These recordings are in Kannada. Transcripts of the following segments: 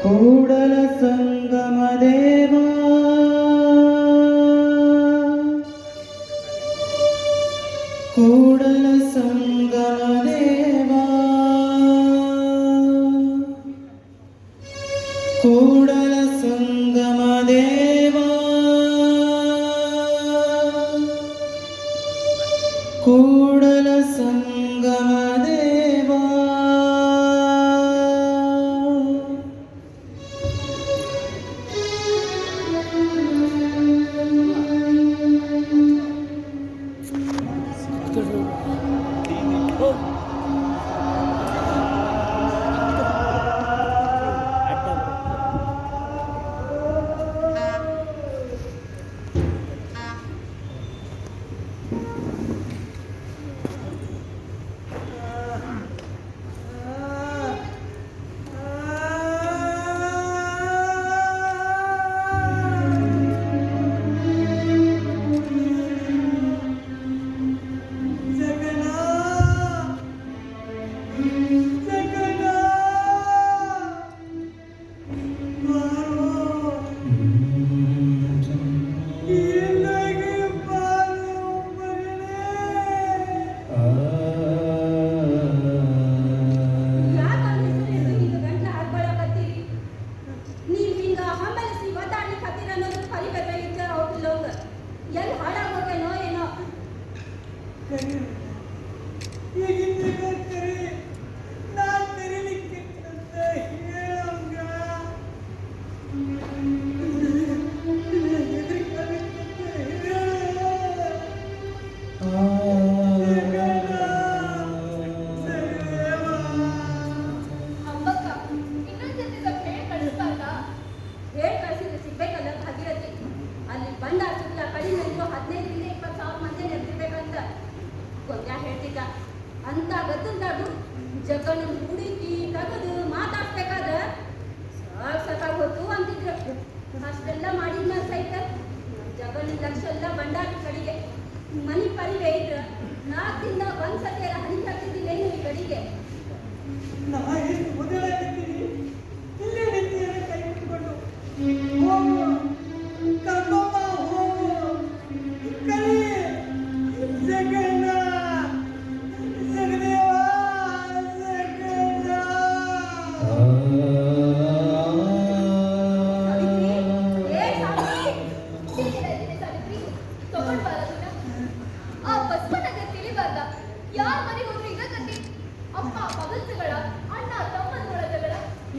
ಕೂಡಲ ಸಂಗಮ ದೇವ ಕೂಡಲ ಸಂಗಮ ದೇವ ಕೂಡಲ ಸಂಗಮ ದೇವ ಕೂಡಲ ಸಂಗಮ ದೇವ ಅಂತ ಗದ್ದಲ್ದಾಡು ಜಗನ ಹುಡುಕಿ ತಗದು ಮಾತಾಡ್ಬೇಕಾದ್ರೆ ಸಾಕಾಗಿ ಹೋತು ಅಂತಿದ್ರು. ಅಷ್ಟೆಲ್ಲ ಮಾಡಿದ್ಮೇಲೆ ಸಹಿತ ಜಗನ ಲಕ್ಷ ಎಲ್ಲ ಬಂಡಾರ ಕಡೆಗೆ ಮನಿ ಪರಿವೆ ಇದ್ರ 4 ದಿನ ಒಂದ್ಸತಿ ಹಣಿ ಹಾಕಿದ್ದಿಲ್ಲೇನು ಈ ಕಡೆಗೆ ನಾ ಎಷ್ಟು ಮೊದಲಾಗಿದ್ದೀನಿ ಇಲ್ಲೇ ನಿಂತಿದ್ದಾರೆ ಕೈ ಮುಟ್ಕೊಂಡು ಹೋಗು ಕರ್ಕೊಂಬ ಹೋಗು ಕರಿ ಜಗನ್ನ ಜಗದೇವ ಜಗನ್ನ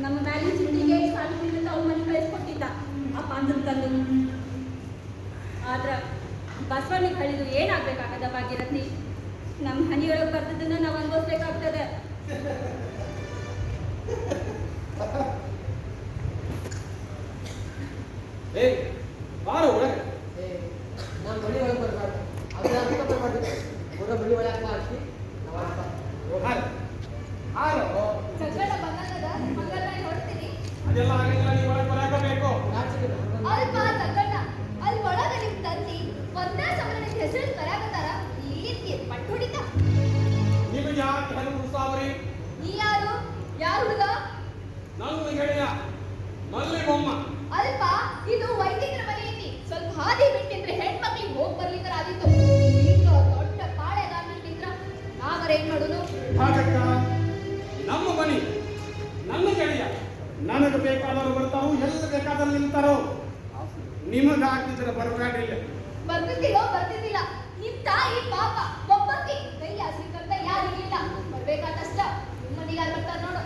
ನಮ್ಮ ಮ್ಯಾಲಿನ ಚಿಂದಿಗೆ ಸಾಲಿನಿಂದ ಅವ್ರ ಮನೆ ಕಳಿಸ್ಕೊಟ್ಟಿದ್ದ ಆ ಪಾಂಡನ್ ತಂದು. ಆದ್ರ ಬಸವಣ್ಣಿಗೆ ಹೇಳಿದು ಏನಾಗ್ಬೇಕಾಗದ ಭಾಗ್ಯರಥಿ, ನಮ್ಮ ಹನಿಯೊಳಗೆ ಬರ್ತದನ್ನ ನಾವು ಅನ್ಭವಿಸ್ಬೇಕಾಗ್ತದೆ. ಅಲ್ಪ ಬೇಕಾದವರು ಬರ್ತಾರೋ ಎಲ್ಲಿ ಬೇಕಾದಲ್ಲಿ ನಿಲ್ತಾರೋ ನಿಮಗಾಗ್ತಿದ್ರೆ ಬರಬೇಡ್ರಿಲ್ಲ. ಬರ್ತಿದ್ದಿಲ್ಲ ನಿಮ್ ತಾಯಿ ಪಾಪ ಒಬ್ಬಕ್ಕೆ ಕೈ ಶ್ರೀಕಂತ ಯಾರಿಗಿಲ್ಲ ಬರ್ಬೇಕಾದಷ್ಟ ನಿಮ್ಮನಿಗೆ ಯಾರು ಬರ್ತಾರ ನೋಡು.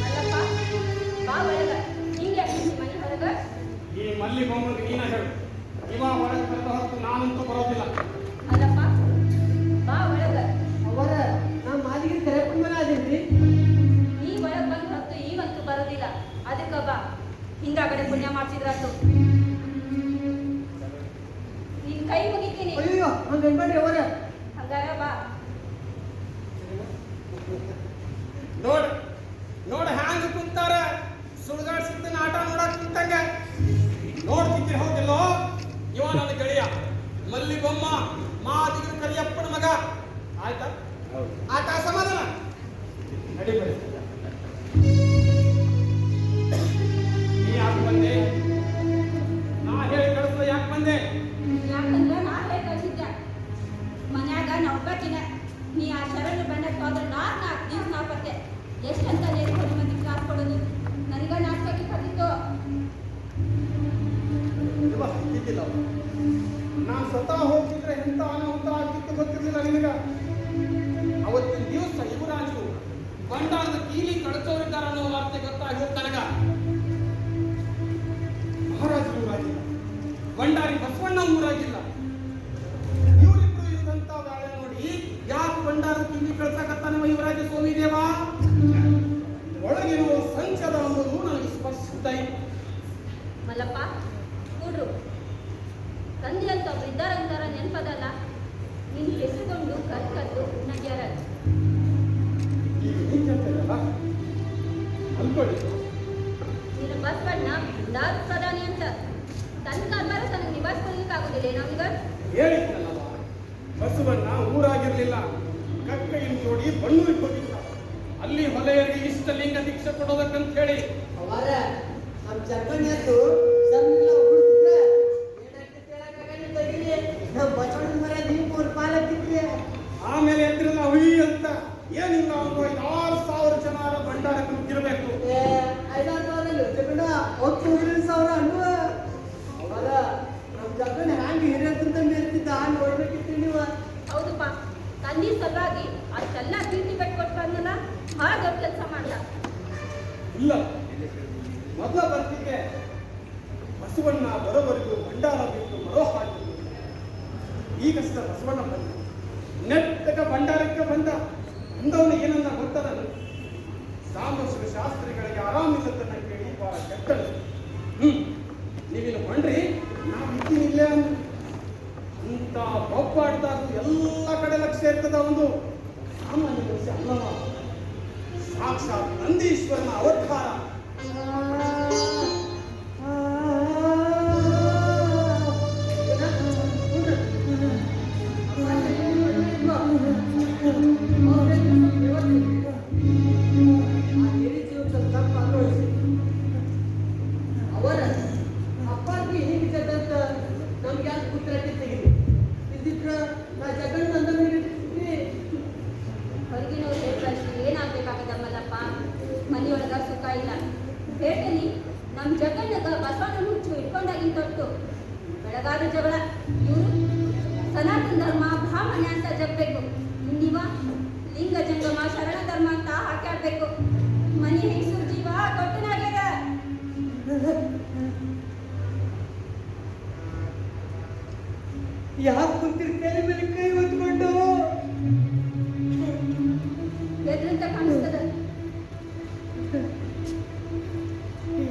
ಅಲ್ಲಪ್ಪ ಬಾ ಒಳಗ ಹಿಂಗೆ ಮನೆ ಹೊರಗ ಈ ಮಲ್ಲಿ ಬೊಮ್ಮನಿಗೆ ನೀನ ಹೇಳು, ಇವ ಒಳಗೆ ಬರದ ಹೊರತು ನಾನಂತೂ ಬರೋದಿಲ್ಲ. ಅಲ್ಲಪ್ಪ ಬಾ ಒಳಗ. ಅವರ ನಾ ಮಾದಿಗೆ ಕರೆಕ್ಟ್ ಮೇಲೆ ಅದೀನಿ. ನೀ ಒಳಗ್ ಬಂದ್ ಹೊತ್ತು ಈಗಂತೂ ಬರೋದಿಲ್ಲ. ಅದಕ್ಕ ಬಾ ಹಿಂದಾಗಡೆ ಪುಣ್ಯ ಮಾಡ್ಸಿದ್ರಾತು. ನಿನ್ ಕೈ ಮುಗಿತೀನಿ. ಅಯ್ಯೋ ಹಂಗ ಅನ್ಬೇಡ್ರಿ ಅವರ. ಹಂಗಾರ ಬಾ. ನೋಡ ಹ್ಯಾಂಗ ಕುಂತಾರ ಸುಳ್ಗಾಡ್ಸಿದ್ದ ಆಟ ನೋಡಕ್ ಕುಂತಂಗ ನೋಡ್ತಿದ್ರಿ ಹೌದಿಲ್ಲೋ. ಇವ ನನ್ನ ಗೆಳೆಯ ಮಲ್ಲಿ ಬೊಮ್ಮ ಮಾದಿಗ ಕರಿಯಪ್ಪನ ಮಗ. ಆಯ್ತಾ ಆಟ ಸಮಾಧಾನ ನಡಿಬೇಡಿ. ನೀ ಯಾಕೆ ಬಂದೆ? ನಾ ಹೇಳಿ ಕಳಿಸ್ಲ ಯಾಕೆ ಬಂದೆ? ಯಾಕಂದ್ರ ನಾ ಹೇಳಿ ಕಳ್ಸಿದ್ದೆ ಮನ್ಯಾಗ ನಾ ಒಬ್ಬಾಕಿನ. ನೀ ಆ ಶರಣ ಬಂಡಕ್ಕೆ ಹೋದ್ರೆ ನಾಲ್ಕು ದಿವ್ಸ ನಾವು ಬತ್ತೆ ಎಷ್ಟಂತ ನೇರ ಹೊಡಿ ಮಂದಿಗೆ ಕ್ಲಾಸ್ ಕೊಡೋದು. ನನಗ ನಾಟಕಕ್ಕೆ ಕಲಿತು ಇದ್ದಿಲ್ಲ. ನಾನು ಸ್ವತಃ ಹೋಗ್ತಿದ್ರೆ ಎಂತ ಅನಾಹುತ ಆಗ್ತಿತ್ತು ಗೊತ್ತಿರ್ಲಿಲ್ಲ ನಿನಗ. ಅವತ್ತಿನ ದಿವಸ ಯುವರಾಜು ಬಂಡಾರದ ಕೀಲಿ ಕಳಚೋರಿದ್ದಾರ ಅನ್ನೋ ವಾರ್ತೆ ಗೊತ್ತಾಗಿ ನನಗ. ಮಹಾರಾಜ ಊರಾಗಿಲ್ಲ, ಬಂಡಾರಿ ಬಸವಣ್ಣ ಊರಾಗಿಲ್ಲ. ಇವರಿಬ್ರು ಇರುವಂತ ವೇಳೆ ನೋಡಿ ಯಾಕೆ ಬಂಡಾರದ ಕೀಲಿ ಕಳ್ಸಕತ್ತಾನ ಯುವರಾಜ ಸ್ವಾಮಿದೇವ? ಒಳಗಿರುವ ಸಂಚದ ಎಂಬುದು ನನಗೆ ಸ್ಪಷ್ಟ ಇತ್ತು. ಮಲ್ಲಪ್ಪ ಕೂಡ್ರು. ತಂದೆ ಅಂತ ಒಬ್ರು ಇದ್ದಾರಂತಾರ ನೆನಪದಲ್ಲ. ನಿನ್ ಹೆಸರುಗೊಂಡು ಕಲ್ಕದ್ದು ನಗ್ಯಾರ. ಅನ್ಕೊಳ್ಳಿ, ನಿನ್ನ ಬಸವಣ್ಣ ದಾರು ಪ್ರಧಾನಿ ಅಂತ ತನ್ನ ಕಾರ್ಬಾರ ತನಗೆ ನಿಭಾಯಿಸ್ಕೊಳ್ಳಿಕ್ಕಾಗೋದಿಲ್ಲ ನಾವೀಗ. ಹೇಳಿದ್ನಲ್ಲವ, ಬಸವಣ್ಣ ಊರಾಗಿರ್ಲಿಲ್ಲ, ಕಕ್ಕೈயின் ಜೋಡಿ ಬಣ್ಣೂರಿಗೆ ಹೋಗಿದ್ದ. ಅಲ್ಲಿ ಹೊಲೆಯರಿಗೆ ಇಷ್ಟ ಲಿಂಗ ದೀಕ್ಷೆ ಕೊಡೋದಕ್ಕಂತ ಹೇಳಿ ಅವರ ನಮ್ಮ ಜಗಣ್ಣದ್ದು ಸಣ್ಣ ಹುಡುಗಿದ್ರೆ ಏನಾಗ್ತದೆ ಹೇಳಕ್ಕಾಗಲ್ಲ ತಗಿಲಿ. ನಮ್ಮ ಬಸವಣ್ಣ ಮರ ನೀವು 3 ಪಾಲಕ್ಕಿದ್ರಿ. ಆಮೇಲೆ ಎದ್ರಲ್ಲ ಹುಯಿ ಅಂತ ಏನಿಲ್ಲ ಒಂದು 6,000 ಜನರ ಭಂಡಾರಕ್ಕೆ ನುಗ್ಗಿರ್ಬೇಕು. 5,000 ಜಗಣ್ಣ 10,000 ಅನ್ನುವ. ಅವರ ನಮ್ಮ ಜಗಣ್ಣ ಹ್ಯಾಂಗ ಹಿರಿಯಂತ ಮೇಲ್ತಿದ್ದ ನೋಡ್ಬೇಕಿತ್ತು ನೀವು. ಹೌದಪ್ಪ, ತಂದಿ ಸಲುವಾಗಿ ಅಷ್ಟೆಲ್ಲ ಕೀರ್ತಿ ಕಟ್ಕೊಟ್ಟು ಬಂದಲ್ಲ, ಭಾಳ ದೊಡ್ಡ ಕೆಲಸ ಮಾಡ್ದ. ಇಲ್ಲ, ಮೊದಲ ಬರ್ತಿದ್ದೆ ಬಸವಣ್ಣ ಬರೋವರೆಗೂ ಭಂಡಾರ ಬಿಟ್ಟು ಮರೋ ಹಾಕಿದ್ರು. ಈಗಷ್ಟ ಬಸವಣ್ಣ ಬಂದ, ನೆಟ್ಟಗ ಭಂಡಾರಕ್ಕೆ ಬಂದ. ಅಂದವನು ಏನನ್ನ ಗೊತ್ತದ? ಸಾಂಬಶಿವ ಶಾಸ್ತ್ರಿಗಳಿಗೆ ಆರಾಮಿಲ್ಲದನ್ನ ಕೇಳಿ ಬಹಳ ಕೆಟ್ಟದು. ನೀವಿನ್ನು ಬಂಡ್ರಿ, ನಾವು ಇದ್ದೀನಿಲ್ಲೇ ಅಂದ್ರು. ಅಂತ ಬೊಬ್ಬಾಡ್ದಾರ್ದು ಎಲ್ಲ ಕಡೆ ಲಕ್ಷ್ಯ ಇರ್ತದ. ಒಂದು ಸಾಮಾನ್ಯ ಮನುಷ್ಯ ಅಲ್ಲವ, ಸಾಕ್ಷಾತ್ ನಂದೀಶ್ವರನ ಅವತಾರ. ಅವರ ಅಪ್ಪಾಜಿ ಹೀಗೆ ಜಗತ್ತ ನಮ್ಗೆ ಯಾಕೆ ಪುತ್ರಕ್ಕೆ ತೆಗೆದು ಇದ್ದಿದ್ರ ನಾ ಜಗಣ್ಣ ಅಂದ ಹೊರಗಿನವ್ರು ಹೇಳ್ಬಾರ್ದು ಏನಾಗ್ಬೇಕಾಗದ ಮಲ್ಲಪ್ಪ. ಮನೆಯೊಳಗ ಸುಖ ಇಲ್ಲ. ಹೇಳ್ತೀನಿ, ನಮ್ಮ ಜಗಣ್ಣಗ ಬಸವಣ್ಣ ಮುಚ್ಚು ಇಟ್ಕೊಂಡಾಗಿನ ತೊಟ್ಟು ಬೆಳಗಾದ ಜಗಳ. ಇವರು ಸನಾತನ ಧರ್ಮ ಬ್ರಾಹ್ಮಣ್ಯ ಅಂತ ಜಗಬೇಕು. ನೀವ ಲಿಂಗ ಜಂಗಮ ಶರಣ ಧರ್ಮ ಅಂತ ಹಾಕ್ಯಾಡ್ಬೇಕು. ಮನೆ ಹೆಂಗಸರು ಜೀವ ಕೊಟ್ಟನಾಗ್ಯದ. ಯಾಕೆ ಕುಂತಿರ್ತೇನೆ ಮೇಲೆ ಕೈ ಹೊತ್ಕೊಂಡು ಎದ್ರಂತ ಕಾಣಿಸ್ತದ.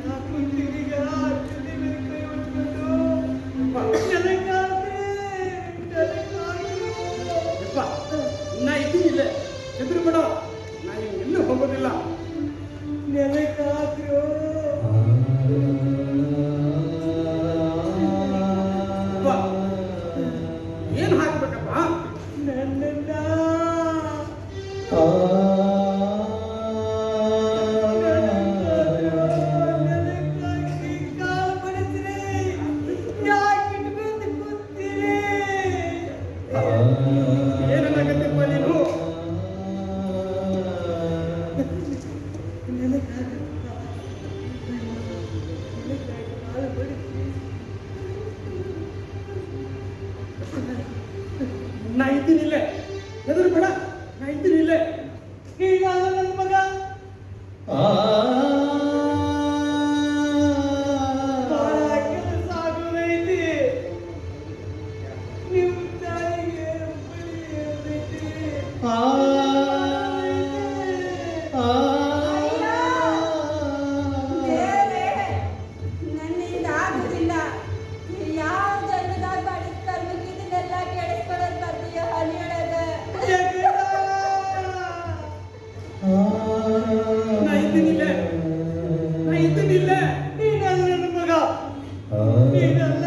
ಯಾಕೆ ಕುಂತಿದ್ದೀಗ ಮೇಲೆ ಕೈ ಹೊತ್ಕೊಂಡು ನೆಲಕ್ಕಾದ್ರೆ ಯಪ್ಪ, ನಾ ಇದ್ದೀನಿಲ್ಲ, ಎದುರು ಬಿಡ. ನಾ ಎಲ್ಲೂ ಹೋಗೋದಿಲ್ಲ. ನೆಲಕ್ಕಾದ್ರು ಏನ್ ಹಾಕ್ಬೇಕಪ್ಪ? ನಾ ಇದ್ದೀನಿ ಇಲ್ಲೇ, ಹೆದರ್ ಬೇಡ, ನಾ ಇದ್ದೀನಿ ಇಲ್ಲೇ. ಈಗ ನನ್ನ ಮಗ ಬಹಳ ಕೆಲಸ ಆಗೋದೈತಿ. ನಿಮ್ ತಾಯಿಗೆ ಬಳಿ ಇರ್ತೈತಿ. ದೇವ್ರೇ, ನನ್ನಿಂದ ಆಗುದಿಲ್ಲ. ಯಾವ ಜನ್ಮದಾಗ ಮಾಡಿದ ಕರ್ಮಕ್ಕೆ ಇದನ್ನೆಲ್ಲ ಕೇಳಿಸ್ಕೊಳ್ಳೋದು ಬರ್ತೀಯ ಹನಿಯೊಳಗ. ನಾ ಇದ್ದೀನಿ ಇಲ್ಲೇ, ನಾ ಇದ್ದೀನಿ ಇಲ್ಲೇ. ನೀನಲ್ಲ ನನ್ನ ಮಗ, ನೀನಲ್ಲ.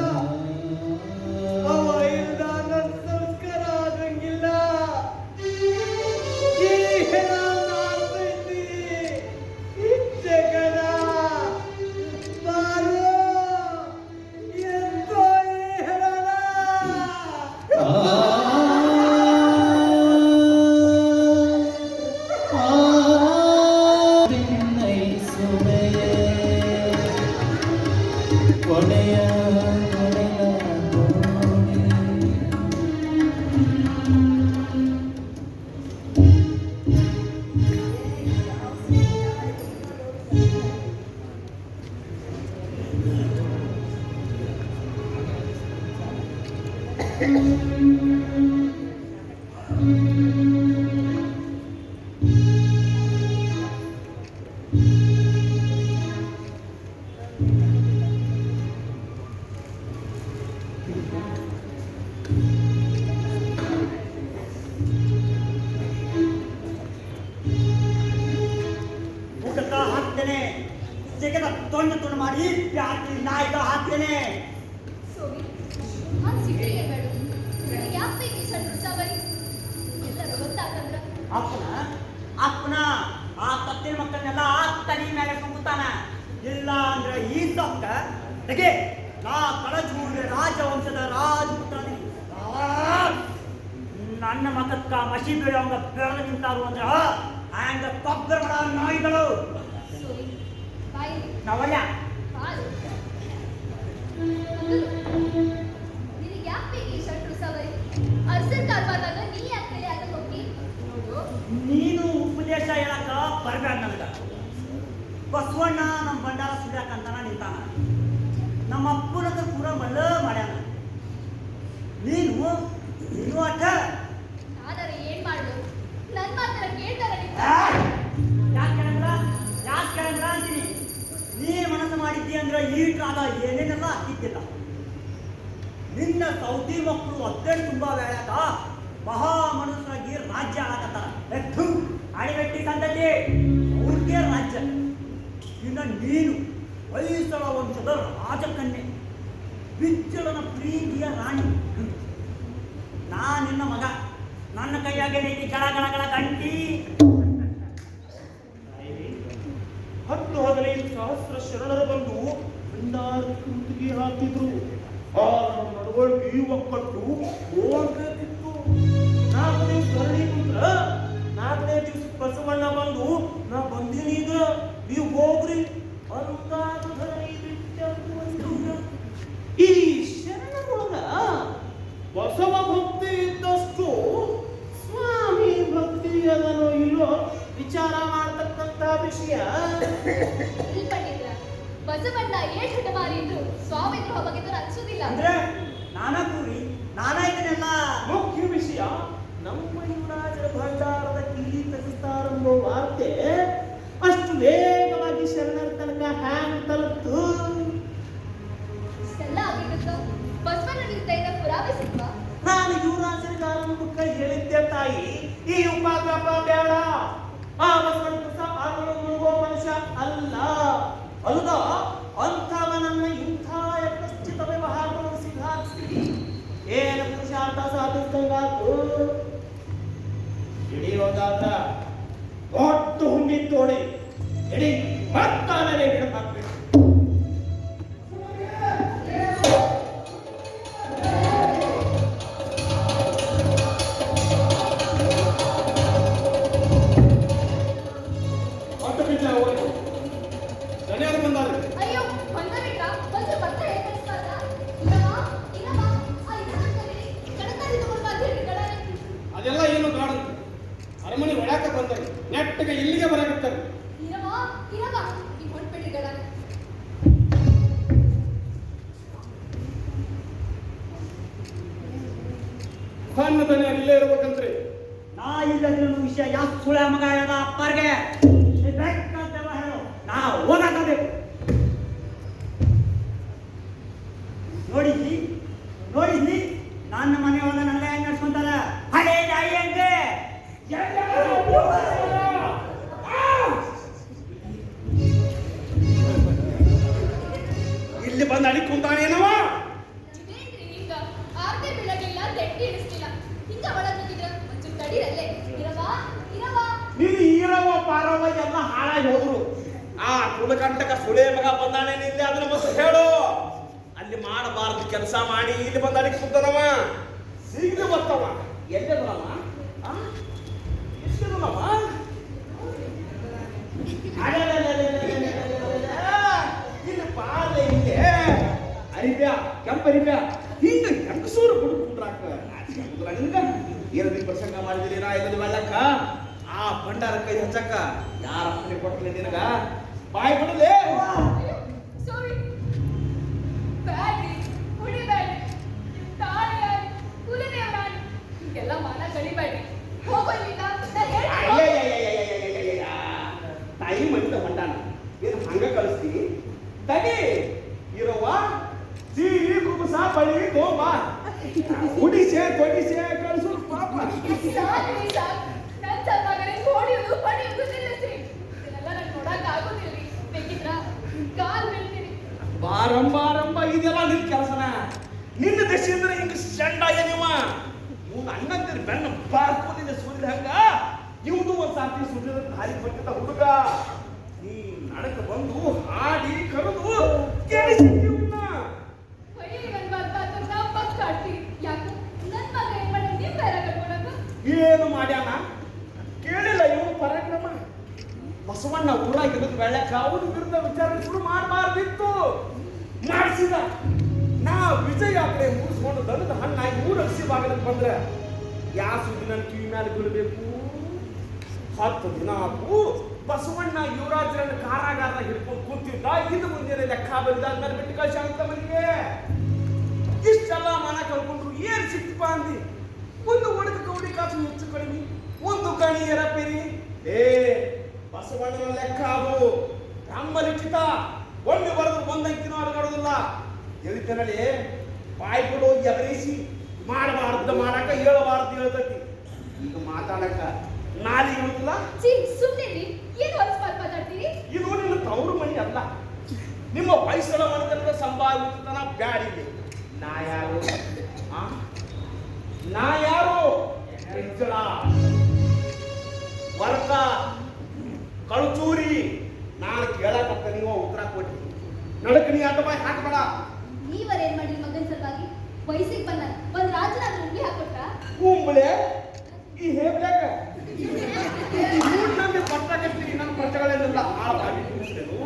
ಅವ ಇಲ್ದ ನನ್ನ ಸಂಸ್ಕಾರ ಆಗಂಗಿಲ್ಲ. ಈ ಹೆಣ ನಾರ್ತೈತಿ. ಈ ಜಗನ ಬಾರೋ, ಎತ್ತೋ ಈ ಹೆಣನ. ಕೊನೆಯ ಮುಖಕ್ಕ ಹಾಕ್ತೇನೆ, ಜಗದ ತುಂಡು ತುಂಡು ಮಾಡಿ ಪ್ಯಾಟಿ ನಾಯಿಗ ಹಾಕ್ತೇನೆ. ಸೋವಿ ಸಿಟ್ಟಿಗೆ ಬೇಡ. ನನಗೆ ಯಾಕೆ ಬೇಕು ಈ ಸಣ್ಣ ಉತ್ಸಾವರಿ? ಎಲ್ಲರೂ ಗೊತ್ತಾಗಂದ್ರ ಅಪ್ಪನ ಅಪ್ಪನ ಆ ಕತ್ತಿನ ಮಕ್ಕಳನ್ನೆಲ್ಲ ತನಿ ಮೇಲೆ ಕುಂತಾನ. ಇಲ್ಲ ಅಂದ್ರೆ ಈ ಸೊಕ್ಕ ಹೇಗೆ ನಾ ಕಳಜೂರಿ ರಾಜವಂಶದ ರಾಜಪುತ್ರ. ನನ್ನ ಮಗಕ್ಕ ಮಸಿ ಬೀಳಂಗ ಬೆಳೆದು ನಿಂತಾರು ಅಂದ್ರ ಹ್ಯಾಂಗ ಕೊಬ್ಬರ ಬಡ ನಾಯಿಗಳು. ಸೋವಿ ಬಾಯಿ ನಾವಲ್ಲ ಹಾಲು ನಿನಗೆ ಯಾಕೆ ಬೇಕು ಈ ಸಣ್ಣ ಉತ್ಸಾವರಿ? ಅರ್ಸರ್ ಕಾರ್ಬಾದಾಗ ನೀ ಯಾಕೆ ಕೈ ಹಾಕಕ್ ಹೋಗಿ? ನೋಡು, ನೀನು ಉಪದೇಶ ಹೇಳಕ ಬರ್ಬೇಡ ನನಗ. ಬಸವಣ್ಣ ನಮ್ಮ ಬಂಡಾರ ಸುಳ್ಯಾಕಂತಾನ ನಿಂತಾನ. ನಮ್ಮ ಅಪ್ಪನದ ಪೂರ ಮಳ್ಳ ಮಾಡ್ಯಾನ. ನೀನು ನೀನು ಅಟ್ಟ ನಾನಾರ ಏನ್ ಮಾಡು? ನನ್ ಮಾತ್ರ ಕೇಳ್ತಾರ ಯಾಕೆ ಕೇಳಂದ್ರ ಅಂತೀನಿ. ನೀ ಮನಸ್ಸು ಮಾಡಿದ್ದಿ ಅಂದ್ರೆ ಈ ಕಾಲ ಏನೇನೆಲ್ಲ ಹಾಕಿದ್ದಿಲ್ಲ. ನಿನ್ನ ಸೌದಿ ಮಕ್ಕಳು ಅದ್ದೆಡ್ ತುಂಬಾ ಬೇಡಕ ಮಹಾ ಮನುಷ್ಯರಾಗಿ ರಾಜ್ಯ ಆಳಕತ್ತಾರ. ಎತ್ತು ಅಡಿಗಟ್ಟಿ ಸಂತತಿ ಅವ್ರಿಗೆ ರಾಜ್ಯ. ಇನ್ನು ನೀನು ಹೊಯ್ಸಳ ವಂಶದ ರಾಜಕನ್ಯೆ, ಬಿಚ್ಚಳನ ಪ್ರೀತಿಯ ರಾಣಿ. ನಾ ನಿನ್ನ ಮಗ, ನನ್ನ ಕೈಯಾಗೆ ನೀತಿ ಗಳ ಗಳ ಗಳ ಗಂಟಿ. 10-15 ಸಹಸ್ರ ಶರಣರು ಬಂದು ಭಂಡಾರ ಕುತ್ತಿಗೆ ಹಾಕಿದ್ರು. ಆ ನಮ್ಮ ನಡವಳಿಕೆ ಒಕ್ಕಟ್ಟು ಹೋಗ್ಬೇಕಿತ್ತು. 4 ದಿವಸ ಸರಣಿ ಕುಂತ್ರ 4ನೇ ದಿವಸ ಬಸವಣ್ಣ ಬಂದು ನಾ ಬಂದೀನಿ ಈಗ ನೀವು ಹೋಗ್ರಿ ಅಂತ ಈ ಶರಣರೊಳಗ ಬಸವ ಭಕ್ತಿ ಇದ್ದಷ್ಟು ಸ್ವಾಮಿ ಭಕ್ತಿ ಅದನೋ ಇಲ್ಲೋ ವಿಚಾರ ಮಾಡ್ತಕ್ಕಂತ ವಿಷಯ. ಇಲ್ಲಿ ಪಂಡಿತ್ರ ಬಸವಣ್ಣ ಏಟ್ ಹಠಮಾರಿ ಇದ್ರು ಸ್ವಾಮಿ ದ್ರೋಹ ಬಗೆದವ್ರು ಅನ್ಸೋದಿಲ್ಲ. ಅಂದ್ರೆ ನಾನಾ ಕೂರಿ ನಾನಾ ಇದನ್ನೆಲ್ಲ ಮುಖ್ಯ ವಿಷಯ ನಮ್ಮ ಯುವರಾಜರ ಭಂಡಾರದ ಕಿಲ್ಲಿ ತೆಗೆಸ್ತಾರೆಂಬ ವಾರ್ತೆ ಅಷ್ಟು ವೇಗವಾಗಿ ಶರಣರ ತನಕ ಹ್ಯಾಂಗ್ ತಲುಪ್ತು. ಇಷ್ಟೆಲ್ಲ ಆಗಿದ್ದು ಬಸವಣ್ಣ ನಿರ್ದಯದ ಪುರಾವೆ ಸಿಕ್ವಾ? ನಾನು ಯುವರಾಜರಿಗೆ ಆರಂಭಕ್ಕ ಹೇಳಿದ್ದೆ ತಾಯಿ, ಈ ಉಪದ್ರವ ಬೇಡ. ಆ ಬಸವಣ್ಣ ಆಗಲು ಮುಳುಗೋ ಮನುಷ್ಯ ಅಲ್ಲ. ಅಲ್ದ ಅಂಥವನನ್ನ ಇಂಥ ಯಥಶ್ಚಿತ ವ್ಯವಹಾರಗಳು ಸಿದ್ಧಾರಿಸಿ ಏನು ಪುರುಷಾರ್ಥ ಸಾಧಿಸಿದಂಗಾತು. ಇಡೀ ಒಂದಾದ ದೊಡ್ಡ ಹುಂಡಿ ತೋಡಿ ಇಡೀ ಮತ್ತಾನೇ ಹಿಡಿದಾಕ್ಬೇಕು. ಶ್ರೀಗಳ. ಸಣ್ಣದನೆ ಇಲ್ಲೇ ಇರ್ಬೇಕಂತ್ರಿ. ನಾ ಇಲ್ಲದಿರೋ ವಿಷಯ ಯಾಕೆ ಸುಳ್ಳ ಮಗ ಹೇಳದ ಅಪ್ಪರ್ಗೆ ಬೇಕಾದೆಲ್ಲ ಹೇಳು. ನಾ ಓದಾಕಬೇಕು. ನೋಡಿದ್ಲಿ ನೋಡಿದ್ಲಿ ನನ್ನ ಮನೆ ಒಳಗೆ ನನ್ನ ಹೆಂಗ್ ನಡ್ಸ್ಕೊಂತಾರ ಹಳೆ ನಾಯಿ ಹಂಗೆ. ಇಲ್ಲಿ ಬಂದು ಅಡಿ ಕುಂತಾನೇನವ? ಇದೇನ್ರಿ ಹಿಂಗ? ಆರ್ತೆ ಬೀಳಗಿಲ್ಲ, ತೆಟ್ಟಿ ಇಳಿಸ್ಲಿಲ್ಲ. ಹಿಂಗ ಒಳಗಿದ್ರ ಒಂಚೂರು ತಡೀರಲ್ಲೇ. ಇರವಾ ಇರವಾ. ನೀನು ಈರವ ಪಾರವ ಎಲ್ಲ ಹಾಳಾಗಿ ಹೋದ್ರು. ಆ ಕುಲಕಂಟಕ ಸುಳೆ ಮಗ ಬಂದಾನೆ ಇಲ್ಲಿ, ಅದನ್ನ ಮತ್ತೆ ಹೇಳು. ಅಲ್ಲಿ ಮಾಡಬಾರದು ಕೆಲಸ ಮಾಡಿ ಇಲ್ಲಿ ಬಂದು ಅಡಿ ಕುಂತಾನವ. ಸಿಗ್ದು ಬರ್ತವ. ಎಲ್ಲದನವ? ಎಷ್ಟದನವ? ಇಲ್ಲಿ ಪಾಲೆ ಇಲ್ಲಿ ಅರಿಬ್ಯಾ ಕೆಂಪ ಅರಿಬ್ಯಾ ಹಿಂಗ ಹೆಂಗಸೂರು ಕುಡ್ಕೊಂಡ್ರಾಕ ನಿಂಗ ಏನದಿ ಪ್ರಸಂಗ ಮಾಡಿದಿರಿ ನಾ ಇದನ್ನ ಮಾಡಕ್ಕ ಆ ಭಂಡಾರ ಕೈ ಹಚ್ಚಕ್ಕ ಯಾರ ಅಪ್ಪನೆ ಕೊಟ್ಟಲೆ ನಿನಗ ಬಾಯ್ ಬಿಡಲೇ. ಸಾರಿ. ಬ್ಯಾಡ್ರಿ, ಕುಡಿಬೇಡ್ರಿ, ತಾಳಿ ಆಡಿ, ಕುಲದೇವ್ರ ಆಡಿ, ಹಿಂಗೆಲ್ಲ ಮಾನ ಕಡಿಬೇಡ್ರಿ. ಹೋಗೋಲ್ಲಿಂದ ನಾ ಹೇಳ್ತೀನಿ. ತಾಯಿ ಮನಿದ ಹೊಂಟಾನ ಏನು ಹಂಗ ಕಳಿಸ್ತೀನಿ ತಡಿ ಇರವ್ವ ಸೀರಿ ಕುಬಸ ಬಳಿ ತೋಬಾ ಉಡಿಸೆ ತೊಡಿಸೆ ಕಳಿಸು ಪಾಪ. ಸಾಕ್ರಿ ಸಾಕ್. ನನ್ ಸತ್ತಾಗರೆ ಹೊಡಿಯೋದು ಪಡಿಯೋದು ನಿಲ್ಲಿಸ್ರಿ. ಇದನ್ನೆಲ್ಲ ನಂಗೆ ನೋಡಕ್ ಆಗೋದಿಲ್ರಿ. ಬೇಕಿದ್ರ ಕಾಲ್ ಬೀಳ್ತೀನಿ. ಬಾರಂಬ ಇದೆಲ್ಲ ನಿನ್ ಕೆಲಸನ. ನಿನ್ನ ದಶೆಯಿಂದ ಹಿಂಗ ಸೆಂಡಾಗ ನೀವ ಇವ್ನ ಅಣ್ಣಂದಿರ ಬೆನ್ನ ಬಾರ್ಕೋದಿಲ್ಲ ಸುರಿದ ಹಂಗ ಇವ್ನು ಒಂದ್ ಸಾತಿ ಸುರಿದ ದಾರಿ ಕೊಟ್ಟಿದ್ದ ಹುಡುಗ. ನೀ ನಡಕ ಬಂದು ಹಾಡಿ ಕರೆದು ಕೇಳಿಸಿದ್ದೀವನ್ನ. ಹೊಯ್ಲಿ ನನ್ ಬರ್ತಾತ ನಾ ಪಕ್ಕ ಕಾಡ್ತೀರಿ. ಯಾಕೆ ನನ್ ಮಗ ಏನ್ ಮಾಡಿ ನಿಮ್ ಬೇರೆ ಕಟ್ಕೊಳಕ? ಏನು ಮಾಡ್ಯಾನ ಕೇಳಿಲ್ಲ ಇವನು ಪರಾಕ್ರಮ. ಬಸವಣ್ಣ ಊರಾಗಿರೋದು ಬೆಳಕ ಅವನ ವಿರುದ್ಧ ವಿಚಾರಣೆ ಶುರು ಮಾಡಬಾರ್ದಿತ್ತು. ಮಾಡಿಸಿದ. ನಾ ವಿಜಯ ಯಾತ್ರೆ ಮುಗಿಸ್ಕೊಂಡು ದನದ ಹಣ್ಣಾಗಿ ಊರ ಹಸಿ ಬಾಗಿಲಕ್ಕೆ ಬಂದ್ರೆ ಯಾ ಸುದ್ದಿ ನನ್ನ ಕಿವಿ ಮೇಲೆ ಬೀಳಬೇಕು. 10 ದಿನ ಆತು ಬಸವಣ್ಣ ಯುವರಾಜರನ್ನ ಕಾರಾಗಾರದಾಗ ಹಿಡ್ಕೊಂಡು ಕೂತಿದ್ದ. ಇದು ಮುಂದೆ ಲೆಕ್ಕ ಬಂದಾದ್ಮೇಲೆ ಬಿಟ್ಟು ಕಳ್ಸಾಂತ ಮನೆಗೆ ಇಷ್ಟೆಲ್ಲ ಮನ ಕಳ್ಕೊಂಡ್ರು ಏನ್ ಸಿಕ್ತಪ್ಪ ಅಂದಿ. ಒಂದು ಒಣಗ ಕೌಡಿ ಕಾಸು ಹೆಚ್ಚು ಕಡಿಮೆ, ಒಂದು ಕಣಿ ಎರಪೇರಿ. ಬಸವಣ್ಣನ ಲೆಕ್ಕ ಅದು ಬ್ರಹ್ಮಲಿಖಿತ. ಒಮ್ಮೆ ಬರೆದು ಒಂದಂಕಿನೂ ಅಡಗಾಡೋದಿಲ್ಲ. ಎಳಿತನಲ್ಲಿ ಬಾಯಿ ಬಿಡೋ ಎಗರಿಸಿ ಮಾಡಬಾರ್ದು ಮಾಡಾಕ ಹೇಳಬಾರ್ದು ಹೇಳ್ತತಿ. ಈಗ ಮಾತಾಡಕ ನಾಲಿ ಇರುತ್ತಿಲ್ಲ. ಛೀ ಸುಮ್ಮನೆ ಏನು ಹೊಲಸು ಮಾತಾಡ್ತೀರಿ? ಇದು ನಿನ್ನ ತವರು ಮನೆ ಅಲ್ಲ. ನಿಮ್ಮ ವಯಸ್ಸಳ ಮನದಲ್ಲಿ ಸಂಭಾವಿತನ ಬ್ಯಾಡಿಗೆ. ನಾ ಯಾರು? ನಾ ಯಾರು? ಹೆಚ್ಚಳ ವರ್ತ ಕಳುಚೂರಿ. ನಾನು ಕೇಳಕತ್ತ ನೀವು ಉತ್ತರ ಕೊಟ್ಟಿ ನಡಕ ನೀ ಅಡ್ಡ ಬಾಯಿ ಹಾಕಬೇಡ. ನೀವರೇನ್ ಮಾಡಿ ಮಗನ್ ಸಲುವಾಗಿ? ವಯಸ್ಸಿಗೆ ಬಂದ ಒಂದ್ ರಾಜನಾದ್ರೂ ಉಂಗ್ಲಿ ಹಾಕೊಟ್ರ? ಕುಂಬಳೆ ಈ ಹೇಬ್ಲ್ಯಾಕ ನಮಗೆ ಪಟ್ಟಾಕತ್ತೀರಿ. ನನ್ನ ಪಟ್ಟಗಳೇನಿಲ್ಲ ಹಾಳಾಗಿ ಕೂರ್ತೇನು.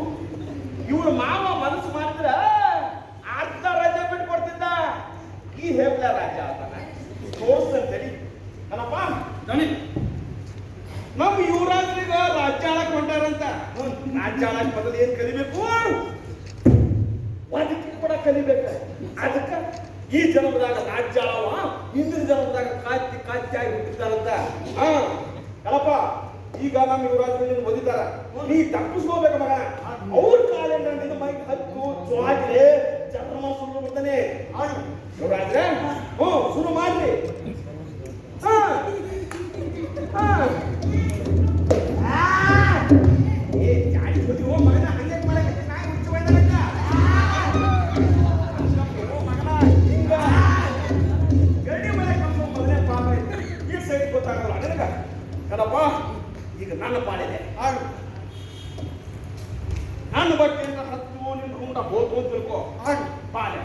ಇವ್ರ ಮಾವ ಮನಸ್ಸು ಮಾಡಿದ್ರ ಅರ್ಧ ರಾಜ್ಯ ಬಿಟ್ಟು ಕೊಡ್ತಿದ್ದ. ಈ ಹೇಬ್ಲ ರಾಜ್ಯ ಆತನ ತೋರಿಸ್ತಂತೇಳಿ ಅಲ್ಲಪ್ಪ ದಣಿ ನಮ್ಮ ಯುವರಾಜರಿಗೆ ರಾಜ್ಯ ಆಳಕ್ ಹೊಂಟಾರಂತ. ರಾಜ್ಯ ಆಳಕ್ ಬದಲು ಏನ್ ಕಲಿಬೇಕು? ಅದಕ್ಕೆ ಕೂಡ ಕಲಿಬೇಕ. ಅದಕ್ಕೆ ಈ ಜನ್ಮದಾಗ ರಾಜ್ಯ ಆಳವ, ಹಿಂದಿನ ಜನ್ಮದಾಗ ಕಾತ್ತಿ ಆಗಿ ಹುಟ್ಟಿದ್ದಾರಂತ. ಅಲ್ಲಪ್ಪ ಈಗ ನಮ್ಮ ಯುವರಾಜರು ಓದಿದಾರ. ನೀ ತಪ್ಪಿಸ್ಕೋಬೇಕು ಮಗ. ಅವ್ರ ಕಾಲಿಂದ ನಿನ್ನ ಮೈಗೆ ಹತ್ತು ಸ್ವಾದ್ರೆ ಚಂದ್ರಮ ಸುಳ್ಳು ಬರ್ತಾನೆ. ಯುವರಾಜ್ರೆ ಶುರು ಮಾಡ್ರಿ. ಗಾಡಿ ಹೋಗಿ ಹೋ ಮಗನ ಹಂಗೆ ಮಾಡಕ್ಕೆ ನಾಯಿ ಹುಚ್ಚು ಬೈದನಕ್ಕ. ಮಗನ ಹಿಂಗ ಗಡಿ ಮನೆ ಕಳ್ಸೋ ಮೊದಲೇ ಪಾಪ ಈ ಸೈಡ್ ಗೊತ್ತಾಗಲ್ಲ ನಿನಗ ಕದಪ್ಪ. ಈಗ ನನ್ನ ಪಾಡಿದೆ. ನನ್ನ ಬಟ್ಟೆಯಿಂದ ಹತ್ತು ನಿನ್ನ ಹುಂಡ ಹೋತು ಅಂತ ತಿಳ್ಕೊ. ಪಾಲೆ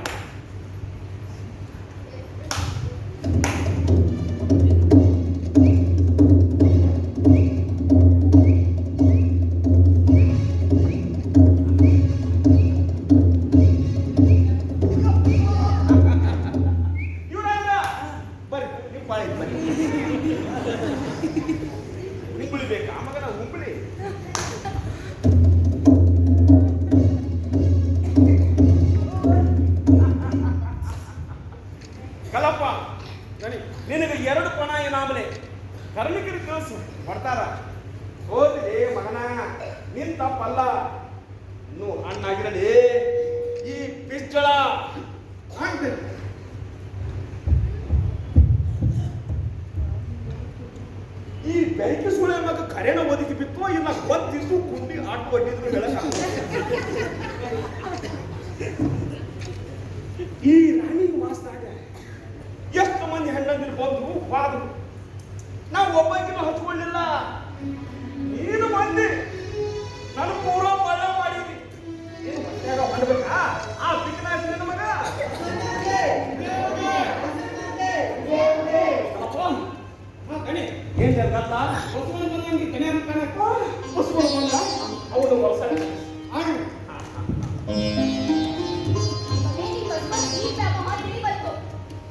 ಉಂಬಳಿ ಬೇಕಾ ಮಗನ ಉಂಬಳಿ? ಕೊಟ್ಟಿದ್ರು ಹೇಳಕ್ ಈ ರಾಣಿ ವಾಸದಾಗ ಎಷ್ಟು ಮಂದಿ ಹೆಣ್ಣಂದಿರು ಬಂದ್ರು ಹೋದ್ರು, ನಾವು ಒಬ್ಬಾಕಿನೂ ಹಚ್ಕೊಳ್ಳಿಲ್ಲ. ನೀನು ಮಂದಿ ನಾನು ಪೂರ ಮಳ ಮಾಡಿದ್ವಿ. ಏನು ಹೊಟ್ಟೆಯಾಗ ಮಾಡ್ಬೇಕಾ ಆ ಪಿಕ್ನಾಶಿ ನನ್ನ ಮಗ? ಗಣಿ ಏನ್ ಜರ್ಗತ್ತ ಬಸವಣ್ಣ ಬಂದಂಗೆ ಗಣಿ ಅಂತ ಕಾಣಕ್ಕ ಬಸವಣ್ಣ ಬಂದ ಹೌದು ವರ್ಷ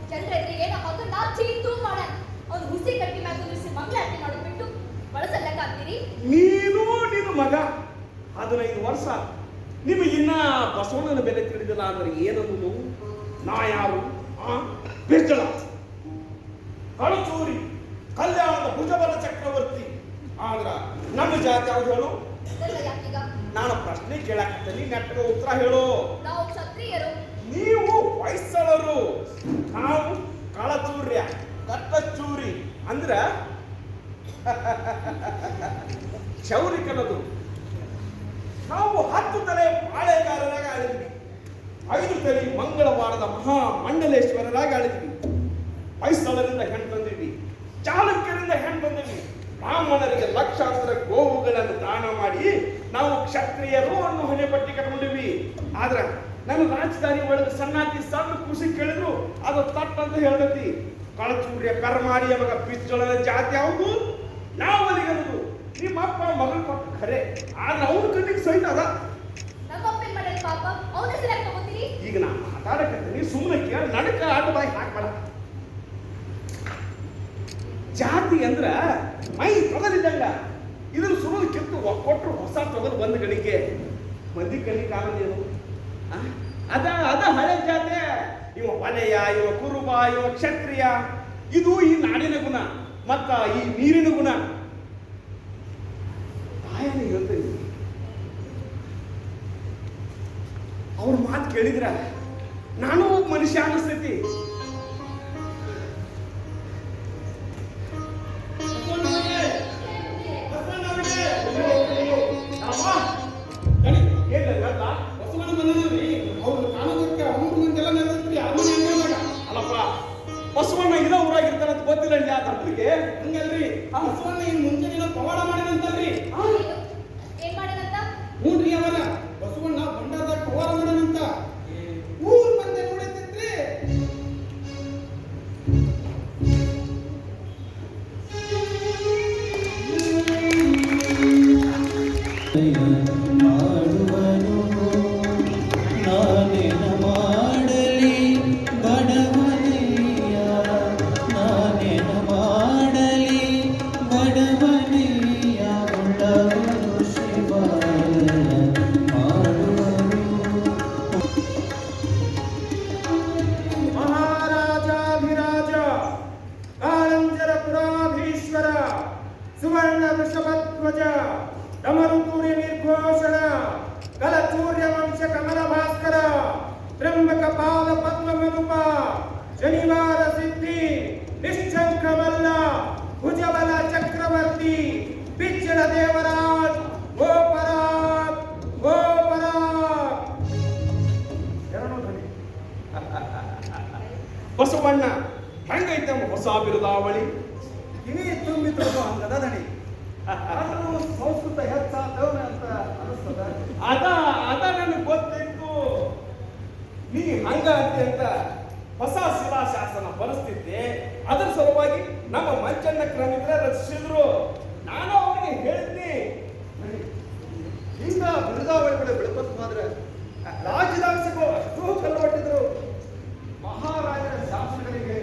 ಚಂದ್ರ ಎದುರಿಗೆ ನಮ್ಮ ಮಗನ ಚೀತು ಮಾಡ ಅವ್ನು ಹುಸಿ ಕಟ್ಟಿ ಮ್ಯಾಗ ನಿಲ್ಲಿಸಿ ಮಂಗಳಾರತಿ ಮಾಡೋದ್ಬಿಟ್ಟು ಬಳಸಲ್ಲಕ್ಕಾಗ್ತೀರಿ. ನೀನು ನಿನ್ನ ಮಗ 15 ವರ್ಷ ನಿಮಗೆ ಇನ್ನ ಬಸವಣ್ಣನ ಬೆಲೆ ತಿಳಿದಿಲ್ಲ ಅಂದ್ರೆ ಏನನ್ನು ನಾ ಯಾರು ಬಿರ್ಜಳ ಕಳಚೂರಿ ಕಲ್ಯಾಣದ ಭುಜಬಲ ಚಕ್ರವರ್ತಿ ಆದ್ರ ನನ್ನ ಜಾತಿ ಯಾವ್ದು ಹೇಳು? ನಾನು ಪ್ರಶ್ನೆ ಕೇಳಾಕತ್ತೀನಿ, ನೆಟ್ಟಗೆ ಉತ್ತರ ಹೇಳು. ನಾವು ಕ್ಷತ್ರಿಯರು, ನೀವು ಹೊಯ್ಸಳರು, ನಾವು ಕಳಚೂರ್ಯ ಕಟ್ಟಚೂರಿ ಅಂದ್ರ ಕ್ಷೌರಿಕನದು. ನಾವು 10 ತಲೆ ಪಾಳೆಗಾರರಾಗ ಆಳಿದ್ವಿ, 5 ತಲೆ ಮಂಗಳವಾರದ ಮಹಾ ಮಂಡಲೇಶ್ವರರಾಗಿ ಆಳಿದ್ವಿ. ಹೊಯ್ಸಳರಿಂದ ಹೆಣ್ಣು ತಂದಿದ್ವಿ, ಚಾಲುಕ್ಯರಿಂದ ಹೆಣ್ಣು ಬಂದಿದ್ವಿ, ಬ್ರಾಹ್ಮಣರಿಗೆ ಲಕ್ಷಾಂತರ ಗೋವುಗಳನ್ನು ದಾನ ಮಾಡಿ ನಾವು ಕ್ಷತ್ರಿಯರು ಅನ್ನೋ ಹೊಣೆ ಪಟ್ಟಿ ಕಟ್ಕೊಂಡಿವಿ. ಆದ್ರ ನನ್ನ ರಾಜಧಾನಿ ಒಳಗೆ ಸಣ್ಣ ಖುಷಿ ಕೇಳಿದ್ರು ಅದು ತಟ್ ಅಂತ ಹೇಳ್ತೈತಿ. ಕಳಚೂರ್ಯ ಕರ್ಮಾರಿಯ ಮಗ ಬಿಚ್ಚಳನ ಜಾತಿ ಯಾವುದು? ನಾವು ಅಲ್ಲಿಗದು. ನಿಮ್ಮಪ್ಪ ಮಗಳು ಕೊಟ್ಟು ಖರೆ, ಆದ್ರೆ ಅವ್ನ ಕಣ್ಣಿಗೆ ಸಹಿತ ಅದ. ನಮ್ಮಪ್ಪನ ಮನೆಯಲ್ಲಿ ಪಾಪ ಅವನ ಹೆಸರಾಗಿ ತಗೋತೀರಿ. ಈಗ ನಾ ಮಾತಾಡಕತ್ತೀನಿ, ಸುಮ್ಮನೆ ಕೇಳಿ ನಡಕ ಆಟ ಬಾಯಿ ಹಾಕ್ಬೇಡ. ಜಾತಿ ಅಂದ್ರ ಮೈ ತೊಗಲಿದ್ದಂಗ, ಇದನ್ನು ಸುರುಳು ಕಿತ್ತು ಕೊಟ್ಟರು ಹೊಸ ತೊಗಲು ಬಂದ ಗಳಿಗೆ ಮಂದಿ ಕಣ್ಣಿಗೆ ಕಾಣದೇನು? ಅದ ಹಳೆ ಜಾತಿ. ಇವ ವಲಯ, ಇವ ಕುರುಬ, ಇವ ಕ್ಷತ್ರಿಯ. ಇದು ಈ ನಾಡಿನ ಗುಣ ಮತ್ತ ಈ ನೀರಿನ ಗುಣ. ತಾಯನೇ ಹೇಳ್ತೀನಿ, ಅವ್ರ ಮಾತು ಕೇಳಿದ್ರ ನಾನು ಒಬ್ಬ ಮನುಷ್ಯ ಅನಿಸ್ತೈತಿ. ಬಸವಣ್ಣ ಇದ ಊರಾಗಿರ್ತಾರ ಅಂತ ಗೊತ್ತಿಲ್ಲ ಆ ತಪ್ಪಿಗೆ. ಹಂಗಲ್ರಿ, ಆ ಬಸವಣ್ಣ ಇನ್ ಮುಂಚೆ ದಿನ ಪವಾಡ ಮಾಡಿದಂತಲ್ರಿ. ಏನ್ ಮಾಡಿದಂತ? ಹ್ಞೂನ್ರಿ, ಅವರ ಬಸವಣ್ಣ ಬಂಡಾರದಾಗ ಪವಾಡ ಮಾಡನಂತ ಊರ್ ಮಂದಿ ನೋಡಿದ್ರಿ. ಮಾಡುವನು ನಾನೇನ ಮಾಡಲಿ ಬಡವನೆಯ, ನಾನೇನ ಮಾಡಲಿ ಬಡವನೆಯ, ಉಳ್ಳವರು ಶಿವಾಲಯ ಮಾಡುವರು. ಮಹಾರಾಜಾಧಿರಾಜ ಕಾರಂಜರ ಪುರಾಧೀಶ್ವರ ಸುವರ್ಣ ವೃಷಭಧ್ವಜ ಡಮರುತೂರಿ ನಿರ್ಘೋಷಣ ಕಲಚೂರ್ಯ ವಂಶ ಕಮಲ ಭಾಸ್ಕರ ತ್ರ್ಯಂಬಕ ಪಾದ ಪದ್ಮ ಮಧುಪ ಶನಿವಾರ ಸಿದ್ಧಿ ನಿಶ್ಚಂಕ ಮಲ್ಲ ಭುಜಬಲ ಚಕ್ರವರ್ತಿ ಬಿಚ್ಚಳ ದೇವರಾಜ್ ಗೋಪರಾಜ್ ಗೋಪರಾಜ್. ಬಸವಣ್ಣ ಹೆಂಗೈತೆ ಹೊಸ ಬಿರುದಾವಳಿ? ಕಿವಿ ತುಂಬಿದ್ರು ಹಂಗದ ದಣಿ. ಸಂಸ್ಕೃತ ಹೆಚ್ಚಾದವನ ಅಂತ ಅನಿಸ್ತದ. ಅದ ನನಗೆ ಗೊತ್ತಿತ್ತು ನೀ ಹಂಗ ಅಂತ. ಹೊಸ ಶಿಲಾಶಾಸನ ಪರಿಸ್ಥಿತಿ, ಅದರ ಸಲುವಾಗಿ ನಮ್ಮ ಮಂಚಣ್ಣ ಕ್ರಮಿದ್ರೆ ರಚಿಸಿದ್ರು. ನಾನು ಅವರಿಗೆ ಹೇಳಿದ್ನಿ, ಹಿಂಗ ಬಿರುದಾವಳಿಗಳು ಬೆಳಪತ್ತು ಮಾತ್ರ ರಾಜ್ಯದಾಗ ಸಿಗೋ ಅಷ್ಟು ಕಲ್ಲುಬಟ್ಟಿದ್ರು ಮಹಾರಾಜರ ಶಾಸನಗಳಿಗೆ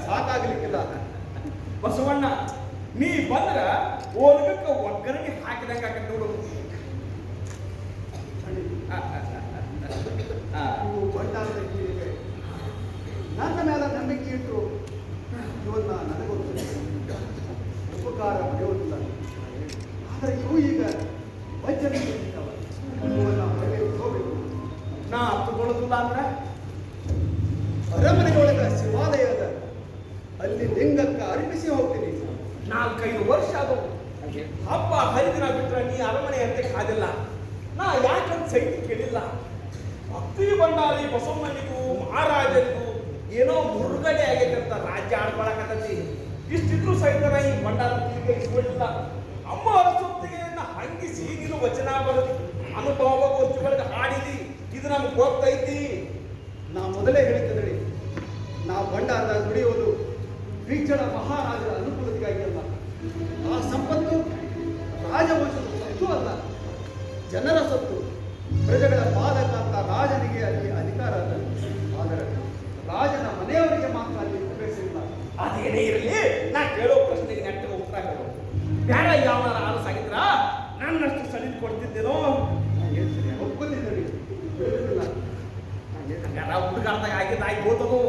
ಸಾಕಾಗ್ಲಿಕ್ಕಿಲ್ಲ. ಬಸವಣ್ಣ ನೀ ಬಂದ್ರ ಓಲಗಕ್ಕೆ ಒಗ್ಗರಣೆ ಹಾಕಿದಂಗ ಆಕತ್ ನೋಡು. ಬಂಡಾರದ ಕೀಳಿಗೆ ನನ್ನ ಮೇಲೆ ನಂಬಿಕೆ ಇಟ್ಟರು. ಇವನ್ನ ನನಗೊತ್ತು ಉಪಕಾರ ಪಡೆಯುವುದಿಲ್ಲ. ಆದರೆ ಇವು ಈಗ ವಜ್ಜನೆ ಹೋಗಬೇಕು. ನಾ ತಗೊಳ್ಳೋದಿಲ್ಲ ಅಂದ್ರೆ ಅರಮನೆಯೊಳಗ ಶಿವಾಲಯದ ಅಲ್ಲಿ ಲಿಂಗಕ್ಕ ಅರ್ಪಿಸಿ ಹೋಗ್ತೀನಿ. 4-5 ವರ್ಷ ಆದವು. ಹಬ್ಬ ಹರಿದಿನ ಬಿಟ್ರೆ ನೀ ಅರಮನೆ ಅಂತ ಕಾದಿಲ್ಲ. ನಾ ಯಾಕಂತ ಸೈಟ್ ಕೇಳಿಲ್ಲ. ಭಕ್ತಿ ಭಂಡಾರಿ ಬಸವಣ್ಣನಿಗೂ ಮಹಾರಾಜರಿಗೂ ಏನೋ ಮುರುಗಡೆ ಆಗೈತೆ ಅಂತ ರಾಜ್ಯ ಆಡ್ಕೊಳಕತ್ತೈತಿ. ಇಷ್ಟಿದ್ರು ಸಹಿತ ನಾ ಈ ಭಂಡಾರ ಇಸ್ಕೊಳ್ಳಿಲ್ಲ. ಅಮ್ಮ ಅರಸೊತ್ತಿಗೆ ಹಂಗಿಸಿ ನೀನು ವಚನ ಬರೋದು ಅನುಭವ ಗೋಷ್ಠಿಗಳಿಗೆ ಹಾಡಿದಿ. ಇದು ನಮ್ಗೆ ಗೊತ್ತೈತಿ. ನಾ ಮೊದಲೇ ಹೇಳಿದ್ದೆ, ನಾ ಭಂಡಾರದಾಗ ದುಡಿಯೋದು ಬೀಚಳ ಮಹಾರಾಜರ ಅನುಕೂಲತೆಗಾಗಿ ಅಲ್ಲ. ಆ ಸಂಪತ್ತು ರಾಜವಂಶದ ಸತ್ತು ಅಲ್ಲ, ಜನರ ಸತ್ತು. ಪ್ರಜೆಗಳ ಪಾಲಕ ಅಂತ ರಾಜನಿಗೆ ಅಲ್ಲಿ ಅಧಿಕಾರ ಅಲ್ಲ. ಆದರೆ ರಾಜನ ಮನೆಯವರಿಗೆ ಮಾತ್ರ ಅಲ್ಲಿ ಪ್ರವೇಶವಿಲ್ಲ. ಅದೇನೇ ಇರಲಿ, ನಾ ಕೇಳೋ ಪ್ರಶ್ನೆಗೆ ನೆಟ್ಟಿಗೆ ಉತ್ತರ ಹೇಳೋ. ಬೇಡ ಯಾವನಾರ ಆಲಸಾಗಿದ್ರ ನನ್ನಷ್ಟು ಸಲಿದು ಕೊಡ್ತಿದ್ದೇನೋ. ಒಪ್ಕೊಂಡಿದ್ದೆ, ಹಂಗಾರ ಹುಡುಗಾಡ್ದಾಗ ಆಗಿದ್ದ ಆಗಿ ಹೋದದು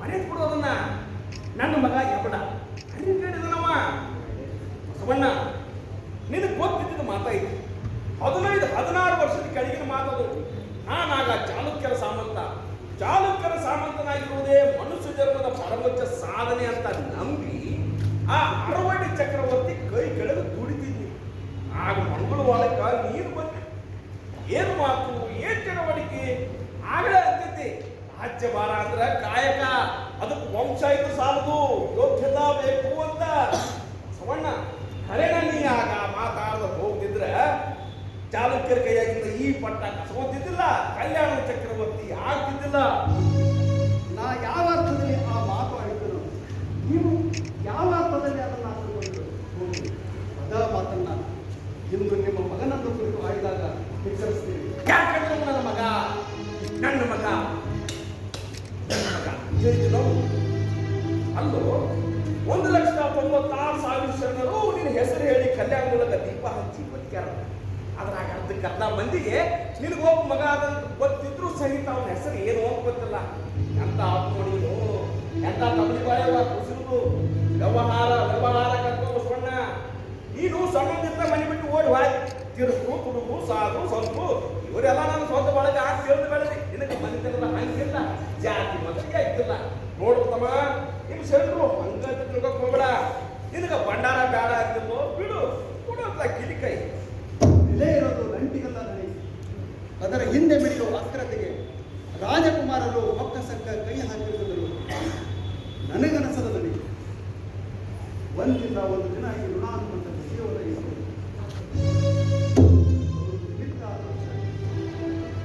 ಮನೆಗೆ ಕೊಡೋದನ್ನ. ನನ್ನ ಮಗ ಎಬ್ಬಡ ಹಂಗೆ ಕೇಳಿದನವ. ಬಸವಣ್ಣ, ನಿನಗೆ ಗೊತ್ತಿದ್ದ ಮಾತಾಯಿತು. 15-16 ವರ್ಷದ ಕೆಳಗಿನ ಮಾತದು. ನಾನಾಗ ಚಾಲುಕ್ಯರ ಸಾಮಂತ. ಚಾಲುಕ್ಯರ ಸಾಮಂತನಾಗಿರುವುದೇ ಮನುಷ್ಯ ಜನ್ಮದ ಪರಮೋಚ್ಚ ಸಾಧನೆ ಅಂತ ನಂಬಿ ಆ ಅರವಳ್ಳಿ ಚಕ್ರವರ್ತಿ ಕೈ ಕೆಳಗೆ ದುಡಿತಿದ್ವಿ. ಆಗ ಮಂಗಳವಾಳಕ್ಕ ನೀರು ಬಂದೆ. ಏನು ಮಾತು, ಏನ್ ಚಳವಳಿಕೆ ಆಗಲೇ ಅಂತಿದ್ದೆ. ರಾಜ್ಯ ಭಾರ ಅಂದ್ರೆ ಕಾಯಕ, ಅದಕ್ಕೆ ವಂಶ ಇದು ಸಾಲದು, ಯೋಗ್ಯತಾ ಬೇಕು ಅಂತ. ಸವಣ್ಣ ಖರೇನ ನೀ ಆಗ ಮಾತಾಡದ ಹೋಗ್ತಿದ್ರೆ ಚಾಲುಕ್ಯರ ಕೈಯಾಗಿಂದ ಈ ಪಟ್ಟ ಕಸವಂತಿದ್ದಿಲ್ಲ, ಕಲ್ಯಾಣ ಚಕ್ರವರ್ತಿ ಆಗ್ತಿದ್ದಿಲ್ಲ. ನಾ ಯಾವ ಅರ್ಥದಲ್ಲಿ ಆ ಮಾತು ಆಡಿದ್ದನು, ನೀವು ಯಾವ ಅರ್ಥದಲ್ಲಿ ಅದನ್ನು ಹಾಕಿಕೊಂಡ್ರು? ಅದ ಮಾತನ್ನ ಇಂದು ನಿಮ್ಮ ಮಗನನ್ನು ಕುರಿತು ಆಡಿದಾಗ ವಿಚಾರಿಸ್ತೀವಿ. ಯಾಕಂದ್ರೆ ನನ್ನ ಮಗ ಹೇಳಿದ್ರು ಅಲ್ಲೋ 1,96,000 ಶರಣರು ನಿನ್ನ ಹೆಸರು ಹೇಳಿ ಕಲ್ಯಾಣದೊಳಗ ದೀಪ ಹಚ್ಚಿ ಬದುಕ್ಯಾರ. ಅದ್ರಾಗ ಅರ್ಧ ಮಂದಿಗೆ ನಿನಗೊಬ್ಬ ಮಗ ಅದಂತ ಗೊತ್ತಿದ್ರು ಸಹಿತ ಅವನ ಹೆಸರು ಏನು ಅಂತ ಗೊತ್ತಿಲ್ಲ. ಎಂತ ಆಪ್ ನೋಡಿ ಎಂತ ತಬಲಿ ಬಾಯವ ಕುಸಿರುದು ವ್ಯವಹಾರ ಕರ್ಕೊ ಬಸವಣ್ಣ. ನೀನು ಸಣ್ಣದಿಂದ ಮನೆ ಬಿಟ್ಟು ಓಡಿ ಹೋಯ್ ತಿರುಗು ತುಡುಗು ಸಾಧು ಸ್ವಲ್ಪ ಇವರೆಲ್ಲ ನನ್ನ ಸ್ವಂತ ಬಳಗ ಆ ತಿಳಿದು ಬೆಳೆದಿ. ನಿನಗೆ ಮನೆತನದ ಹಂಗಿಲ್ಲ, ಜಾತಿ ಮತಕ್ಕೆ ಇದ್ದಿಲ್ಲ. ನೋಡ್ತಮ್ಮ, ನಿಮ್ಮ ಶರಣರು ಹಂಗ ತಿಳ್ಕೊಕ್ ಹೋಗ್ಬೇಡ. ನಿನಗೆ ಭಂಡಾರ ಬೇಡ ಅಂತಿಲ್ಲೋ ಬಿಡು, ಕೊಡೋದ್ಲ ಕಿರಿಕೈ. ನೆಲೆ ಇರೋದು ನಂಟಿಗಲ್ಲ ನಡಿ. ಅದರ ಹಿಂದೆ ಮಿಡಿಯುವ ಅಕ್ರತೆಗೆ ರಾಜಕುಮಾರರು ಒಕ್ಕಸಕ್ಕ ಕೈ ಹಾಕಿರುವುದರು ನನಗನಸದ ನಡಿ. ಒಂದಿಲ್ಲ ಒಂದು ದಿನ ಈ ಋಣಾತ್ಮಕ ವಿಷಯವನ್ನು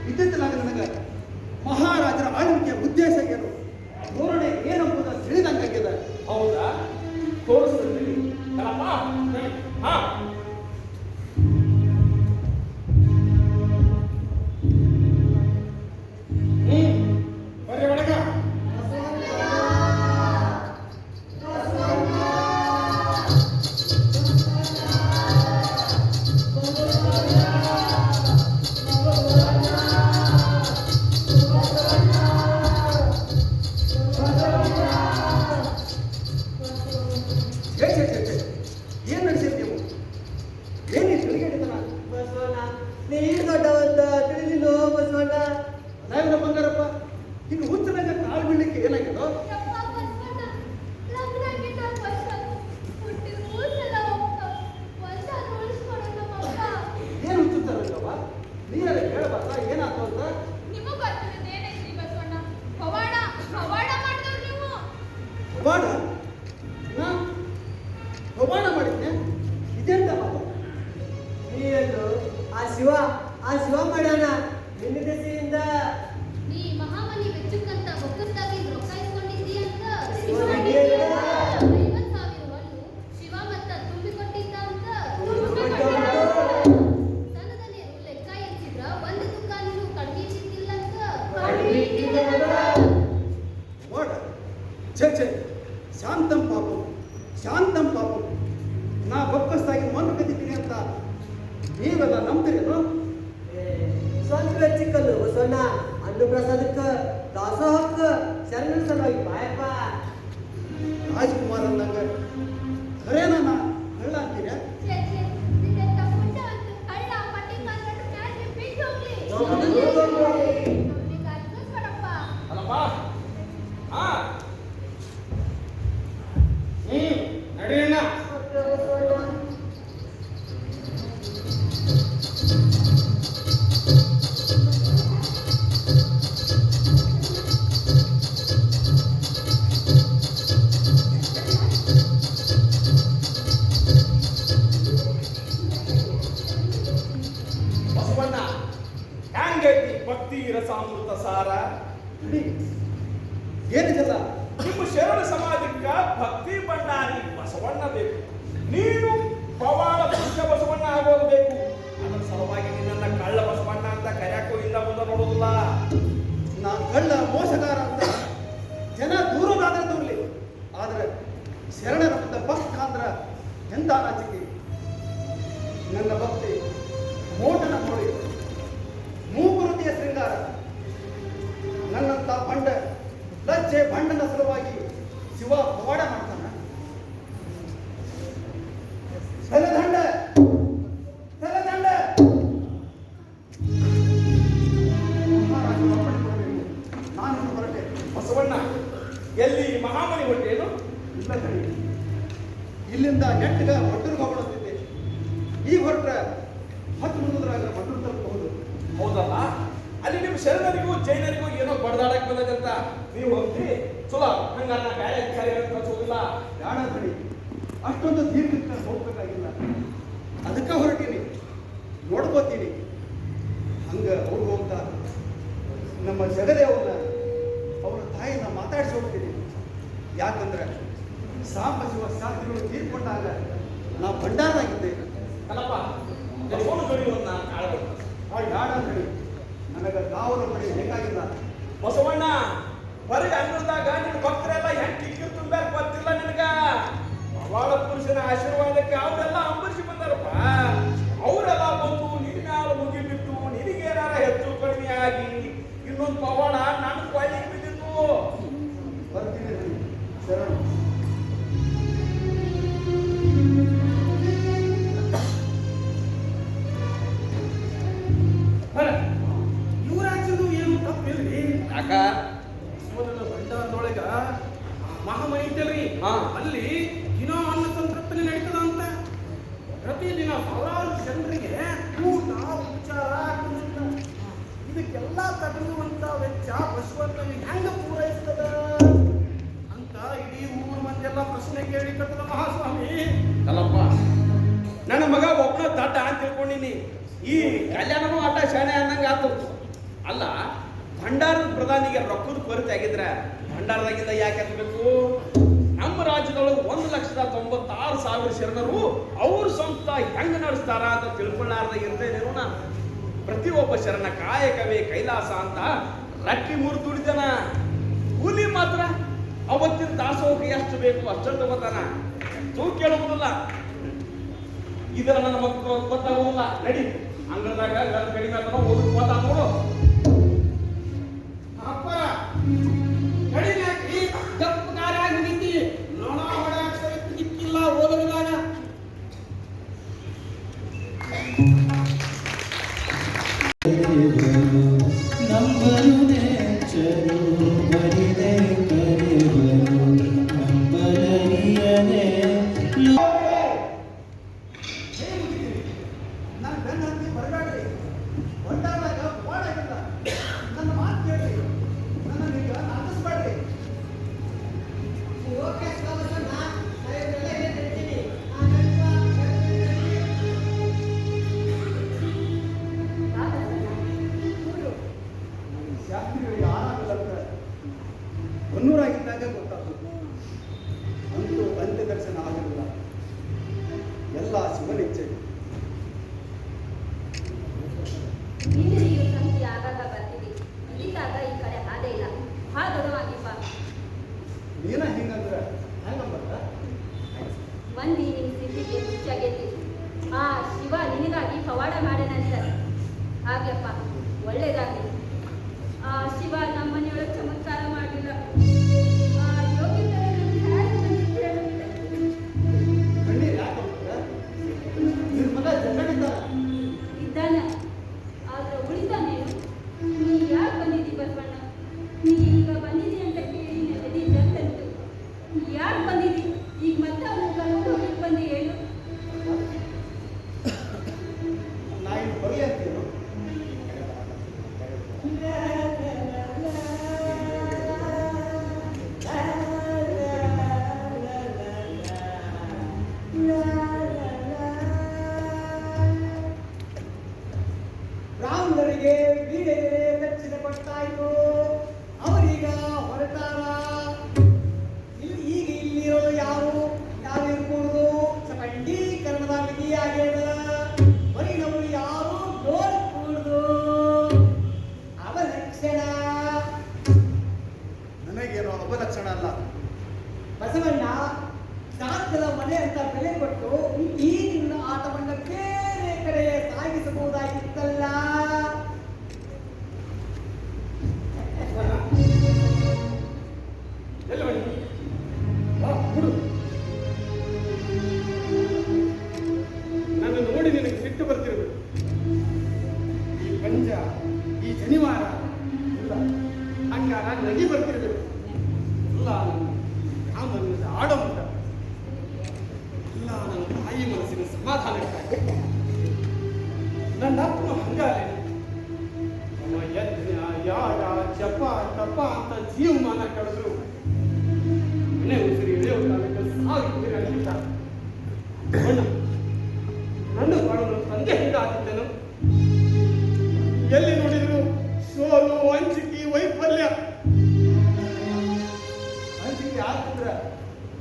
ಇದ್ದಿದ್ದಲಾಗ ನನಗೆ ಮಹಾರಾಜರ ಆಳ್ವಿಕೆಯ ಉದ್ದೇಶ ಏನು, ಧೋರಣೆ ಏನೆಂಬುದನ್ನು ತಿಳಿದಂಗಾಗಿದೆ. ಹೌದಾ? ತೋರಿಸ್ತೀನಿ ಕಲಪ್ಪ. ಹಾ ಬರೀ ಒಳಗ ಏನ್ ನಡೆಸಿರಿ ನೀವು? ಏನಿ ತಿಳಿಗಡಿತನ? ಬಸವಣ್ಣ, ನೀನು ದೊಡ್ಡವಂತ ತಿಳಿದಿಲ್ಲೋ ಬಸವಣ್ಣ. ನಾವಿನ ಬಂಗಾರಪ್ಪ, ಇನ್ನು ಹುಚ್ಚನಾಗ ಕಾಳು ಬೀಳಲಿಕ್ಕೆ ಏನಾಗಿದೋ? ಯಪ್ಪ ಬಸವಣ್ಣ, ಲಗ್ನ ಆಗಿದ್ದ ವರ್ಷ ಹುಟ್ಟಿದ ಕೂಸೆಲ್ಲ ಹೋಗ್ತ ಒಂದಾದ್ರೂ ಉಳಿಸ್ಕೊಡು ನಮ್ಮಪ್ಪ. ಏನು ಹುಚ್ಚುತ್ತಾರಲ್ಲವ? ನೀರೇ ಹೇಳಬಾರ್ದ ಏನಾಯ್ತು ಅಂತ? ನಿಮಗ್ ಗೊತ್ತಿರೋದು ಏನೈತ್ರಿ ಬಸವಣ್ಣ? ಪವಾಡ ಮಾಡಿದವ್ರು ನೀವು. ಬಾಡ ಪ್ರಮಾಣ ಮಾಡಿದ್ನೆ, ಇದೆಂತ ಮಾತು? ನೀನು ಆ ಶಿವ ಮಾಡೋಣ ನಿನ್ನ ದೆಸೆಯಿಂದ. ನೀ ಮಹಾಮನಿ ವೆಚ್ಚಕ್ಕಂತ ಬೊಕ್ಕಸ್ದಾಗಿ ರೊಕ್ಕ ಇಸ್ಕೊಂಡಿದ್ದೀ ಅಂತ 50,000 ಹೊನ್ನು ಶಿವ ಮತ್ತ ತುಂಬಿಕೊಟ್ಟಿದ್ದ ಅಂತ ಸಣ್ಣದನೇರು ಲೆಕ್ಕ ಎತ್ತಿದ್ರ ಒಂದು ದುಃಖ ನೀನು ಕಡಿಮೆ ಇಟ್ಟಿದ್ದಿಲ್ಲ ಅಂತ. ವಾಡ ಛೆ ಶಾಂತಂ ಪಾಪಂ. ನಾ ಬೊಕ್ಕಸ್ತಾಗಿ ಮಣ್ಣು ಕದಿದ್ದೀನಿ ಅಂತ ನೀವೆಲ್ಲ ನಂಬ್ತೀರೇನು? ಸ್ವಂತ ವೆಚ್ಚಕ್ಕಲ್ಲು ಬಸವಣ್ಣ. ಅನ್ನ ಪ್ರಸಾದಕ್ಕ ದಾಸೋಹಕ್ಕ ಶರಣರ ಸಲುವಾಗಿ ಬಾಯಪ್ಪ. ರಾಜ್ಕುಮಾರ್ ಅಂದಂಗ ಖರೇನ ನಾ ಕಳ್ಳ ಅಂತೀರ? ಛೇ ನಿಂದೆಂತ ಪುಟ್ಟ ಅಂತ ಕಳ್ಳ ಪಟ್ಟಿ ಕಾಲ್ಗಟ್ಟು ಮ್ಯಾಲೆ ಬಿದ್ದು ಹೋಗ್ಲಿ. ಅವ್ನಿಗೆ ಅರ್ಗಿಸ್ಬೇಡಪ್ಪ. ಅಲ್ಲಪ್ಪ. ಹಾ ನಡಿಯಣ್ಣ. ಹೆಂಗೈತಿ ಭಕ್ತಿ ರಸಾಮೃತ ಸಾರ? ನಡಿ. ಏನಿದೆಲ್ಲ? ನಿಮ್ಮ ಶರಣ ಸಮಾಜಕ್ಕ ಭಕ್ತಿ ಭಂಡಾರಿ ಬಸವಣ್ಣ ಬೇಕು. ನೀನು ಪವಾಡ ಪುರುಷ ಬಸವಣ್ಣ ಆಗೋದು ಬೇಕು. ಅದರ ಸಲುವಾಗಿ ನಿನ್ನನ್ನ ಕಳ್ಳ ಬಸವಣ್ಣ ಅಂತ ಕರೆಯಕ್ಕೂ ಹಿಂದ ಮುಂದೆ ನೋಡೋದಿಲ್ಲ. ನಾನು ಕಳ್ಳ ಮೋಸಗಾರ ಅಂತ ಜನ ದೂರದಾದ್ರೆ ದೂರ್ಲಿ, ಆದ್ರೆ ಶರಣರ ಮುಂದೆ ಭಕ್ತ ಅಂದ್ರ ಎಂತ ನಾಚಿಕೆ. ನನ್ನ ಭಕ್ತಿ ಮೋಟನ ನೋಡಿ ಮೂಗುರುತಿಯ ಶೃಂಗಾರ. ನನ್ನಂತ ಬಂಡ ಲಜ್ಜೆ ಬಂಡನ ಸಲುವಾಗಿ ಶಿವ ಪವಾಡ ಮಾಡ್ತಾನ. ತಲೆದಂಡ ತಲೆದಂಡ ಮಹಾರಾಜರು ಅಪ್ಪಣೆ ಕೊಡಬೇಕು. ನಾನು ಹೊರಟೆ. ಬಸವಣ್ಣ ಎಲ್ಲಿ ಮಹಾಮನಿ ಹೊಟ್ಟೇನು? ಇಲ್ಲ ಕಣಿ, ಇಲ್ಲಿಂದ ನೆಟ್ಟಗ ಒಟ್ಟರಿಗೆ ಹೋಗ್ಬಿಡುತ್ತಿದ್ದೆ. ಈಗ ಹೊರಟ್ರೆ 10 ಮುಂದ್ರಾಗ ಒಟ್ಟರು ತಲುಪಬಹುದು. ಹೌದಲ್ಲ, ಅಲ್ಲಿ ನಿಮ್ಮ ಶರಣರಿಗೂ ಜೈನರಿಗೂ ಏನೋ ಬಡದಾಡಕ್ ಬಂದದಂತ ನೀವು ಹೋಗ್ತಿ ಚಲೋ. ಹಂಗ ನಾ ಬೇರೆ ಅಧಿಕಾರಿಗಳು ಕಳ್ಸೋದಿಲ್ಲ. ಬೇಡ ಕಣಿ, ಅಷ್ಟೊಂದು ದೀರ್ಘಕ್ಕೆ ಹೋಗ್ಬೇಕಾಗಿಲ್ಲ. ಅದಕ್ಕೆ ಹೊರಟೀನಿ, ನೋಡ್ಕೋತೀನಿ. ಹಂಗ ಅವ್ರು ಹೋಗ್ತಾ ನಮ್ಮ ಜಗದೇವನ್ನ ಅವರ ತಾಯಿನ ಮಾತಾಡಿಸಿ ಹೋಗ್ತೀನಿ. ಯಾಕಂದ್ರೆ ಸಾಂಬ ಶಿವ ಶಾಸ್ತ್ರಿಗಳು ತೀರ್ಕೊಂಡಾಗ ನಾ ಭಂಡಾರನಾಗಿದ್ದೆ. ಅಲ್ಲಪ್ಪ ಫೋನ್ ಜೋಡಿಯೋನ್ನ ಕಾಳಗಳು ಯಾಡ ಕಣಿ, ನನಗೆ ಕಾವಲು ಪಡೆ ಬೇಕಾಗಿಲ್ಲ. ಬಸವಣ್ಣ ಹೊರಗೆ ಅಂಗಳದಾಗ ನಿನ್ನ ಭಕ್ತರೆಲ್ಲ ಹೆಂಗ್ ಕಿಕ್ಕಿ ತುಂಬ್ಯಾರ ಗೊತ್ತಿಲ್ಲ ನಿನಗ. ಪವಾಡ ಪುರುಷನ ಆಶೀರ್ವಾದಕ್ಕೆ ಅವರೆಲ್ಲ ಅಂಬರಿಸಿ ಬಂದಾರಪ್ಪ. ಅವರೆಲ್ಲ ಬಂದು ನಿನ್ನ ಮ್ಯಾಲ ಮುಗಿ ಬಿಟ್ಟು ನಿನಗೇನಾರ ಹೆಚ್ಚು ಕಡಿಮೆ ಆಗಿ ಇನ್ನೊಂದು ಪವಾಡ ನನ್ನ ಕೊಳ್ಳಿಗೆ ಬಿದ್ದಿತ್ತು. ಬರ್ತೀನಿ ಕಣಿ, ಶರಣ. ಯುವರಾಜದು ಏನು ತಪ್ಪಿಲ್ರಿ. ಯಾಕ ಮೊದಲ ಭಂಡಾರದೊಳಗ ಮಹಾಮನಿ ಐತಲ್ರಿ, ಹಾ. ಅಲ್ಲಿ ದಿನ ಅನ್ನ ಸಂತೃಪ್ತಿ ನಡೀತದ ಅಂತ. ಪ್ರತಿದಿನ ಸಾವಿರಾರು ಜನರಿಗೆ ಊಟ ಉಪಚಾರ ಕುಂದಿರ್ತಾವ. ಇದಕ್ಕೆಲ್ಲ ತಗುಲುವಂತ ವೆಚ್ಚ ಬಸವಣ್ಣನಿಗೆ ಹೆಂಗ ಪೂರೈಸ್ತದ ಅಂತ ಇಡೀ ಊರು ಮಂದಿಯೆಲ್ಲ ಪ್ರಶ್ನೆ ಕೇಳಿಕತ್ತದ ಮಹಾಸ್ವಾಮಿ. ಅಲ್ಲಪ್ಪ, ನನ್ನ ಮಗ ಒಬ್ಬನ ದಡ್ಡ ಅಂತ ತಿಳ್ಕೊಂಡಿನಿ. ಈ ಕಲ್ಯಾಣನೂ ಅಡ್ಡ ಶಾಣೆ ಅನ್ನಂಗ ಆತು. ಅಲ್ಲ, ಭಂಡಾರದ ಪ್ರಧಾನಿಗೆ ರೊಕ್ಕದ ಕೊರತೆ ಆಗಿದ್ರ ಭಂಡಾರದಾಗಿಂದ ಯಾಕೆ ಎತ್ತಬೇಕು? ನಮ್ಮ ರಾಜ್ಯದೊಳಗೆ 1,96,000 ಶರಣರು ಅವ್ರ ಸ್ವಂತ ಹೆಂಗ ನಡೆಸ್ತಾರ ಅಂತ ತಿಳ್ಕೊಳ್ಳಾರ್ದ ಇರ್ತೇನೇನು ನಾನು. ಪ್ರತಿಯೊಬ್ಬ ಶರಣ ಕಾಯಕವೇ ಕೈಲಾಸ ಅಂತ ರಟ್ಟಿ ಮುರಿದು ದುಡಿದನ. ಕೂಲಿ ಮಾತ್ರ ಅವತ್ತಿನ ದಾಸೋಹಕ್ಕೆ ಎಷ್ಟು ಬೇಕು ಅಷ್ಟು ತಗೋತಾನ. ತೂಕ ಕೇಳುವುದಿಲ್ಲ. ಇದರ ನನ್ನ ಮಕ್ಕಳು ಗೊತ್ತಾಗುವುದಿಲ್ಲ. ನಡಿ, ಅಂಗಳದಾಗ ಗಲ್ ಕಡಿಮೆ ಆತನೋ ಓದಕ್ಕೆ ಗೊತ್ತಾ ನೋಡು. ಅಪ್ಪರ ಕಡಿಮೆ ಹಾಕಿ ದಪ್ಪಗಾರಾಗಿ ನಿಂತಿ ನೊಣ ಹೊಡ ದಿಕ್ಕಿಲ್ಲ ಓದೋದಾಗ. ನಂಬರು ನೆಚ್ಚರು ಬರಿದೆ ಕರೆವರು ನಂಬಲರಿಯನೆ ನನ್ನ ಬೆನ್ನ ಹತ್ತಿ ಬರಬೇಡ್ರಿ. ಭಂಡಾರದಾಗ ಪವಾಡ ಆಗಿಲ್ಲ. ನನ್ನ ಮಾತು ಕೇಳ್ರಿ, ನನ್ನ ಈಗ ನಾಟಿಸ್ಬೇಡ್ರಿ. ಶಾಸ್ತ್ರಿಗಳಿಗೆ ಆರಾಮಿಲ್ಲ ಅಂತ ಹೊನ್ನೂರಾಗಿದ್ದಾಗ ಗೊತ್ತಾಗ್ತದೆ. ಅಂತೂ ಅಂತ್ಯ ದರ್ಶನ ಆಗಲಿಲ್ಲ. ಎಲ್ಲ ಶಿವನಿಚ್ಛೆ. ಇಂದಿನಿಯೂ ಸಂತಿ ಆಗಾಗ ಬರ್ತಿದೆ. ಇಲ್ಲಿದ್ದಾಗ ಈ ಕಡೆ ಹಾದೇ ಇಲ್ಲ. ಹಾ ದೊಡವಾಗಿಪ್ಪ. ನೀನ ಹಿಂಗಂದ್ರೆ ಹೆಂಗಂಬತ್ತ? ಮಂದಿ ನಿನ್ ಸ್ಥಿತಿಗೆ ಹುಚ್ಚಾಗೈತಿ. ಆ ಶಿವ ನಿನಗಾಗಿ ಪವಾಡ ಮಾಡೇನಂತ. ಹಾಗೆಪ್ಪ, ಒಳ್ಳೇದಾಗ್ಲಿ. ಆ ಶಿವ ನಮ್ಮ ಮನೆಯೊಳಗೆ ಚಮತ್ಕಾರ ಮಾಡಲಿಲ್ಲ. ಆ ಯೋಗ್ಯತೆ ಕಣ್ಣೀರು ಯಾಕೆ ಹೋಗ್ತದ? ನಿನ್ನ ಮಗ ಜಗಡಿದ್ದಾನ. ಇದ್ದಾನ, ಆದ್ರೆ ಉಳಿತಾನೇನು? ನೀ ಯಾಕೆ ಬಂದಿದ್ದಿ ಬಸವಣ್ಣ? ನೀ ಈಗ ಬಂದಿದ್ದಿ ಅಂತ ಕೇಳಿ ನದಿ ಜಂತಂತು. ಯಾಕೆ ಬಂದಿದ್ದಿ? ಈಗ ಮತ್ತೆ ಅವನು ಕರ್ಕೊಂಡು ಹೋಗಕ್ಕೆ ಬಂದು ಹೇಳು. ನಾ ಇಲ್ಲಿ ಬರಲಿ ಅಂತೀನು. ಬ್ರಾಹ್ಮಣರಿಗೆ ವೀರೆಗೆ ದಕ್ಷಿಣ ಕೊಟ್ಟಾಯ್ತು. ಅವರೀಗ ಹೊರಟಾರ. ಈಗ ಇಲ್ಲಿರೋದು ಯಾರು ಇರ್ಬೋದು? ಸಬಂಡೀಕರಣದ ವಿಧಿ ಆಗ್ಯದ. ಹೊರಗಿನವರು ಯಾರು ನೋಡ್ಕೂಡ್ದು. ಅವಲಕ್ಷಣ ನನಗೇನೋ ಅವಲಕ್ಷಣ ಅಲ್ಲ. ಬಸವಣ್ಣ ಶಾಂತದ ಮನೆ ಅಂತ ಬೆಲೆ ಕೊಟ್ಟು ಈ ನಿನ್ನ ಆಟವನ್ನ ಬೇರೆ ಕಡೆ ಸಾಗಿಸಬಹುದಾಗಿತ್ತಲ್ಲ. ಎಲ್ಲಿ ಬನ್ನಿ ಬಿಡು. ನನ್ನ ನೋಡಿ ನಿನಗೆ ಸಿಟ್ಟು ಬರ್ತಿರ್ಬೇಕು. ಈ ಪಂಜ, ಈ ಶನಿವಾರ ಇಲ್ಲ ಹಂಗಾರ ನಗಿ ಬರ್ತಿರ್ಬೇಕು. ಇಲ್ಲ ನನ್ನ ಆಡಂಬ ಇಲ್ಲ ನನ್ನ ತಾಯಿ ಮನಸ್ಸಿನ ಸಮಾಧಾನಕ್ಕಾಗಿ ನನ್ನ ಅಪ್ಪನ ಹಂಗಾಲೆ ನಮ್ಮ ಯಜ್ಞ ಯಾಗ ಜಪ ತಪ ಅಂತ ಜೀವಮಾನ ಕಳೆದ್ರು ಮನೆ ಉಸಿರಿ ಇಳಿಯೋ ಕಾಲಕ್ಕೆ ಸಾವಿರ ಅನಿಸುತ್ತಾರೆ. ನನ್ನ ಬಾಳು ತಂದೆ ಹಿಂಗಾಗಿದ್ದನು. ಎಲ್ಲಿ ನೋಡಿದ್ರು ಸೋಲು, ವಂಚಿಕೆ, ವೈಫಲ್ಯ. ಅಂಜಿಕೆ ಆಗ್ತಿದ್ರೆ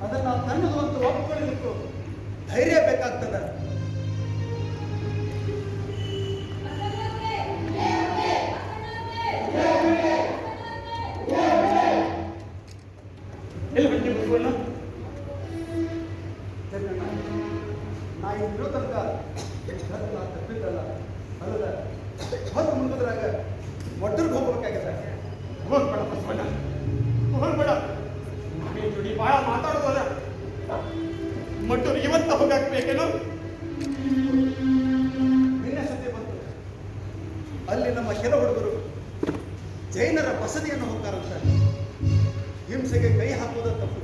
ಅದನ್ನ ತನ್ನದು ಅಂತ ಒಪ್ಕೊಳ್ಳಿಕ್ಕೆ ಧೈರ್ಯ ಬೇಕಾಗ್ತದ. ಎಲ್ಲಿ ಬಂದಿ ಬಸವಣ್ಣ? ನಾ ಇರೋ ತನಕ ತಪ್ಪಿದ್ದಲ್ಲ ಅಲ್ಲದ ಹೊತ್ತು ಮುಂದ್ರಾಗ ಒಟ್ಟರ್ಗೆ ಹೋಗ್ಬೇಕಾಗಿದೆ. ಹೋಗ್ಬೇಡ ಬಸವಣ್ಣ, ಹೋಗ್ಬೇಡ. ನೀನ್ ಜೋಡಿ ಬಾಳ ಮಾತಾಡೋದಲ್ಲ. ಮಟ್ಟೂರು ಇವತ್ತ ಹೋಗಾಕ್ಬೇಕೇನು? ನಿನ್ನೆ ಸುದ್ದಿ ಬಂತು. ಅಲ್ಲಿ ನಮ್ಮ ಕೆಲ ಹುಡುಗರು ಜೈನರ ಬಸದಿಯನ್ನು ಹೋಗ್ತಾರಂತ. ಹಿಂಸೆಗೆ ಕೈ ಹಾಕುವುದು ತಪ್ಪು.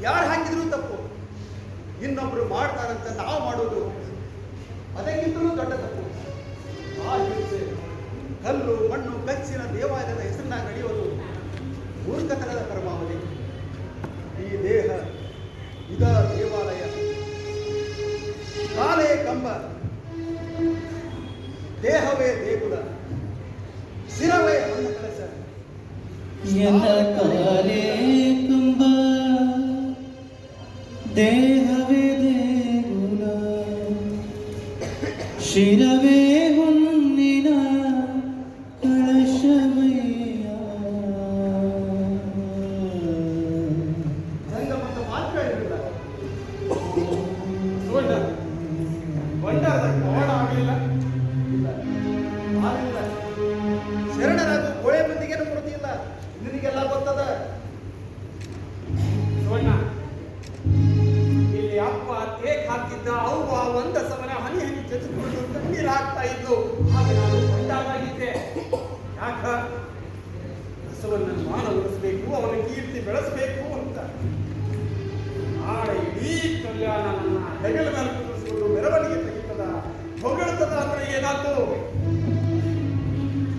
ಯಾರು ಹಾಕಿದ್ರು ತಪ್ಪು. ಇನ್ನೊಬ್ರು ಮಾಡ್ತಾರಂತ ನಾವು ಮಾಡೋದು ಅದಕ್ಕಿಂತಲೂ ದೊಡ್ಡ ತಪ್ಪು. ಆ ಹಿಂಸೆ ಕಲ್ಲು ಮಣ್ಣು ಕಚ್ಚಿನ ದೇವಾಲಯದ ಹೆಸರಿನಾಗ ನಡೆಯೋದು ಮೂರ್ಖತನದ ಪರಮಾವಧಿ. ಈ ದೇಹ ಇದ ದೇವಾಲಯ, ಕಾಲೇ ಕಂಬ, ದೇಹವೇ ದೇಗುಲ, ಶಿರವೇ ಹೊನ್ನ ಕಳಸ. ಎನ್ನ ಕಾಲೇ ಕಂಬ, ದೇಹವೇ ದೇಗುಲ, ಶಿರವೇ ಹೊನ್ನಿನ ಕಳಶಮಯ್ಯ. ಸಂಗಮದ ಮಾತ್ರ ಇರಲಿಲ್ಲ. ಸುವರ್ಣ, ಬಂಡಾರದ ಕವಾಡ ಆಗಲಿಲ್ಲ. ಆಗಿಲ್ಲ. ಶರಣರಾಗು ಗೋಳೆ ಮಂದಿಗೇನು ಕೊಡ್ತಿಲ್ಲ. ನಿನಗೆಲ್ಲ ಗೊತ್ತದ. ಸುವರ್ಣ, ಇಲ್ಲಿ ಅಪ್ಪ ತೇಕ್ ಹಾಕಿದ್ದ ಅವ್ವ ಒಂದ ಸಮನ ಹನಿ ಹನಿ ಚಚ್ಚಿಕೊಂಡು ಕಣ್ಣೀರು ಹಾಕ್ತಾ ಇದ್ಲು. ಆಗ ನಾನು ಬಂಡಾರಾಗಿದ್ದೆ. ಯಾಕ? ಬಸವಣ್ಣನ ಮಾನ ಉಳಿಸ್ಬೇಕು, ಅವನ ಕೀರ್ತಿ ಬೆಳೆಸಬೇಕು ಅಂತ. ನಾಳೆ ಇಡೀ ಕಲ್ಯಾಣ ನನ್ನ ಹೆಗಲ ಮೇಲೆ ಕುದಿಸ್ಕೊಂಡು ಮೆರವಣಿಗೆ ತೆಗಿತದ, ಹೊಗಳ್ತದ ಅಂದ್ರೆ ಏನಾಯ್ತು?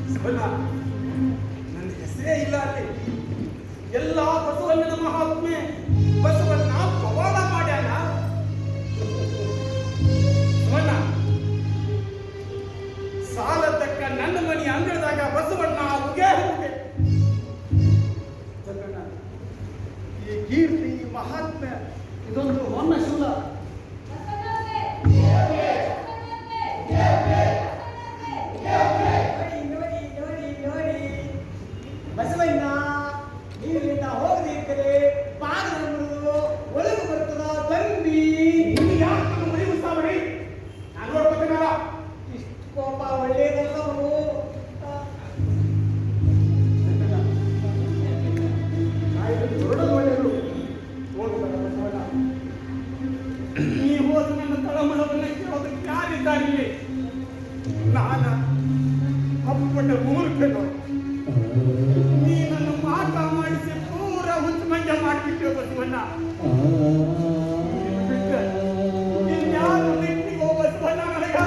ಬಸವಣ್ಣ, ನನ್ನ ಹೆಸರೇ ಇಲ್ಲ ಅಲ್ಲಿ. ಎಲ್ಲ ಬಸವಣ್ಣನ ಮಹಾತ್ಮೆ. ಬಸವಣ್ಣ ಪವಾಡ ಮಾಡ್ಯಾನ. ಬಸವಣ್ಣ ಸಾಲತಕ್ಕ ನನ್ನ ಮನಿ ಅಂಗಳದಾಗ ಬಸವಣ್ಣ ಉಗೆ ಹೋಗೆ. ಜಗಣ್ಣ, ಈ ಕೀರ್ತಿ, ಈ ಮಹಾತ್ಮೆ ಇದೊಂದು ಹೊನ್ನ ಶೂಲ. ನೋಡಿ ಬಸವಣ್ಣ, ನೀರಿನಿಂದ ಹೋಗದಿದ್ದರೆ ಬಾಗಿಲು ಮುರಿದು ಒಳಗೆ ಬರ್ತದ ತಂಬಿ. ಯಾಕೆ ಮರಿ ಉತ್ಸಾವರಿ? ನಾನು ನೋಡ್ಕೊತೀನಲ್ಲ. ಇಷ್ಟು ಕೋಪ ಒಳ್ಳೆಯದಲ್ಲವು. ಹೊರಡೋದು ಒಳ್ಳೆಯದು. ಹೋಗ್ಬೇಡ ಬಸವಣ್ಣ. ನೀ ಹೋದ ನನ್ನ ತಳಮಳವನ್ನ ಕೇಳೋದಕ್ಕೆ ಯಾರಿದ್ದಾರೆ ಇಲ್ಲಿ? ನಾನ ಅಪ್ಪಟ ಮೂರ್ಖನು. ನೀ ನನ್ನ ಮಾಟ ಮಾಡಿಸಿ ಪೂರ ಹುಚ್ಚು ಮಂಜ ಮಾಡಿಬಿಟ್ಟು ಬಸವಣ್ಣ. ಇನ್ಯಾರು ನೆಟ್ಟಿಗೋ ಬಸವಣ್ಣ ನನಗ?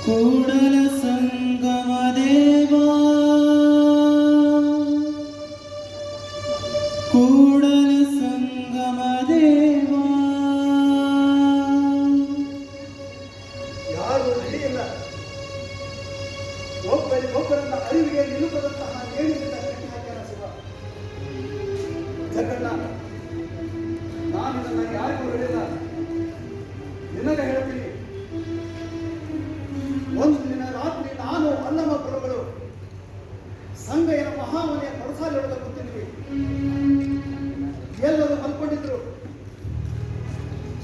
ಕೂಡಲ ಸಂಗಮ ದೇವಾ ಕೂಡಲ ಸಂಗಮ ದೇವಾ. ಯಾರು ಹಿಡಿಯಿಲ್ಲ, ಒಬ್ಬರಿಗೊಬ್ಬರನ್ನ ಅರಿವಿಗೆ ನಿಲುಕದಂತಹ ನೇಣಿಯಿಂದ ಕಟ್ಟಿ ಹಾಕ್ಯಾರ ಶಿವ. ಜಗನ್ನ ನಾನು ಇದನ್ನ ಯಾರಿಗೂ ಹೇಳಿಲ್ಲ, ನಿನಗೆ ಹೇಳ್ತೀನಿ. ಒಂದು ದಿನ ರಾತ್ರಿ ನಾನು ಅಲ್ಲಮ ಗುರುಗಳು ಸಂಗಯ್ಯನ ಮಹಾಮನೆಯ ಪರಸಾಲೊಳಗೆ ಕೂತಿದ್ವಿ. ಎಲ್ಲರೂ ಮಲ್ಕೊಂಡಿದ್ರು,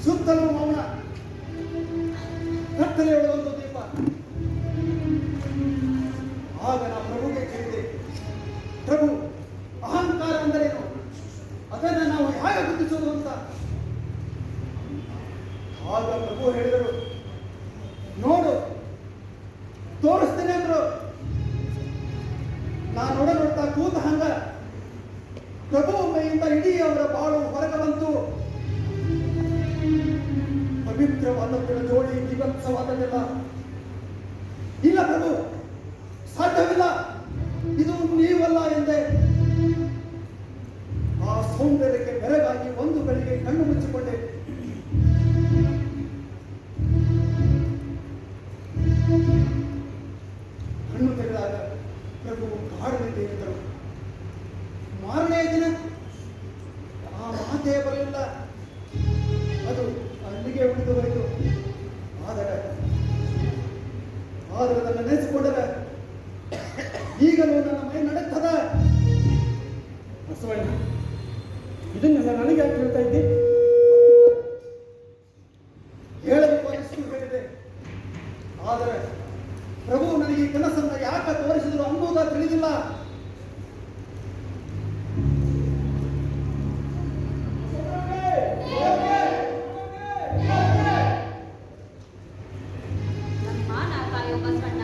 ಸುತ್ತಲೂ ಮೌನ, ಕತ್ತಲೆಯೊಳಗೆ ಒಂದು ದೀಪ. ಆಗ ನಾ ಪ್ರಭುಗೆ ಕೇಳಿದೆ, ಪ್ರಭು ಅಹಂಕಾರ ಅಂದರೇನು, ಅದನ್ನ ನಾವು ಹೇಗೆ ಗುರುತಿಸೋದು ಅಂತ. ಆಗ ಪ್ರಭು ಹೇಳಿದರು, ನೋಡು ತೋರಿಸ್ತೇನೆ ಅಂದ್ರು. ನಾನು ನೋಡ್ತಾ ಕೂತ ಹಂಗ ಪ್ರಭು ಒಮ್ಮೆಯಿಂದ ಇಡೀ ಅವರ ಬಾಳು ಹೊರಗೆ ಬಂತು. ಪವಿತ್ರವಾದ ಜೋಡಿ ಜೀವಂತವಾದದೆಲ್ಲ. ಇಲ್ಲ ಪ್ರಭು, ಸಾಧ್ಯವಿಲ್ಲ, ಇದು ನೀವಲ್ಲ ಎಂದೆ. ಆ ಸೌಂದರ್ಯಕ್ಕೆ ಬೆರಗಾಗಿ ಒಂದು ಗಳಿಗೆ ಕಣ್ಣು ಮುಚ್ಚಿಕೊಂಡೆ. ಕಣ್ಣು ತೆಗೆದಾಗ ಪ್ರಭು ಕಾಡಲಿದೆ ಎಂದರು. ಮಾರನೆಯ ದಿನ ಆ ಮಾತೇ ಬರಲಿಲ್ಲ, ಅದು ಅಲ್ಲಿಗೆ ಉಳಿದು ಹೋಯಿತು. ಆದರೆ ಅದನ್ನು ನೆನೆಸಿಕೊಂಡರೆ ಈಗಲೂ ನನ್ನ ಮೈ ನಡುತ್ತದ. ಬಸವಣ್ಣ, ಇದನ್ನೆಲ್ಲ ನನಗೆ ಯಾಕೆ ಹೇಳ್ತಾ ಇದ್ದೆ? ಹೇಳಬೇಕು ಅನಿಸ್ತು ಹೇಳಿದೆ. ಆದರೆ ಪ್ರಭು ನನಗೆ ಈ ಕನಸನ್ನು ಯಾಕೆ ತೋರಿಸಿದ್ರು ಅನ್ನೋದ ತಿಳಿದಿಲ್ಲ. ನನ್ ಮಾನ ಕಾಯೋ ಬಸವಣ್ಣ,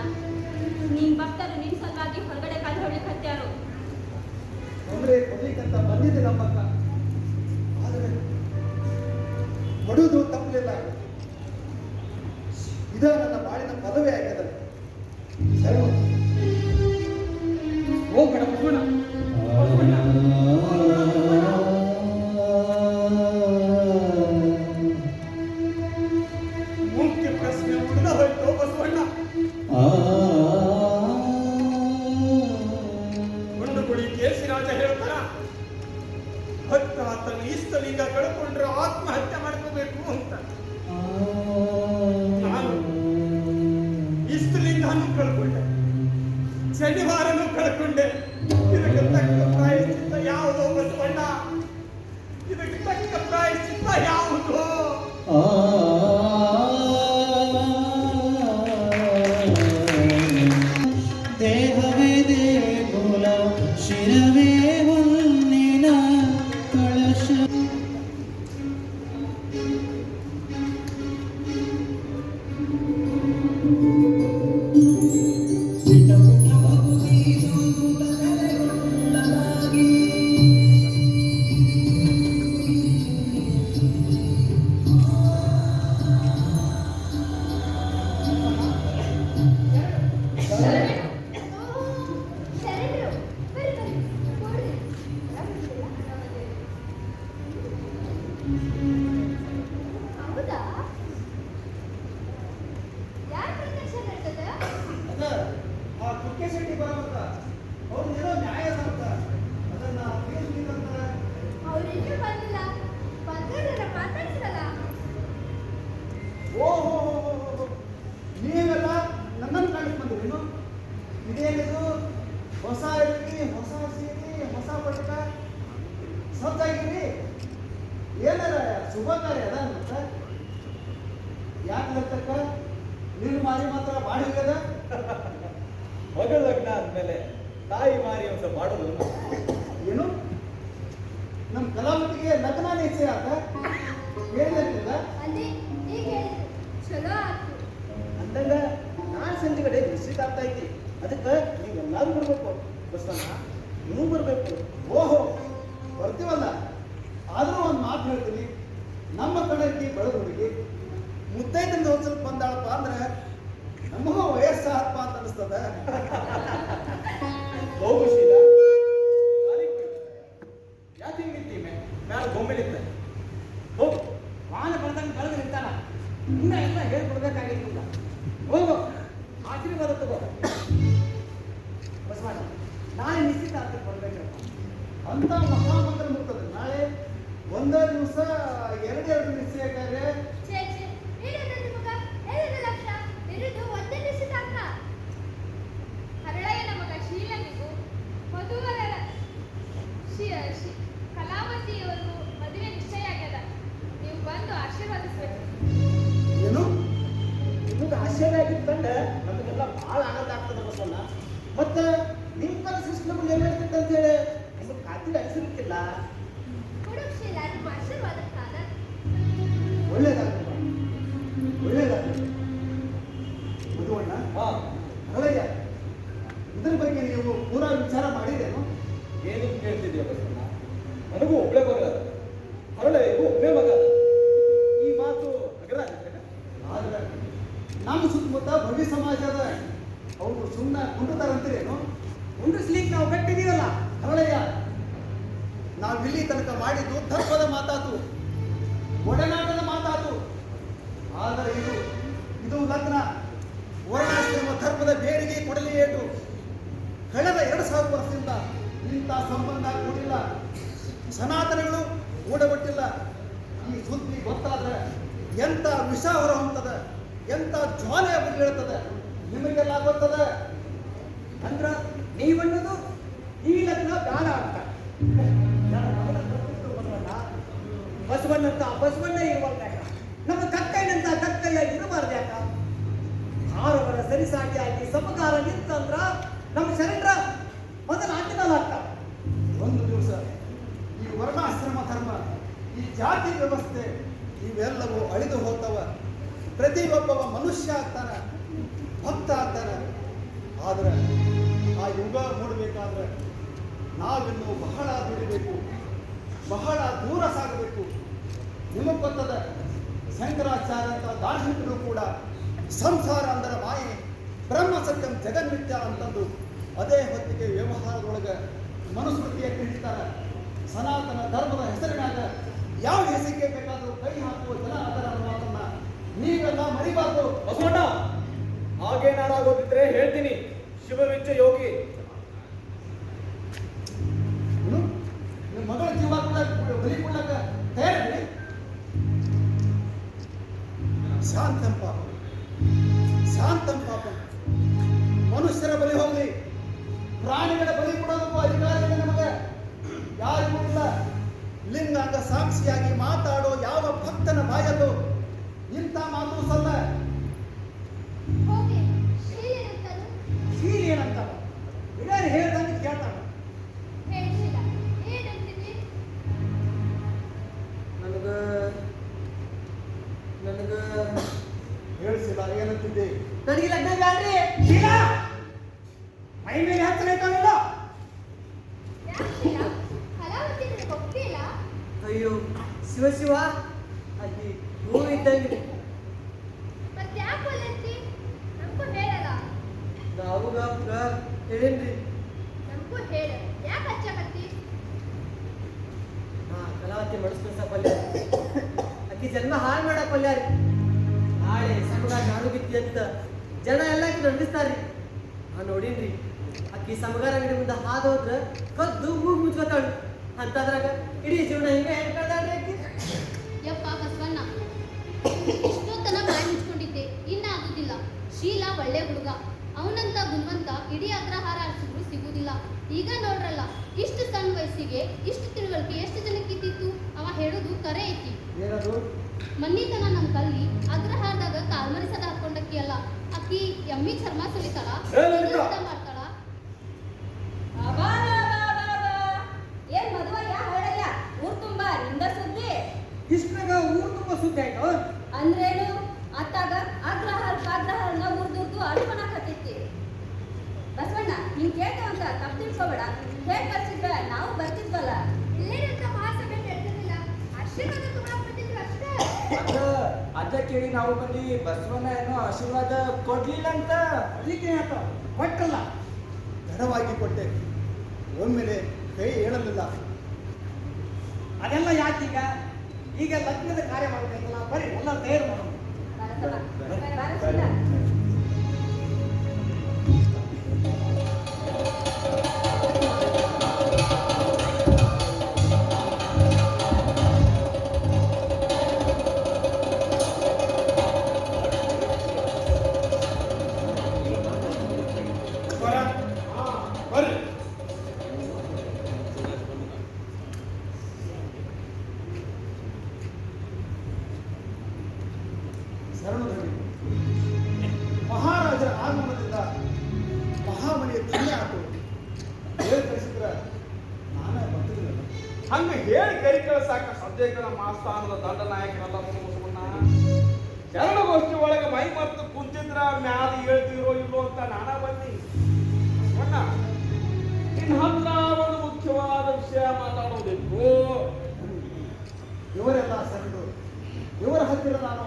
ನೀನ್ ಭಕ್ತರು ನಿನ್ ಸಲುವಾಗಿ ಹೊರಗಡೆ ಕಾಲು ಹೊಡ್ಲಿಕ್ಕೆ ಹತ್ಯಾರು. ತೊಂದರೆ ಕೊಡ್ಲಿಕ್ಕಂತ ಬಂದಿದೆ ನಮ್ಮಕ್ಕ. ಆದರೆ ಹೊಡುವುದು ತಪ್ಪಲಿಲ್ಲ. ಇದ ನನ್ನ ಬಾಳಿನ ಪದವೇ ಆಗ್ಯದ. ಸರಿ, ಹೋಗ್ಬೇಡ ಬಸವಣ್ಣ, ಬಸವಣ್ಣ. ಮುಖ್ಯ ಪ್ರಶ್ನೆ ಉಳಿದ ಹೋಯ್ತು ಬಸವಣ್ಣ. ಗುಂಡುಗುಳಿ ಕೇಸಿರಾಜ ಹೇಳ್ತಾರ, ಭಕ್ತ ತನ್ನ ಇಷ್ಟಲಿಂಗ ಕಳ್ಕೊಂಡ್ರೆ ಆತ್ಮಹತ್ಯೆ ಮಾಡ್ಕೋಬೇಕು ಅಂತ. ನಾನು ಇಷ್ಟಲಿಂಗನೂ ಕಳ್ಕೊಂಡೆ, ಶನಿವಾರನೂ ಕಳ್ಕೊಂಡೆ. ಇದಕ್ಕೆ ತಕ್ಕ ಪ್ರಾಯಶ್ಚಿತ್ತ ಯಾವುದೋ ಬಸವಣ್ಣ? ಇದಕ್ಕೆ ತಕ್ಕ ಪ್ರಾಯಶ್ಚಿತ್ತ ಯಾವುದೋ? ದೇಹವೇ ದೇಗುಲ, ಶಿರವೇ ಹೊನ್ನಿನ ಕಳಶ. ಹೌದಾ? ಯಾರ್ ಪ್ರತ್ಯಕ್ಷ ನಡ್ತದ? ಅದ ಆ ಕುಕ್ಕೆ ಶೆಟ್ಟಿ ಬರಬೇಕ, ಅವ್ರು ಏನೋ ನ್ಯಾಯ ಅಂತ ಅದನ್ನ ತೀರಿಸ್ಬೇಕಂತ. ಅವ್ರಿನ್ನೂ ಬಂದಿಲ್ಲ. ಬಂದವ್ರನ್ನ ಮಾತಾಡ್ಸಿರಲ್ಲ. ಓಹೋ, ನೀವೆಲ್ಲ ನನ್ನನ್ನು ಕಾಣಿಸ್ ಬಂದಿರೇನು? ಇದೇನಿದು? ಹೊಸ ಅಡಿಗೆ, ಹೊಸ ಸೀರೆ, ಹೊಸ ಪಟಕ, ಸಜ್ಜಾಗಿರಿ. ಏನಾರ ಶುಭ ಕಾರ್ಯ ಅದ ಮತ್ತ? ಯಾಕೆ ಲಕ್ಕಕ್ಕ ನಿನ್ನ ಮಾರಿ ಮಾತ್ರ ಮಾಡಿ ಹೋಗ್ಯದ? ಮಗಳ ಲಗ್ನ ಆದ್ಮೇಲೆ ತಾಯಿ ಮಾರಿ ಒಂದು ಮಾಡೋದು. ಏನು ನಮ್ಮ ಕಲಾವತಿಗೆ ಲಗ್ನ ನಿಶ್ಚಯ ಆತ? ಹೇಳಿಲ್ಲ ಅಲ್ಲಿ ಈಗ ಹೇಳಿದ್ರು. ಚಲೋ ಆಯ್ತು. ಅಂದಂಗ ನಾಳೆ ಸಂಜೆ ಕಡೆ ನಿಶ್ಚಿತ ಆಗ್ತಾ ಐತಿ. ಅದಕ್ಕೆ ನೀವೆಲ್ಲರೂ ಬರ್ಬೇಕು. ಬಸವಣ್ಣ, ನೀವು ಬರ್ಬೇಕು. ಓಹೋ, ಬರ್ತೀವಲ್ಲ. ಆದರೂ ಒಂದು ಮಾತು ಹೇಳ್ತೀನಿ, ನಮ್ಮ ಕಡೆಗೆ ಬೆಳೆದ ಹುಡುಗಿ ಮುತ್ತೈದಿಂದ ಒಂದು ಸ್ವಲ್ಪ ಬಂದಾಳಪ್ಪ ಅಂದ್ರೆ ನಮಗೂ ಅನಿಸ್ತದ. ಹೋಗು ಶೀಲ, ಕಾಲಿಗೆ ಬೀಳು. ಯಾಕೆ ಹಿಂಗೆ ನಿಂತೀಮೆ ಮ್ಯಾಲ ಗೊಂಬೆಲಿದ್ದ ಹೋಗು. ವಾಹನ ಬರ್ದಂಗೆ ಕಳೆದು ನಿಂತಾನ. ಇನ್ನ ಎಲ್ಲ ಹೇಳ್ಕೊಡ್ಬೇಕಾಗಿಲ್ಲ. ಹೋಗು, ಆಶೀರ್ವಾದ ತಗೋ. ಬಸವಣ್ಣ, ನಾಳೆ ನಿಶ್ಚಿತಾರ್ಥಕ್ಕೆ ಬರ್ಬೇಕಪ್ಪ. ಅಂತ ಮಹಾಮಂತ್ರ ಮುಗ್ತದೆ. ನಾಳೆ ಒಂದೇ ದಿವಸ ಎರಡೆರಡು ನಿಶ್ಚಯಕ್ಕಾದ್ರೆ ಛೇ ಛೇ, ಏನದು ಮಗ? 2 ಲಕ್ಷ ಇರುದು ಒಂದೇ ನಿಶ್ಚಿತಾರ್ಥ. ಹರಳಯ್ಯನ ಮಗ ಶೀಲನಿಗೂ ವಧುವರರ ಕಲಾವತಿಯವರು ಮದುವೆ ನಿಶ್ಚಯ ಆಗ್ಯದ. ನೀವು ಬಂದು ಆಶೀರ್ವಾದಿಸ್ಬೇಕು. ಏನು ನಿಮಗೆ ಆಶ್ಚರ್ಯ ಆಗಿತ್ತಂಡ ನಮಗೆಲ್ಲ ಭಾಳ ಆನಂದ ಆಗ್ತದೆ ಬಸವಣ್ಣ. ಮತ್ತೆ ನಿಮ್ಮ ಕನಸು ನಮಗೆ ಏನು ಹೇಳ್ತಿದ್ದ ಅಂತ ಹೇಳಿ ನಿಮಗೆ ಖಾತ್ರಿ ಅನಿಸಿರ್ತಿಲ್ಲ. ಹುಡುಗ ಶೀಲ ನಿಮ್ಮ ಆಶೀರ್ವಾದಕ್ಕಾದ. ಒಳ್ಳೇದಾಗ್ತದೆ, ಒಳ್ಳೇದಾಗ್ತದೆ. ಮಧುವಣ್ಣ, ಹರಳಯ್ಯ, ಇದ್ರ ಬಗ್ಗೆ ನೀವು ಪೂರಾ ವಿಚಾರ ಮಾಡಿದೇನು? ಏನು ಕೇಳ್ತಿದ್ಯಾ ಬಸವಣ್ಣ? ನನಗೂ ಒಬ್ಬಳೆ ಮಗ ಅದ, ಹರಳೆಗೂ ಒಬ್ಬನೇ ಮಗ ಅದ. ಈ ಮಾತು ಹಗರ ಆಗುತ್ತೆ. ಆದ್ರೆ ನಮ್ಮ ಸುತ್ತಮುತ್ತ ಭವ್ಯ ಸಮಾಜ ಅದ, ಅವರು ಸುಮ್ಮನೆ ಕುಂಟುತ್ತಾರಂತೀರೇನು? ಕುಂಡ್ರಿಸ್ಲಿಕ್ಕೆ ನಾವು ಕಟ್ಟಿದೀವಲ್ಲ. ಹರಳಯ್ಯ, ನಾವಿಲ್ಲಿ ತನಕ ಮಾಡಿದ್ದು ಧರ್ಮದ ಮಾತಾತು, ಒಡನಾಟದ ಮಾತಾತು. ಆದರೆ ಇದು ಲಗ್ನ, ವರ್ಣಾಶ್ರಮ ಧರ್ಮದ ಬೇಡಿಗೆ ಕೊಡಲಿ ಏಟು. ಕಳೆದ 2000 ವರ್ಷದಿಂದ ಇಂಥ ಸಂಬಂಧ ಕೂಡಿಲ್ಲ, ಸನಾತನಗಳು ಕೂಡಗೊಟ್ಟಿಲ್ಲ. ಈ ಸುದ್ದಿ ಗೊತ್ತಾದ್ರೆ ಎಂಥ ವಿಷ ಹೊರ ಹೊಂತದ, ಎಂಥ ಜ್ವಾಲೆ ಬುಗಿಳ್ತದೆ ನಿಮಗೆಲ್ಲ ಗೊತ್ತದ. ಅಂದ್ರ ನೀವನ್ನೋದು ಈ ಲಗ್ನ ಬ್ಯಾಡ ಅಂತ. ನನ್ನ ಮಗನ ಪ್ರತಿಷ್ಠೆ ಬಸವಣ್ಣ. ಬಸವಣ್ಣಂತ ಬಸವಣ್ಣ ಇರುವಾಗ ನಮ್ಮ ಕಕ್ಕಯ್ಯನಂತ ಕಕ್ಕಯ್ಯ ಇರಬಾರ್ದು ಯಾಕ? ಆರವರ ಸರಿಸಾಟಿಯಾಗಿ ಸಮಕಾರ ನಿಂತಂದ್ರ ನಮ್ಮ ಶರಣರ ಮೊದಲ ಆಟಗಾಲ ಆಗ್ತಾವ. ಒಂದು ದಿವಸ ಈ ವರ್ಣಾಶ್ರಮ ಧರ್ಮ, ಈ ಜಾತಿ ವ್ಯವಸ್ಥೆ ಇವೆಲ್ಲವೂ ಅಳಿದು ಹೋಗ್ತವ. ಪ್ರತಿಯೊಬ್ಬವ ಮನುಷ್ಯ ಆಗ್ತಾನೆ, ಭಕ್ತ ಆಗ್ತಾನೆ. ಆದ್ರೆ ಆ ಯುಗ ಮೂಡಬೇಕಾದ್ರೆ ನಾವಿನ್ನು ಬಹಳ ದುಡಿಬೇಕು, ಬಹಳ ದೂರ ಸಾಗಬೇಕು. ನಿಮಗೆ ಗೊತ್ತದ, ಶಂಕರಾಚಾರ್ಯ ಅಂತ ದಾರ್ಶನಿಕರು ಕೂಡ ಸಂಸಾರ ಅಂದರೆ ಮಾಯೆ, ಬ್ರಹ್ಮ ಸತ್ಯಂ ಜಗನ್ಮಿಥ್ಯ ಅಂತಂದು ಅದೇ ಹೊತ್ತಿಗೆ ವ್ಯವಹಾರದೊಳಗೆ ಮನುಸ್ಮೃತಿಯನ್ನು ಹಿಡಿತಾರೆ. ಸನಾತನ ಧರ್ಮದ ಹೆಸರಿನಾಗ ಯಾವ ಹೆಸರಿಗೆ ಬೇಕಾದರೂ ಕೈ ಹಾಕುವ ಜನ ಅದರ ಮಾತನ್ನ ನೀವೆಲ್ಲ ಮರಿಬಾರ್ದು. ಬಸವಣ್ಣ, ಹಾಗೇನಾರಾಗೋದಿದ್ರೆ ಹೇಳ್ತೀನಿ. ಶಿವವಿಚ್ಚ ಯೋಗಿ. ಏನು? ನಿಮ್ಮ ಮಗಳ ಜೀವ ಕೂಡ ಬಲಿ ಕೊಡ್ಲಕ್ಕ ತಯಾರಿ. ಶಾಂತಂ ಪಾಪ, ಶಾಂತಂ ಪಾಪ. ಮನುಷ್ಯರ ಬಲಿ ಹೋಗಲಿ, ಪ್ರಾಣಿಗಳ ಬಲಿ ಕೊಡೋದಕ್ಕೂ ಅಧಿಕಾರ ಇದೆ ನಮಗೆ, ಯಾರಿಗೂ ಇಲ್ಲ. ಲಿಂಗಾಂಗ ಸಾಕ್ಷಿಯಾಗಿ ಮಾತಾಡೋ ಯಾವ ಭಕ್ತನ ಬಾಯಲ್ಲೂ ಇಂಥ ಮಾತು ಸಲ್ಲ. ಹೋಗಿ ಶೀಲನಂತನು ಸೀಲ್ ಏನಂತ ಹಿರಿಯರು ಹೇಳ್ದಂಗೆ ಕೇಳ್ತಾನ. ಹೇಳಿ ಶೀಲ, ಏನಂತಿದ್ರಿ? ಹೇಳಿಸಿಲ್ಲ ಏನಂತಿದ್ದೆ? ನನಗೆ ಲಗ್ನ ಬ್ಯಾಡ್ರಿ. ಶೀಲ ಮೈ ಮೇಲೆ ಹತ್ತಲೇಕಾಗಿಲ್ಲ. ಯಾಕೆ ಶೀಲ? ಕಲಾವತಿ ನನಗೆ ಒಪ್ಪಿಲ್ಲ. ಅಯ್ಯೋ ಶಿವ ಶಿವ, ಅಲ್ಲಿ ಹೂ ಇದ್ದಂಗೆ. ಮತ್ತೆ ಯಾಕೆ ಒಲ್ಲಂತಿ? ನಮಗೂ ಹೇಳಲ್ಲ. ನಾವು ಹೇಳೇನ್ರಿ. ನಮಗೂ ಹೇಳ, ಯಾಕೆ ಹಚ್ಚಕತ್ತಿ? ಕಲಾವತಿ ಮನಸ್ಸು ಪಲ್ಯ ಅಕ್ಕಿ ಜನ್ಮ ಹಾಳು ಮಾಡಕ್ ಪಲ್ಯಾರಿ. ನಾಳೆ ಸಮಗ ನಾಡು ಬಿತ್ತಿ ಅಂತ ಜನ ಎಲ್ಲ ನಂಬಿಸ್ತಾರ್ರಿ. ನಾ ನೋಡೀನ್ರಿ, ಅಕ್ಕಿ ಸಮಗಾರ ಅಂಗಡಿ ಮುಂದೆ ಹಾದು ಹೋದ್ರ ಕದ್ದು ಮೂಗು ಮುಚ್ಕೋತಾಳು. ಅಂತದ್ರಾಗ ಇಡೀ ಜೀವನ ಹಿಂಗೆ ಹೇಳ್ಕೊಳ್ತಾಳ್ರಿ ಅಕ್ಕಿ. ಯಪ್ಪ ಬಸವಣ್ಣ, ಇಷ್ಟೊತ್ತನ ಬಾಯಿ ಮುಚ್ಕೊಂಡಿದ್ದೆ, ಇನ್ನ ಆಗುದಿಲ್ಲ. ಶೀಲ ಒಳ್ಳೆ ಹುಡುಗ, ಅವನಂತ ಗುಣವಂತ ಇಡೀ ಅಗ್ರಹಾರ ಅರ್ಸಿದ್ರು ಸಿಗುದಿಲ್ಲ. ಈಗ ನೋಡ್ರಲ್ಲ, ಇಷ್ಟು ಸಣ್ಣ ವಯಸ್ಸಿಗೆ ಇಷ್ಟು ತಿಳುವಳಿಕೆ ಎಷ್ಟು ಜನಕ್ಕಿದ್ದಿತ್ತು? ಅವ ಹೇಳೋದು ಕರೆ ಐತಿ. ಏನದು? ಮನ್ನಿತನ ನಮ್ ಕಲ್ಲಿ ಅಗ್ರಹಾರದಾಗ ಕಾಲ್ಮರಿಸದ ಹಾಕೊಂಡಕ್ಕಿ ಅಲ್ಲ, ಅಕ್ಕಿ ಎಮ್ಮಿ ಚರ್ಮ ಸುಲಿತಾಳ, ಮಾಡ್ತಾಳ. ಏನ್ ಮದುವಯ್ಯ ಹರಳಯ್ಯ, ಊರ್ ತುಂಬಾ ನಿಂದ ಸುದ್ದಿ. ಇಷ್ಟಾಗ ಊರು ತುಂಬ ಸುದ್ದಿ ಆಯ್ತು. ಅಂದ್ರೇನು? ಅತ್ತಾಗ ಅಗ್ರಹಾರನ ಊರ್ದುರ್ದು ಅಡ್ಕೊಳಕತ್ತೈತಿ. ಬಸವಣ್ಣ, ನೀನ್ ಕೇಳ್ತೇವಂತ ತಪ್ಪು ತಿಳ್ಕೊಬೇಡ. ಹೇಳ್ ಕಳ್ಸಿದ್ರ ನಾವು ಬರ್ತಿದ್ವಲ್ಲ. ಇಲ್ಲೇನಂತ ಮಹಾಸಭೆ ನಡೆದಿಲ್ಲ, ಆಶೀರ್ವಾದ ತಗೊಳಕ್ ಬಂದಿದ್ರು ಅಷ್ಟೇ. ಅದ ಅದ ಕೇಳಿ ನಾವು ಬಂದು ಬಸವಣ್ಣ ಏನೋ ಆಶೀರ್ವಾದ ಕೊಡ್ಲಿಲ್ಲ ಅಂತ. ಅದಕ್ಕೆ ಆತ ಕೊಟ್ಟಲ್ಲ, ತಡವಾಗಿ ಕೊಟ್ಟೆ, ಒಮ್ಮೆಲೆ ಕೈ ಹೇಳಲಿಲ್ಲ. ಅದೆಲ್ಲ ಯಾಕೀಗ? ಈಗ ಲಗ್ನದ ಕಾರ್ಯ ಮಾಡ್ಬೇಕಲ್ಲ, ಬರೀ ಎಲ್ಲ ತಯಾರು ಮಾಡೋಣ. ಬರಸಿಲ್ಲ. ಬರ್ರಿ. ಶರಣರಲ್ಲಿ ಮಹಾರಾಜರ ಆಗಮನದಿಂದ ಮಹಾಮನಿಯ ತೊಂದರೆ ಆತು. ಹೇಳಿ ಕಳಿಸಿದ್ರ ನಾನೇ ಬರ್ತಿದ್ದಿಲ್ಲ. ಹಂಗ ಹೇಳಿ ಕೈ ಕಳ್ಸಾಕ ಸದ್ಯಕ್ಕೆ ನಮ್ಮ ಆಸ್ಥಾನದ ದಂಡ ನಾಯಕರೆಲ್ಲ ಮುಗಿಸ್ಕೊಂಡ ಶರಣಗೋಷ್ಠಿ ಒಳಗೆ ಮೈ ಮರ್ತು ಕುಂತಿದ್ರ ಮ್ಯಾಲ ಹೇಳ್ತಿರೋ ಇಲ್ಲೋ ಅಂತ ನಾನಾ ಬನ್ನಿ ಅಣ್ಣ. ಇನ್ ಹತ್ರ ಒಂದು ಮುಖ್ಯವಾದ ವಿಷಯ ಮಾತಾಡೋದಿತ್ತು. ಇವರೆಲ್ಲ ಶರಣರು, ಇವರ ಹತ್ತಿರ ನಾನು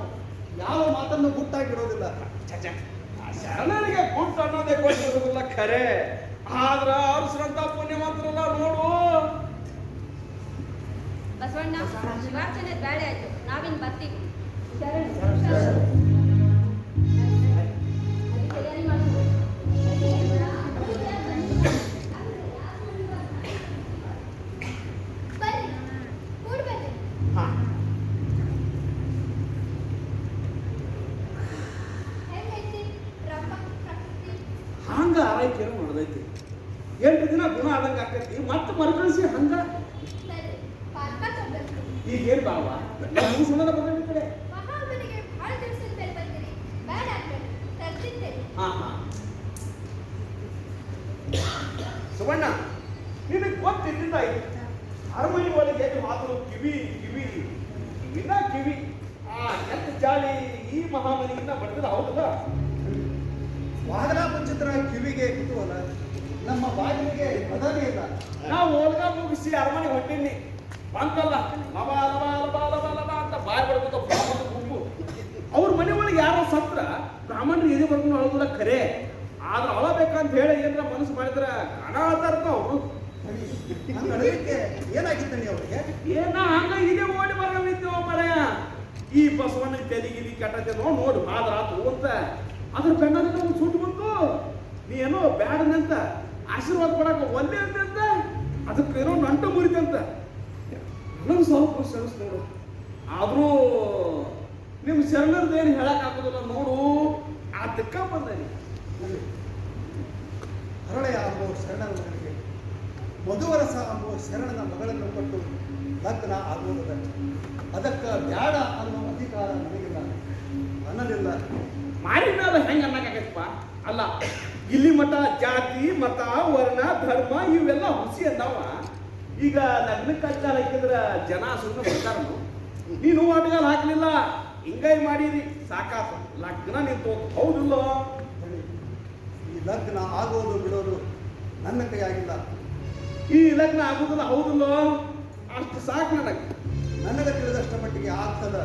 ಯಾವ ಮಾತನ್ನು ಗುಟ್ಟಾಗಿಡೋದಿಲ್ಲ. ಆ ಶರಣರಿಗೆ ಗುಟ್ಟು ಅನ್ನೋದೇ ಕೊಟ್ಟಿರೋದಿಲ್ಲ ಖರೆ, ಆದ್ರ ಅರ್ಸರಂತ ಪುಣ್ಯವಂತರಲ್ಲ ನೋಡು. ಬಸವಣ್ಣ, ಶಿವಾರ್ಚನೆ ಬೇಳೆ ಆಯ್ತು, ನಾವಿನ್ ಬರ್ತೀವಿ. ಶರಣ. ತಯಾರಿ ಮಾಡೋದು. ಬರ್ರಿ ಕೂಡ್ ಬರ್ರಿ. ಹಾ, ಹೆಂಗೈತಿ ಪ್ರಕೃತಿ? ಹಂಗ ಆರೈಕೆ ಮಾಡೋದೈತಿ. 8 ದಿನ ಗುಣ ಆದಂಗ ಆಕೈತಿ, ಮತ್ತೆ ಮರುಕಳಿಸಿ ಹಂಗ. ಸರಿ, ಪಾರ್ಕ ತಗೊಂಡ್ಬರ್ರಿ. ಈಗ ಏನ್ ಬಾವ ಸುಮ್ಮನೆ ಬಂದ ಕಡೆ. ಮಹಾಬಲಿಗೆ ಭಾಳ ದಿವಸದ ಮೇಲೆ ಬಂದಿರಿ, ಬೇಡ ಆಗ್ಬೇಡಿ, ತರ್ತಿದ್ದೇನೆ. ಹಾ ಹಾ, ಸುವಣ್ಣ ನಿನಗೆ ಗೊತ್ತಿದ್ದಿದ್ದ ಅರಮನೆ ಒಳಗೆ ಮಾತು ಕಿವಿ ಕಿವಿ ಕಿವಿನ ಕಿವಿ. ಕೆಟ್ಟ ಚಾಳಿ ಈ ಮಹಾಮನಿಗಿನ್ನ ಬಡ್ದಿಲ್ಲ, ಹೌದಲ್ಲ? ವಾಹನ ಮುಂಚಿತರ ಕಿವಿಗೆ ಕುತೂಹಲ, ನಮ್ಮ ಬಾಗಿಲಿಗೆ ಪದನೇ ಇಲ್ಲ. ನಾವು ಓಲ್ಗ ಮುಗಿಸಿ ಅರಮನೆ ಹೊಂಟೀನಿ, ಬಂತಲ್ಲ ಲಬ ಲಬ ಲಬ ಲಬ ಲಬ ಅಂತ ಬಾಯ್ ಬಡ್ಕೋತ ಬ್ರಾಹ್ಮಣ ಗುಂಪು. ಅವ್ರ ಮನೆ ಒಳಗೆ ಯಾರೋ ಸತ್ರ ಬ್ರಾಹ್ಮಣರು ಎದೆ ಬರ್ಕೊಂಡು ಅಳೋದಿಲ್ಲ ಖರೆ, ಆದ್ರೆ ಅಳಬೇಕಂತ ಹೇಳಿ ಏನಾರ ಮನಸ್ಸು ಮಾಡಿದ್ರ ಕಣ ಆತಾರತ ಅವರು. ಹಂಗ ಅಳಲಿಕ್ಕೆ ಏನಾಗಿದ್ದಾನೆ ಅವರಿಗೆ? ಏನ ಹಂಗ ಇದೇ ಓಡಿ ಬರವಿದ್ದೇವ ಮರೆಯ. ಈ ಬಸವಣ್ಣ ತೆಲಿಗಿಲಿ ಕೆಟ್ಟದೇನೋ ನೋಡು ಆದ್ರ ಆತು ಅಂತ ಅದ್ರ ಬೆಣ್ಣದ ಒಂದು ಸುಟ್ಟು ಬಂತು. ನೀ ಏನೋ ಬ್ಯಾಡನಂತ ಆಶೀರ್ವಾದ ಕೊಡಕ ಒಲ್ಲೆ ಅಂತ ಅದಕ್ಕೆ ಏನೋ ನಂಟ ಮುರಿತಂತ ನನಗೆ ಸ್ವಲ್ಪ ಸೆನ್ಸ್ ನೋಡು. ಆದ್ರೂ ನಿಮ್ ಶರಣರದ್ದು ಏನು ಹೇಳಕ್ ಆಗೋದಿಲ್ಲ ನೋಡು. ಆ ತಿಕ್ಕ ಬಂದನಿ ಹರಳೆಯ ಅನ್ನುವ ಶರಣನ ಮಗನಿಗೆ ಮಧುವರಸ ಅನ್ನುವ ಶರಣನ ಮಗಳನ್ನು ಕೊಟ್ಟು ಲಗ್ನ ಆಗುವುದ, ಅದಕ್ಕೆ ಬ್ಯಾಡ ಅನ್ನೋ ಅಧಿಕಾರ ನನಗಿಲ್ಲ, ಅನ್ನಲಿಲ್ಲ. ಮಾರಿನಾದ ಹೆಂಗ ಅನ್ನಕ್ಕಾಗತ್ತಪ್ಪ? ಅಲ್ಲ, ಇಲ್ಲಿ ಮಠ ಜಾತಿ ಮತ ವರ್ಣ ಧರ್ಮ ಇವೆಲ್ಲ ಹುಸಿ ಅಂದಾವ. ಈಗ ಲಗ್ನಕ್ಕೆ ಅಜ್ಜಾಲ ಹಾಕಿದ್ರ ಜನ ಸುಮ್ಮನೆ ಬರ್ತಾರ. ನೀನು ಅಡ್ಗಾಲ ಹಾಕ್ಲಿಲ್ಲ, ಹಿಂಗಾಯಿ ಮಾಡಿರಿ ಸಾಕಾತ, ಲಗ್ನ ನಿಂತು ಹೌದಿಲ್ಲ? ಈ ಲಗ್ನ ಆಗೋದು ಬಿಡೋದು ನನ್ನ ಕೈಯಾಗಿಲ್ಲ. ಈ ಲಗ್ನ ಆಗುದಿಲ್ಲ ಹೌದಿಲ್ಲ? ಅಷ್ಟು ಸಾಕು ನನಗೆ. ನನಗೆ ತಿಳಿದಷ್ಟ ಮಟ್ಟಿಗೆ ಆಗ್ತದ.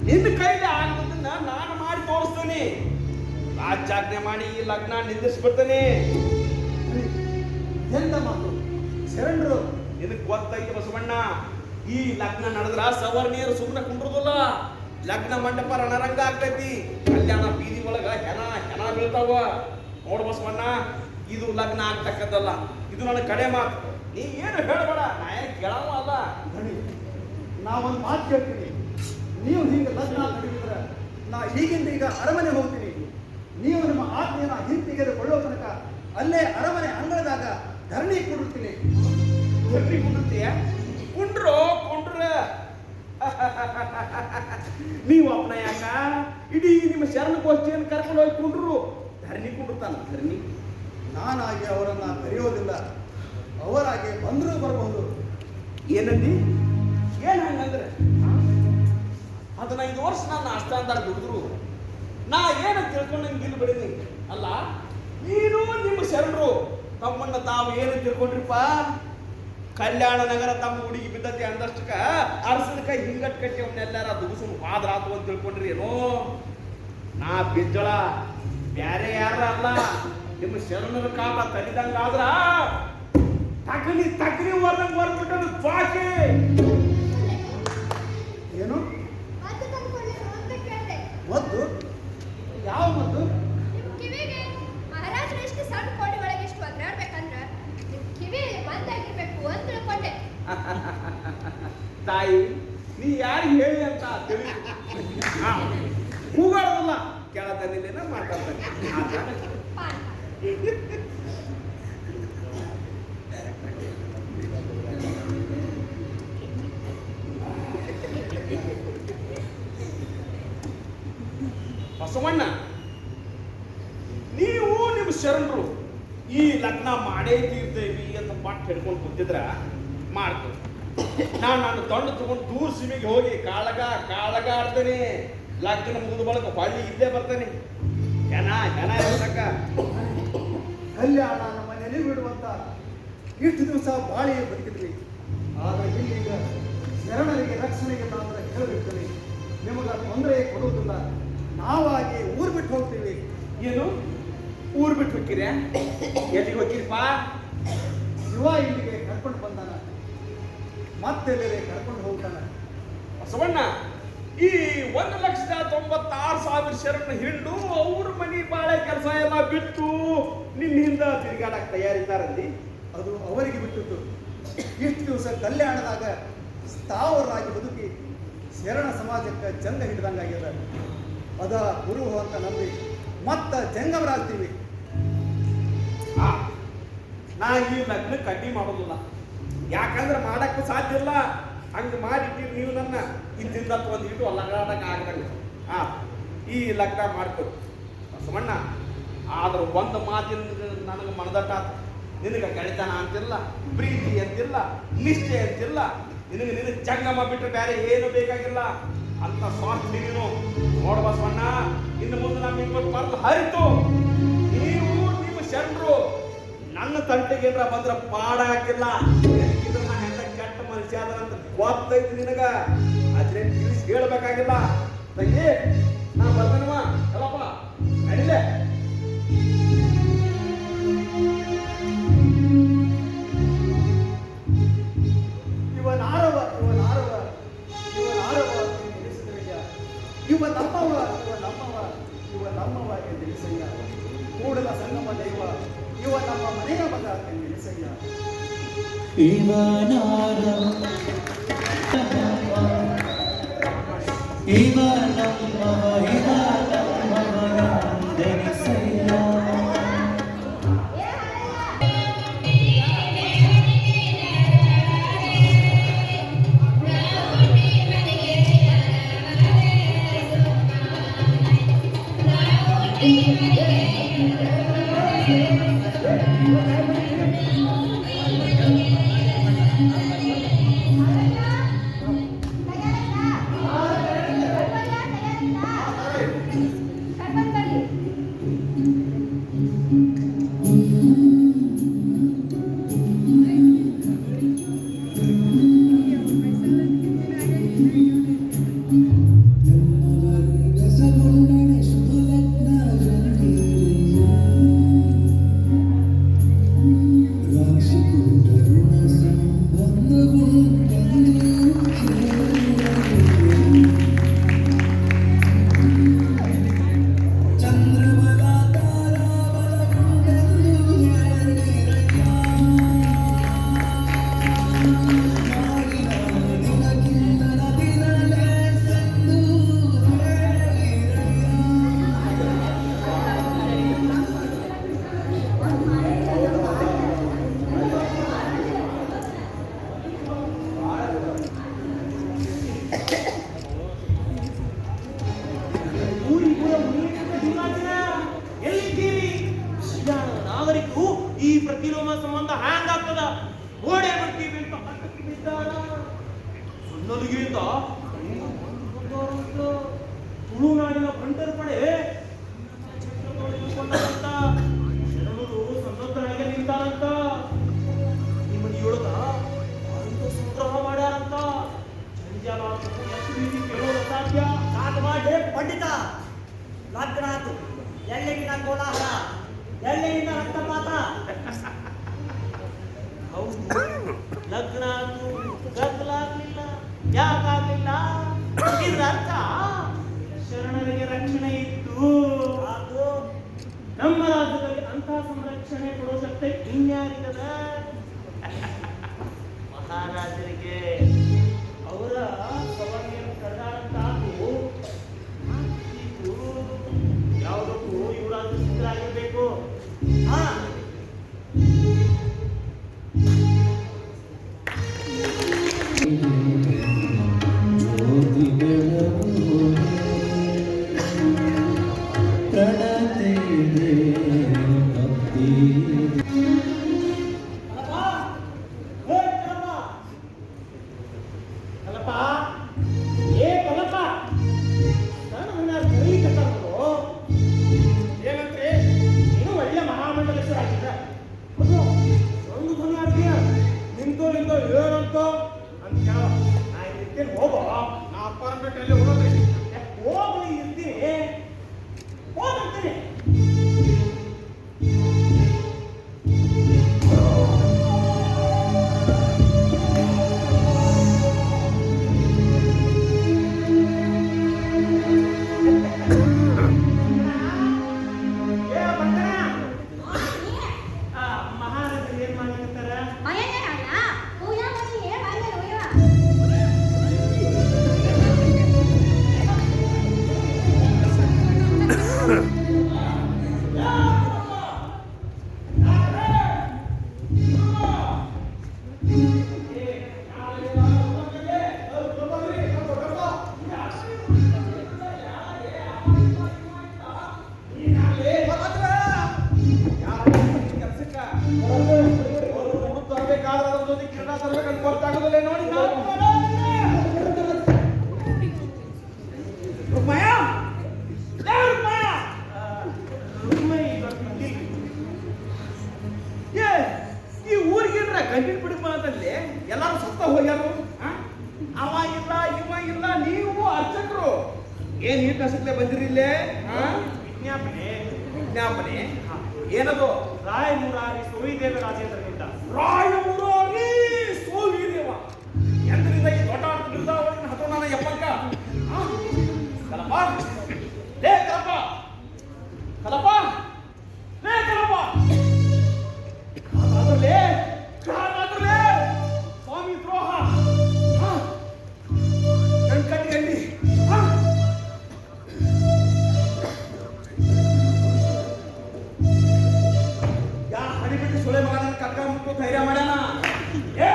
ನಿನ್ನ ಕೈಲಿ ಆಗೋದನ್ನ ನಾನು ಮಾಡಿ ತೋರಿಸ್ತೇನೆ. ರಾಜ್ಯಾಜ್ಞೆ ಮಾಡಿ ಈ ಲಗ್ನ ನಿಂದಿಸ್ಬಿಡ್ತೇನೆ. ಎಂತ ಮಾತು ಶರಣರು? ನಿನಗೆ ಗೊತ್ತೈತೆ ಬಸವಣ್ಣ, ಈ ಲಗ್ನ ನಡೆದ್ರ ಸವರ್ಣಿಯರು ಸುಮ್ಮನೆ ಕುಂಡ್ರದಿಲ್ಲ. ಲಗ್ನ ಮಂಟಪ ರಣರಂಗ ಆಗ್ತೈತಿ, ಕಲ್ಯಾಣ ಬೀದಿ ಒಳಗ ಹೆಣ ಹೆಣ ಬೀಳ್ತಾವ. ನೋಡು ಬಸವಣ್ಣ, ಇದು ಲಗ್ನ ಆಗ್ತಕ್ಕದ್ದಲ್ಲ, ಇದು ನನ್ನ ಕಡೆ ಮಾತು. ನೀ ಏನು ಹೇಳಬೇಡ, ನಾ ಏನು ಕೇಳವ ಅಲ್ಲ. ಧಣಿ, ನಾವೊಂದು ಮಾತು ಕೇಳ್ತೀನಿ. ನೀವು ಹೀಗೆ ಲಗ್ನ ನಡೆಸಿದ್ರೆ ನಾ ಹೀಗಿಂದ ಈಗ ಅರಮನೆ ಹೋಗ್ತೀನಿ. ನೀವು ನಿಮ್ಮ ಆಜ್ಞೆಯನ್ನ ಹಿಂತೆಗೆದುಕೊಳ್ಳೋ ತನಕ ಅಲ್ಲೇ ಅರಮನೆ ಅಂಗಳದಾಗ ಧರಣಿ ಕೊಡುತ್ತೀನಿ. ಧರಣಿ ಕುಂಡ್ರತೀಯ? ಕುಂಡ್ರು ಕುಂಡ್ರ ನೀವು ಅಪ್ಪನ ಯಾಕ ಇಡೀ ನಿಮ್ಮ ಶರಣಗೋಷ್ಠಿಯನ್ನು ಕರ್ಕೊಂಡು ಹೋಗಿ ಕುಂಡ್ರು ಧರಣಿ ಕುಂಡ್ರತಾನ. ಧರಣಿ ನಾನಾಗಿ ಅವರನ್ನ ಕರೆಯೋದಿಲ್ಲ, ಅವರಾಗೆ ಬಂದರೂ ಬರಬಹುದು. ಏನಂದಿ? ಏನ್ ಹಂಗಂದ್ರೆ 15 ವರ್ಷ ನನ್ನ ಅಷ್ಟಾಂತರ ದುಡಿದ್ರು ನಾ ಏನ ತಿಳ್ಕೊಂಡಂಗಿಲ್ಲ ಬಿಡಿನಿ. ಅಲ್ಲ, ನೀನು ನಿಮ್ಮ ಶರಣರು ತಮ್ಮನ್ನ ತಾವು ಏನು ತಿಳ್ಕೊಂಡ್ರಿಪ್ಪ? ಕಲ್ಯಾಣ ನಗರ ತಮ್ಮ ಹುಡುಗಿ ಬಿದ್ದತಿ ಅಂದಷ್ಟಕ್ಕ ಅರಸದ ಕೈ ಹಿಂಗಟ್ ಕಟ್ಟಿ ಅವನ್ನೆಲ್ಲಾರ ದುಗುಸು ಹಾದ್ರಾತು ಅಂತ ತಿಳ್ಕೊಂಡ್ರಿ ಏನೋ. ನಾ ಬಿಜ್ಜಳ ಬ್ಯಾರೆ ಯಾರ ಅಲ್ಲ, ನಿಮ್ಮ ಶರಣರ ಕಾಲ ತಲಿದಂಗಾದ್ರ ತಕಲಿ ಹೊರಬಿಟ್ಟು ತ್ವಾಕೆ. ಏನು ಅದು ತಂದ್ಕೊಳ್ಳಿರು ಅಂತ ಕೇಳ್ದೆ. ಮದ್ದು? ಯಾವ ಮದ್ದು? ನಿಮ್ ಕಿವಿಗೆ ಮಹಾರಾಜರು ಎಷ್ಟು ಸಣ್ಣ ಕೋಡಿ ಒಳಗೆ ಎಷ್ಟು ಒದ್ರಾಡ್ಬೇಕಂದ್ರ ನಿಮ್ ಕಿವಿ ಬಂದಾಗಿರ್ಬೇಕು ಅಂತ ತಿಳ್ಕೊಂಡೆ. ತಾಯಿ ನೀ ಯಾರು ಹೇಳಿ ಅಂತ ತಿಳಿ ಕೂಗಾಡೋದಲ್ಲ, ಕೇಳದಲ್ಲಿನ ಮಾತಾಡ್ತಾನೆ. ಪಾನ್. ಬಸವಣ್ಣ, ನೀವು ನಿಮ್ಮ ಶರಣರು ಈ ಲಗ್ನ ಮಾಡೇ ತೀರ್ತೇವಿ ಅಂತ ಪಾಠ ಹಿಡ್ಕೊಂಡು ಕೂತಿದ್ರ ಮಾಡ್ತು. ನಾನು ದಂಡು ತಗೊಂಡು ದೂರ ಸೀಮೆಗೆ ಹೋಗಿ ಕಾಳಗ ಆಡ್ತೇನೆ. ಲಗ್ನ ಮುಗಿದ ಬಳಕ ಹೊಳ್ಳಿ ಇಲ್ಲೇ ಬರ್ತೇನೆ. ಹೆಣ ಇರ್ತಕ್ಕ. ಕಲ್ಯಾಣ ನಮ್ಮ ನೆಲೆ ಬಿಡುವಂತ ಇಷ್ಟು ದಿವಸ ಬಾಳಿ ಬದುಕಿದ್ವಿ. ಆದರೆ ಇಲ್ಲೀಗ ಶರಣರಿಗೆ ರಕ್ಷಣೆಗೆ ತಾಂದ್ರ ಹೇಳಬಿಡ್ತೇನೆ. ನಿಮಗ ತೊಂದರೆ ಕೊಡುವುದಿಲ್ಲ, ನಾವಾಗಿ ಊರು ಬಿಟ್ಟು ಹೋಗ್ತೀವಿ. ಏನು ಊರ್ ಬಿಟ್ಟು ಹೋಗ್ತೀರ? ಎಲ್ಲಿಗೆ ಹೋಗ್ತೀರಿಪ್ಪ? ಶಿವ ಇಲ್ಲಿಗೆ ಕರ್ಕೊಂಡು ಬಂದಾನ, ಮತ್ತೆಲ್ಲೇ ಕರ್ಕೊಂಡು ಹೋಗ್ತಾನ. ಬಸವಣ್ಣ, ಈ 1,96,000 ಶರಣ ಹಿಂಡು ಅವ್ರ ಮನಿ ಬಾಳೆ ಕೆಲಸ ಎಲ್ಲ ಬಿಟ್ಟು ನಿನ್ನಿಂದ ತಿರುಗಾಡಕ್ ತಯಾರಿದ್ದಾರಲ್ಲಿ. ಅದು ಅವರಿಗೆ ಬಿಟ್ಟದ್ದು. ಇಷ್ಟು ದಿವಸ ಕಲ್ಯಾಣದಾಗ ಸ್ಥಾವರಾಗಿ ಬದುಕಿ ಶರಣ ಸಮಾಜಕ್ಕೆ ಜಂಗ ಹಿಡಿದಂಗಾಗ್ಯದ. ಅದ ಗುರು ಅಂತ ನಂಬಿ ಮತ್ತ ಜಂಗಮರಾಗ್ತೀವಿ. ನಾ ಈ ಲಗ್ನಕ್ಕೆ ಅಡ್ಡಿ ಮಾಡೋದಿಲ್ಲ, ಯಾಕಂದ್ರೆ ಮಾಡಕ್ಕೂ ಸಾಧ್ಯ ಇಲ್ಲ. ಹಂಗೆ ಮಾಡಿಟ್ಟಿರಿ ನೀವು ನನ್ನ ಇಂತಿಂದ ಒಂದು ಇಟ್ಟು ಲಗಾಡಕ ಆಗದಂಗ. ಈ ಲಗ್ನ ಮಾಡ್ಕೊ ಬಸವಣ್ಣ. ಆದ್ರೆ ಒಂದು ಮಾತಿನ ನನಗೆ ಮನದಟ್ಟ, ನಿನಗೆ ಗೆಳೆತನ ಅಂತಿಲ್ಲ, ಪ್ರೀತಿ ಅಂತಿಲ್ಲ, ನಿಷ್ಠೆ ಅಂತಿಲ್ಲ. ನಿನಗೆ ಜಂಗಮ ಬಿಟ್ಟರೆ ಬೇರೆ ಏನು ಬೇಕಾಗಿಲ್ಲ ಅಂತ ಸ್ವಾರ್ಥ ನೀನು ನೋಡ ಬಸವಣ್ಣ. ಇನ್ನು ಮುಂದೆ ನಮ್ಮ ಇಬ್ಬರು ಮರಳು ಹರಿತು. ನೀವು ನಿಮ್ಮ ಶರಣರು ನನ್ನ ತಂಟೆಗೆ ಬಂದ್ರ ಪಾಡ ಹಾಕಿಲ್ಲ. ಇದ್ರ ನಾ ಎಂತ ಕೆಟ್ಟ ಮನುಷ್ಯ ಅದ ಅಂತ ಗೊತ್ತೈತಿ ನಿನಗ. ಆದ್ರೆ ತಿಳಿಸಿ ಹೇಳ್ಬೇಕಾಗಿಲ್ಲ. ತಂಗಿ ನಾ ಬರ್ತೇನವ ಎಲ್ಲಪ್ಪ ಅಡಿಲೆ. ಇವನಾರವ ಇವ ನಮ್ಮವ ಎಂದೆನಿಸಯ್ಯ. ಕೂಡಲ ಸಂಗಮ ದೈವ ಇವ ನಮ್ಮ ಮನೆಯ ಮಗ ಎಂದೆನಿಸಯ್ಯ. ರಾಕ್ಷಿ ಎಲ್ಲಿಗಿನ ಕೋಲಾಹಲ, ಎಲ್ಲಿಗಿನ ರಕ್ತಪಾತ. ಹೌದು, ಲಗ್ನ ಆಯ್ತು, ಗದ್ದಲಾಗ್ಲಿಲ್ಲ. ಯಾಕಾಗ್ಲಿಲ್ಲ? ಇದ್ರ ಅರ್ಥ ಶರಣರಿಗೆ ರಕ್ಷಣೆ ಇತ್ತು. ಅದು ನಮ್ಮ ರಾಜ್ಯದಲ್ಲಿ ಅಂತ ಸಂರಕ್ಷಣೆ ಕೊಡೋ ಶಕ್ತಿ ಇನ್ಯಾರಿಗದ? ಮಹಾರಾಜರಿಗೆ ಅವರ ಸಭೆಯನ್ನು ಕರೆದಾಡಂತಾಗು. ಯಾವುದಕ್ಕೂ ಇವರಾದ್ರೂ ಸಿದ್ಧರಾಗಿರ್ಬೇಕು. ಹಾ, ಜ್ಯೋತಿ ಬೆಳಗು ಪ್ರಣತೆ ಭಕ್ತಿ ಕಲಪ, ಏ ಕಲಪ, ನನ್ನ ಕರೀಲಿಕ್ಕಂತಾರು ಏನಂದ್ರೆ ನೀನು ಒಳ್ಳೆ ಮಹಾಮಂಡಲೇಶ್ವರ ಅದು ಒಂದು ಧ್ವನಿ ಆಗ್ತೀಯ. ನಿಂತೋ ಏನಂತೋ ಅಂತ ಹೇಳೋ. ನಾ ಇರ್ತೇನೆ, ಹೋಗೋ. ನಾ ಅಪಾರ್ಟ್ಮೆಂಟಲ್ಲಿ ಹೋಗೋದ್ರಿ. ಹೋಗಿ ಇರ್ತೀನಿ, ಹೋಗಂತೀನಿ. ಮಹಾರಾಜರು ಏನ್ ಮಾಡ್ಲಿಕ್ಕತ್ತಾರ? ಮನೆಯಲ್ಲೇ ಅಣ್ಣ ಪೂಜಾ ಮಾಡಿ ಏನ್ ಮಾಡ್ಯಾರ ಒಯ್ಯವ? ಗೊತ್ತಾಗೋದಿಲ್ಲ ನೋಡಿ. ರುಕ್ಮಯ್ಯ, ಲೇ ರುಕ್ಮಯ್ಯ. ಏ, ಈ ಊರಿಗೇನ್ರ ಗಂಟಿನ ಬಿಡಿ ಬಂದಲ್ಲಿ ಎಲ್ಲಾರು ಸತ್ತ ಹೋಗ್ಯಾರು. ಅವ ಇಲ್ಲ, ಇವ ಇಲ್ಲ, ನೀವು ಅರ್ಚಕರು ಏನ್ ಈ ಕಸಕ್ಲೆ ಬಂದಿರಿ ಇಲ್ಲೇ? ವಿಜ್ಞಾಪನೆ ವಿಜ್ಞಾಪನೆ ಏನದು? ರಾಯ ಮುರಾರಿ ಸೋಯಿದೇವ ರಾಜೇಂದ್ರನಿಂದ. ರಾಯಮುರಾರಿ ಸೋವೀರ್ಯವ ಎಂದರಿಂದ ಈ ದೊಡ್ಡ ಬಿರುದಾವಳಿನ ಹತೋಣ ಯಪ್ಪಕ್ಕ. ಕಲಪ, ಲೇ ಕಲಪ, ಕಲಪ, ಲೇ ಕಲಪ. ಕಾದಾದ್ರಲೇ, ಕಾದಾದ್ರಲೇ ಸ್ವಾಮಿ ದ್ರೋಹ ನನ್ನ ಕಣ್ಣಿಗಂಡಿ. ಯಾರ ಹಡಿಬಿಟ್ಟು ಸುಳೆ ಮಗನ ಕಟ್ಕೊಂಡ್ಬಿಟ್ಟು ಧೈರ್ಯ ಮಾಡ್ಯಾನ? ಏ,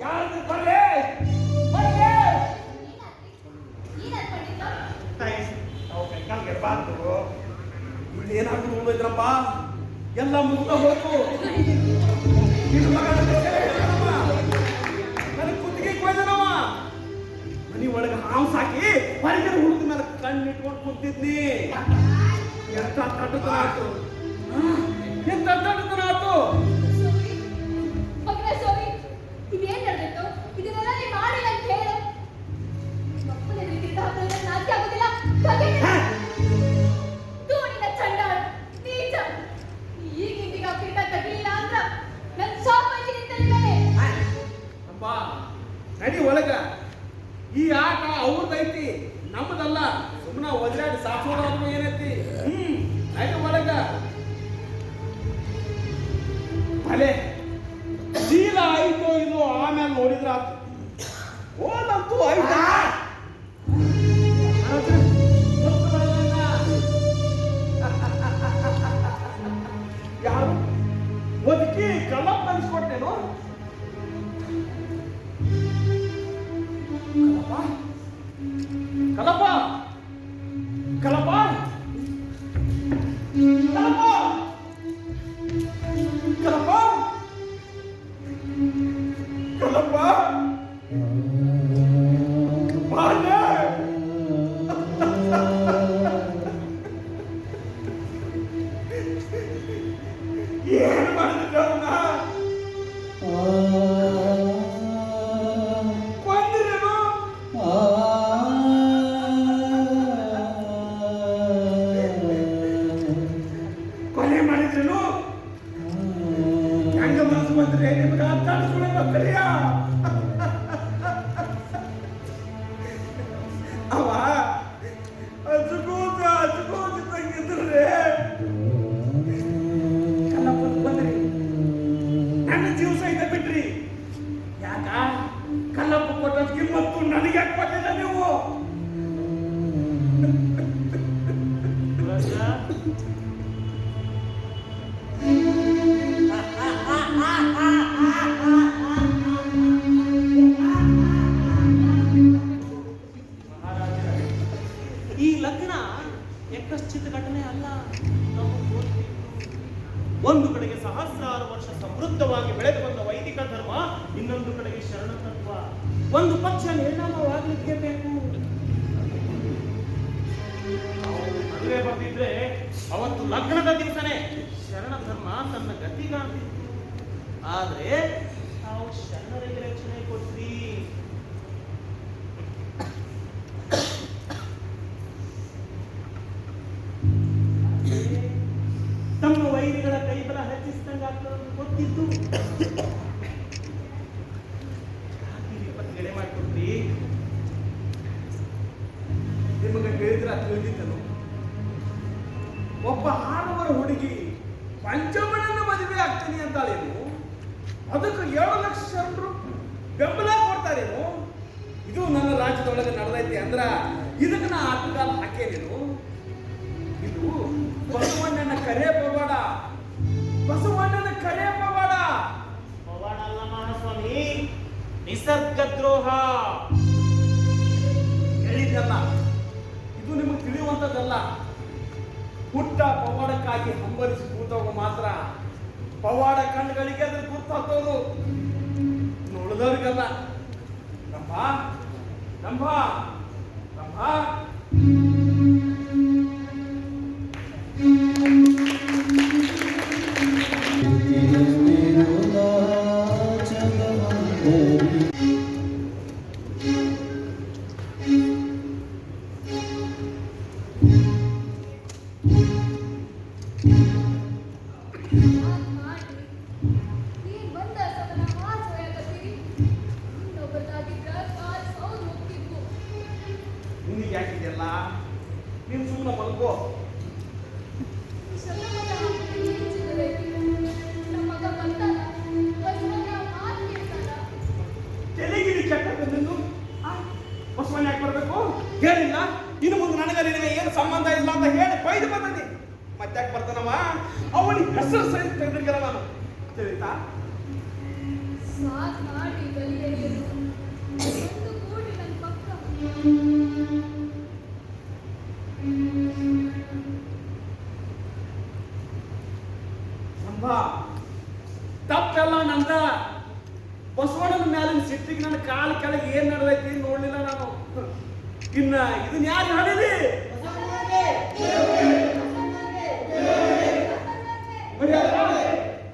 ಯಾರು ಬರ್ಲೇ ಬರ್ಲೇ. ನಾವು ಕೈಕಾಲ್ಗೆ ಬಾರ್ದು ಇಲ್ಲಿ ಏನಾದ್ರು ಉಳಿದ್ರಪ್ಪ, ಎಲ್ಲ ಮುಗ್ದ ಹೋಯ್ತು. ಇದು ಮಗನ ನನಗೆ ಕುತ್ತಿಗೆ ಕೊಯ್ದನವ. ಮನಿ ಒಳಗೆ ಹಾವು ಸಾಕಿ ಹೊರಗಿನ ಹುಡುಗ ಮೇಲೆ ಕಣ್ಣಿಟ್ಕೊಂಡು ಕುಂತಿದ್ನಿ. ಎಂತ ತಟ್ಟತನ ಆಯ್ತು, ಎಂತ ತಟ್ಟತನ ಆಯ್ತು. ಮಗನ ಸೋರಿ, ಇದೇನ್ ನಡೆದಿತ್ತು? ಇದನ್ನೆಲ್ಲ ನೀ ಮಾಡಿಲ್ಲ ಅಂತ ಹೇಳು. ಮಕ್ಕಳ ರೀತಿಯಿಂದ ಹಾಕಿದ್ರೆ ನಾಚಿಕೆ ಆಗೋದಿಲ್ಲ. ದೂರಿನ ಚಂಡಾಳ, ನೀಚ. ಈಗಿಂದೀಗ ಪೀಠ ತಗಲಿಲ್ಲ ಅಂದ್ರ ನನ್ ಸಾಪಾಗಿ ನಿಂತಲಿಲ್ಲ. ಅಪ್ಪ ನಡಿ ಒಳಗ. ಈ ಆಟ ಅವ್ರದೈತಿ, ನಮ್ಮದಲ್ಲ. ಸುಮ್ಮನೆ ಒದ್ರಾಡಿ ಸಾಕೋದು ಏನೈತಿ? ನಡಿ ಒಳಗ. ಅಲೆ ಶೀಲ ಆಯ್ತು ಇದು ಆಮೇಲೆ ನೋಡಿದ್ರ ಆತು. ಓದಂತೂ ಆಯ್ತಾ? ಯಾರು ಒದಕಿ ಕಲಪ್ ಅನ್ಸ್ಕೊಟ್ಟೇನು? ಕಲಪ, ಕಲಪ, ಕಲಪ, ಕಲಪ, ಕಲಪ. ಮಾಡಿದ್ರೇನು ಹೆಂಗ ಮನಸ್ಸು ಬಂದ್ರೆ ನಿಮ್ಗೆ ತಡಿಸ್ಕೊಳ್ಳೋ ಬರ್ತೀಯ ಅವ ಅಜ್ಕೋತ ತಂಗಿದ್ರೆ ಕಲ್ಲಪ್ಪ ಬಂದ್ರಿ ನನ್ನ ಜೀವ ಸಹಿತ ಬಿಟ್ರಿ ಯಾಕ ಕಲ್ಲಪ್ಪ ಕೊಟ್ಟ ಕಿಮ್ಮತ್ತು ನನಗೆ ಯಾಕೆ ಕೊಟ್ಟಿಲ್ಲ ನೀವು ಈ ಲಗ್ನ ಯಕಶ್ಚಿತ ಘಟನೆ ಅಲ್ಲ. ನಮಗೆ ಗೊತ್ತಿತ್ತು. ಒಂದು ಕಡೆಗೆ ಸಹಸ್ರಾರು ವರ್ಷ ಸಮೃದ್ಧವಾಗಿ ಬೆಳೆದು ಬಂದ ವೈದಿಕ ಧರ್ಮ, ಇನ್ನೊಂದು ಕಡೆಗೆ ಶರಣ ತತ್ವ. ಒಂದು ಪಕ್ಷ ನಿರ್ನಾಮವಾಗಲಿಕ್ಕೆ ಬೇಕು. ಮದುವೆ ಬರ್ತಿದ್ರೆ ಅವತ್ತು ಲಗ್ನದ ದಿವಸನೇ ಶರಣ ಧರ್ಮ ತನ್ನ ಗತಿಗಾಂತಿತ್ತು. ಆದ್ರೆ ನಾವು ಶರಣರಿಗೆ ರಕ್ಷಣೆ ಕೊಟ್ವಿ. ತಮ್ಮ ವೈರಿಗಳ ಕೈಬಲ ಹೆಚ್ಚಿಸಿದಂಗ ಗೊತ್ತಿದ್ದು ವಿಪತ್ತಿಗೆ ಮಾಡಿಕೊಟ್ರಿ. ನಿಮಗೆ ಹೇಳಿದ್ರೆ ತಿಳಿದಿದ್ದನು ಒಬ್ಬ ಆಡವರ ಹುಡುಗಿ ಪಂಚಮನನ್ನ ಮದುವೆ ಆಗ್ತೀನಿ ಅಂತಾಳೇನು, ಅದಕ್ಕೆ 7 ಲಕ್ಷ ಶರಣರು ಬೆಂಬಲ ಕೊಡ್ತಾರೇನು. ಇದು ನನ್ನ ರಾಜ್ಯದೊಳಗೆ ನಡೆದೈತಿ ಅಂದ್ರ ಇದಕ್ಕೆ ನಾ ಆಟಗಾಲ ಹಾಕೇನೇನು. ಇದು ಬಸವಣ್ಣನ ಕರೆ ಪವಾಡ, ಬಸವಣ್ಣನ ಕರೆ ಪವಾಡ. ಪವಾಡ ಅಲ್ಲ ಮಹಾಸ್ವಾಮಿ, ನಿಸರ್ಗದ್ರೋಹ. ಹೇಳಿದ್ದಲ್ಲ, ಇದು ನಿಮಗೆ ತಿಳಿಯುವಂಥದ್ದಲ್ಲ. ಹುಟ್ಟ ಪವಾಡಕ್ಕಾಗಿ ಹಂಬಲಿಸಿ ಕೂತವಾಗ ಮಾತ್ರ ಪವಾಡ ಕಣ್ಣುಗಳಿಗೆ ಅದ್ರ ಗುರ್ತಾಗ್ತವ್ರು, ನೋಡಿದವ್ರಿಗಲ್ಲ. ರಂಭ ರಂಭ ರಂಭ ನಿನಗೆ ಯಾಕಿದೆಯಲ್ಲ, ನೀನು ಸುಮ್ಮನೆ ಮಲ್ಕೋ. ತೆಲಿಗಿರಿ ಕೆಟ್ಟದ್ದು ಬಸವಣ್ಣ ಯಾಕೆ ಬರ್ಬೇಕು ಹೇಳಿಲ್ಲ. ಇನ್ನು ಮುಂದೆ ನನಗೆ ನಿನಗೆ ಏನು ಸಂಬಂಧ ಇಲ್ಲ ಅಂತ ಹೇಳಿ ಬೈದು ಬಂದಿ. ಮತ್ತೆ ಯಾಕೆ ಬರ್ತಾನವ, ಅವನಿಗೆ ಹೆಸರು ಸಹಿತ ತೆಗೆದಿರ್ಗಲ್ಲ ನಾನು ತಿಳಿತಾ. ತಪ್ಪೆಲ್ಲ ನಂದ. ಬಸವಣ್ಣನ ಮ್ಯಾಲಿನ ಸಿಟ್ಟಿಗೆ ನನ್ನ ಕಾಲ ಕೆಳಗೆ ಏನ್ ನಡೆದೈತಿ ನೋಡ್ಲಿಲ್ಲ ನಾನು. ಇನ್ನ ಇದನ್ನ ಯಾರು ಹೇಳಿದಿ?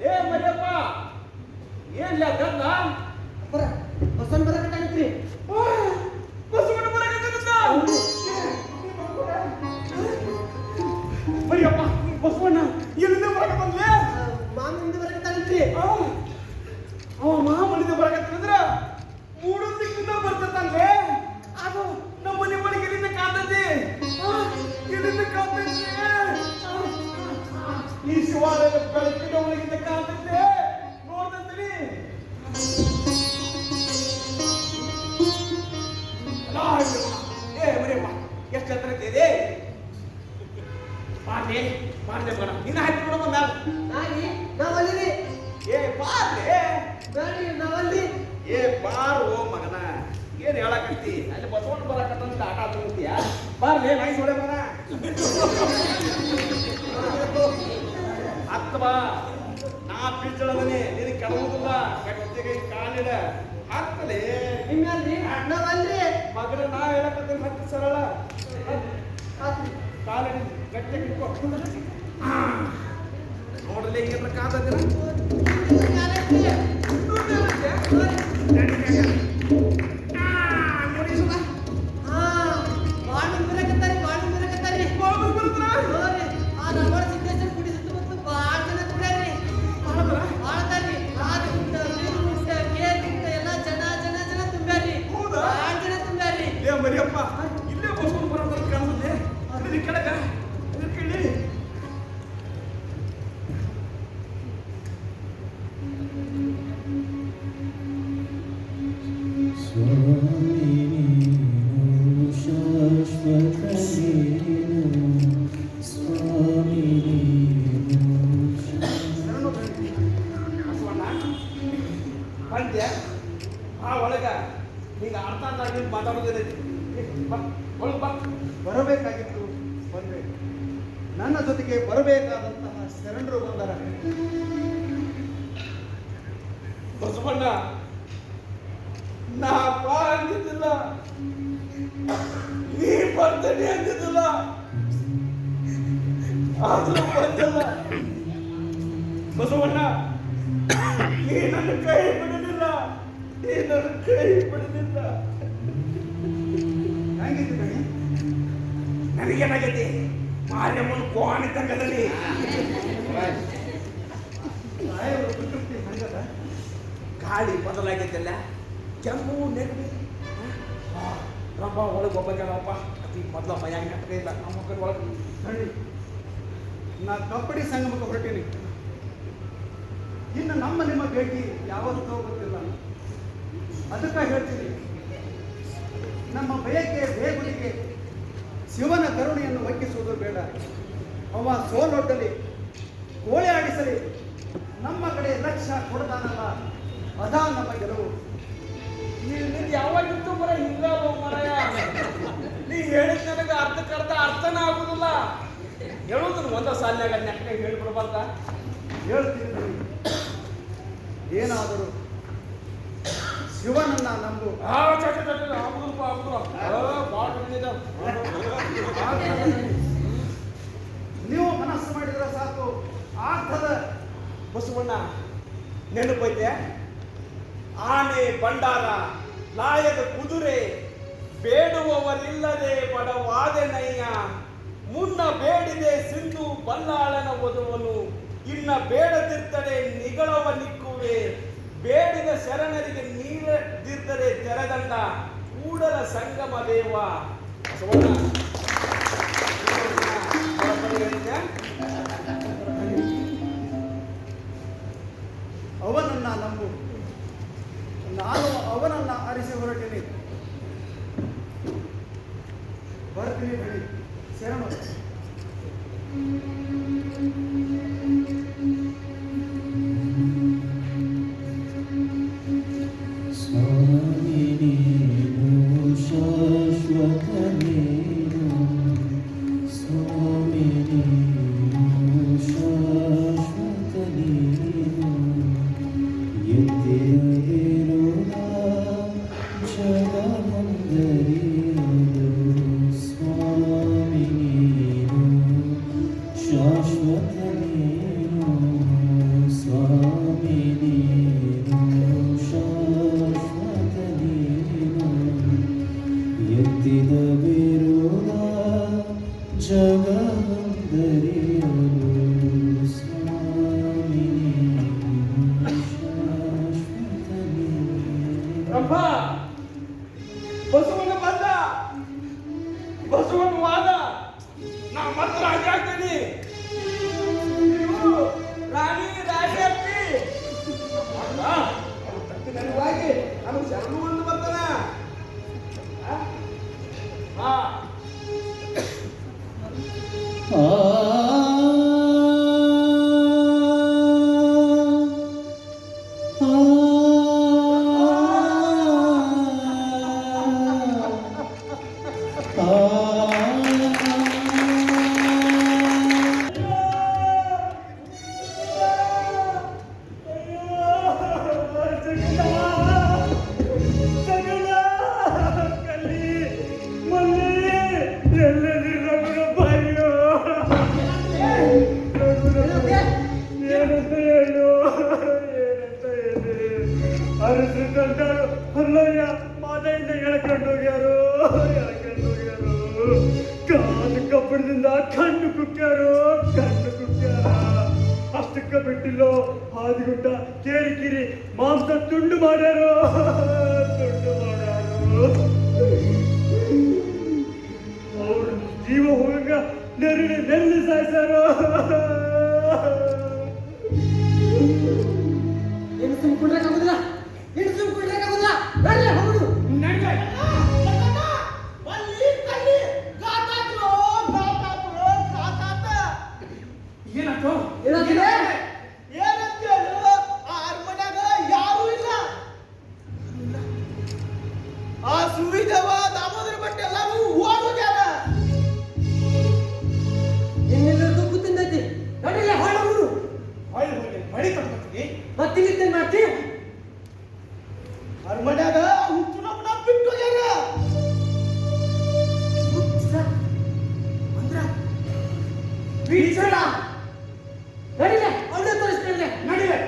ಏ ಮರಿಯಪ್ಪ, ಏನ್ಲ ಗದ್ದ? ಬಸವಣ್ಣ ಬರಕತ್ತಾಗತ್ರಿ. ಬಸವಣ್ಣ ಬರಕತ್ತಾಗತ್ತ? ಮರಿಯಪ್ಪ, ಬಸವಣ್ಣ ಎಲ್ಲಿಂದ ಬರಕತ್ತಂದ್ಲೆ? ಮಾಮಿಂದ ಬರಕತ್ತಾಗತ್ರಿ. ಅವ ಮಹಾಬಲಿದ ಬರಕತ್ತಂದ್ರ ಮೂಡು ದಿಕ್ಕಿಂದ ಬರ್ತಂದ್ರೆ ಅದು ನಮ್ಮ ಮನೆ ಒಳಗೆ ಇಲ್ಲಿಂದ ಕಾಂತೈತಿ, ಇಲ್ಲಿಂದ ಕಾಂತೈತಿ. ಈ ಶಿವಾಲಯದ ಬೆಳಕಿನ ಒಳಗಿಂದ ಕಾಂತೈತಿ, ನೋಡ್ದಂತೀನಿ. ಏ ಮರಿಯಪ್ಪ, ಎಷ್ಟು ಹತ್ರ ಇದೆ? ಬಾರ್ಲೆ ಬಾರ್ಲೆ ಬರ, ನೀನು ಹಾಕಿ ನೋಡಮ್ಮ ಮ್ಯಾಲ. ನಾವಲ್ಲಿ ಏ ಬಾರ್ಲೆ, ಬೇಡಿ ನಾವಲ್ಲಿ. ಏ ಬಾರು ಮಗನ, ಏನ್ ಹೇಳಕತ್ತಿ? ಅಲ್ಲಿ ಬಸವಣ್ಣ ಬರಕತ್ತಂತ ಆಟ ಆಡ್ತೀಯ? ಬಾರ್ಲೆ ನಾಯಿ ಸೊಳೆ ಮಗನ, ಹತ್ತ ಬಾ. ನಾ ಪಿಚ್ಚಳದನೆ, ನಿನಗೆ ಕೆಡವುದಿಲ್ಲ. ಗಟ್ಟಿಗೆ ಕಾಲಿಡ ಹತ್ತಲೇ. ನಿಮ್ಮಲ್ರಿ ನಾವಲ್ರಿ ಮಗನ ನಾ ಹೇಳಕತ್ತೀನಿ, ಹತ್ತು ಸರಳ ಕಾಲಿಡಿ ಗಟ್ಟಿಗೆ ಇಟ್ಕೊ. ನೋಡಲಿ ಏನ್ರ ಕಾದಿರ ಬಾಣ ಬರಕತ್ತಾರಿ. ಬಾಳ ಸ್ವಾಮಿ ಶರಣು ಬೇಡಿ. ಬಸವಣ್ಣ ಬಂದ್ಯ ಆ ಒಳಗ ಈಗ ಅರ್ಥ ಆಗಿ ಮಾತಾಡೋದಿರೈತಿ ಒಳಗೆ ಬಾ. ಬರಬೇಕಾಗಿತ್ತು ಬಂದೆ. ನನ್ನ ಜೊತೆಗೆ ಬರಬೇಕಾದಂತಹ ಶರಣರು ಬಂದರ. ಬಸವಣ್ಣ ನಾ ಬಾ ಅಂದಿದ್ದಿಲ್ಲ, ನೀ ಬರ್ತೀನಿ ಅಂದಿದ್ದಿಲ್ಲ, ಆದ್ರೂ ಬಂದಿಲ್ಲ. ಬಸವಣ್ಣ ನೀ ನನ್ನ ಕೈ ಬಿಡಲಿಲ್ಲ, ನೀ ನನ್ನ ಕೈ ಬಿಡಲಿಲ್ಲ. ಹೆಂಗಿದ್ದೀನಿ? ನನಗೇನಾಗೈತಿ ಮಾರ್ಯಮ್ಮನ ಕೋಣಿ ತಂಗದಲ್ಲಿ ಸಾಹೇಬರು ಪ್ರಕೃತಿ ಹಂಗದ. ಗಾಳಿ ಬದಲಾಗೈತಲ್ಲ, ಕೆಮ್ಮು ನೆಗಡಿ. ರಬ್ಬ ಒಳಗೆ ಒಬ್ಬಗ್ಯಾನಪ್ಪ, ಅತಿ ಮೊದಲ ಮೈಯಾಗ ನೆಟ್ಟಗೆ ಇಲ್ಲ, ನಮ್ಮ ಮಕ್ಕಳ ಒಳಗೆ ನಡಿ, ನಾ ಕಬಡ್ಡಿ ಸಂಗಮಕ್ಕೆ ಹೊರಟೀನಿ. ಇನ್ನು ನಮ್ಮ ನಿಮ್ಮ ಭೇಟಿ ಯಾವತ್ತೂ ಗೊತ್ತಿಲ್ಲ. ಅದಕ್ಕೆ ಹೇಳ್ತೀನಿ, ನಮ್ಮ ಬಯಕೆ ಬೇಗುಡಿಗೆ ಶಿವನ ಕರುಣೆಯನ್ನು ಒಗ್ಗಿಸುವುದು ಬೇಡ. ಅವ ಸೋಲೊಡ್ಡಲಿ, ಗೋಳೆ ಆಡಿಸಲಿ, ನಮ್ಮ ಕಡೆ ಲಕ್ಷ್ಯ ಕೊಡದಾನಲ್ಲ, ಅದಾ ನಮ್ಮ ಗೆಲುವು. ನಿಂದು ಯಾವಾಗಿತ್ತು ಮರ ಹಿಂಗಾವ ಮರಯ. ನೀ ಹೇಳಿದ ನನಗೆ ಅರ್ಧಕ್ಕರ್ಧ ಅರ್ಥನ ಆಗುದಿಲ್ಲ. ಹೇಳೋದನ್ನ ಒಂದ ಸಾಲಿನಾಗ ನೆಟ್ಟಗೆ ಹೇಳ್ಬಿಡ್ಬಾರ್ದ. ಹೇಳ್ತೀನಿ ನೋಡಿ. ಏನಾದರೂ ಶಿವನನ್ನ ನಂಬು. ಆಗುದಿಲ್ಲಪ್ಪ ಆಗುದಿಲ್ಲ. ಭಾಳ ಕಡಿಮೆ ನೀವು ಮನಸ್ಸು ಮಾಡಿದ್ರೆ ಸಾಕು, ಆಗ್ತದ. ಬಸವಣ್ಣ ನೆನಪೈತೆ? ಆನೆ ಭಂಡಾರ, ಲಾಯದ ಕುದುರೆ, ಬೇಡುವವರಿಲ್ಲದೆ ಬಡವಾದೆ ನಯ್ಯ, ಮುನ್ನ ಬೇಡಿದೆ ಸಿಂಧು ಬಲ್ಲಾಳನ ವಧುವನು, ಇನ್ನ ಬೇಡದಿರ್ತಡೆ ನಿಗಳವ ನಿಕ್ಕುವೆ, ಬೇಡಿದ ಶರಣರಿಗೆ ನೀಡದಿರ್ತಡೆ ತೆರೆದಂಡ, ಕೂಡಲ ಸಂಗಮ ದೇವ. ಬಸವಣ್ಣ ಅವನನ್ನ ನಂಬು. ನಾನು ಅವನನ್ನ ಅರಿಸಿ ಹೊರಟೀನಿ. ಬರ್ತೀನಿ ಬಿಡಿ. ಶರಣ. ಸ್ವಾಮಿ ನೀನು ಶಾಶ್ವತ ನೀನು, ಸ್ವಾಮಿ ನೀನು ಶಾಶ್ವತ ನೀನು, ಎತ್ತಿರಲಿರುವ ಜಗವಂದರಿಯದು, ಸ್ವಾಮಿ ನೀನು ಶಾಶ್ವತ ನೀನು, ಸ್ವಾಮಿ ನೀನು ಶಾಶ್ವತ ನೀನು, ಎತ್ತಿದ ಬಿರುದ ಜಗವಂದರಿಯದು, ಸ್ವಾಮಿ ನೀನು ಶಾಶ್ವತ ನೀನು. ರಂಭ ಬಸವಣ್ಣ ಬಂದ, ಬಸವಣ್ಣ ವಾದ, ನಾ ಮಾತ್ರ ಹಾಗೆ ಆಗ್ತೀನಿ. ರಾಣಿ ರಾಣಿ ಅಪ್ಪಿ ಅಲ್ಲ, ಅವ್ರು ತಪ್ಪಿ ನನಗಾಗಿ ನಮಗೆ ಶರಣು ಬಂದು ಬರ್ತಾನ. ಹಾ ಆ ಅಲ್ಲಯ್ಯ ಮಾದೆಯಿಂದ ಎಳ್ಕೊಂಡು ಹೋಗ್ಯಾರು, ಕಾಲು ಕಬ್ಬಣದಿಂದ ಕಣ್ಣು ಕುಕ್ಕ್ಯಾರು, ಅಷ್ಟಕ್ಕ ಬಿಟ್ಟಿಲ್ಲೋ ಹಾದಿಗುಡ್ಡ ಕೇರಿಕಿರಿ ಮಾಂಸ ತುಂಡು ಮಾಡ್ಯಾರು. ಅವ್ರ ಜೀವ ಹೋಗಂಗ ನೆರಳಿ ಸಾಯ್ಸಾರು. ಏನು ಸುಮ್ಕೊಂಡ್ರಾಗುದಿಲ್ಲ, ಏನು ಸುಮ್ಕೊಂಡ್ರಾಗುದಿಲ್ಲ, ನಡ್ಲೆ ಹೋಗುದು. ಮಾಡ್ತಿ ಅರಮನ್ಯಾಗ ಹುಚ್ಚಿನ ಬಡ ಬಿಟ್ಟು ಹೋಗ್ಯಾರ. ಅಂದ್ರ ಬೀಚಣ ನಡಿಲೆ ಅವಳೇ ತೋರಿಸ್ತಿರ್ಲೆ ನಡಿವೆ.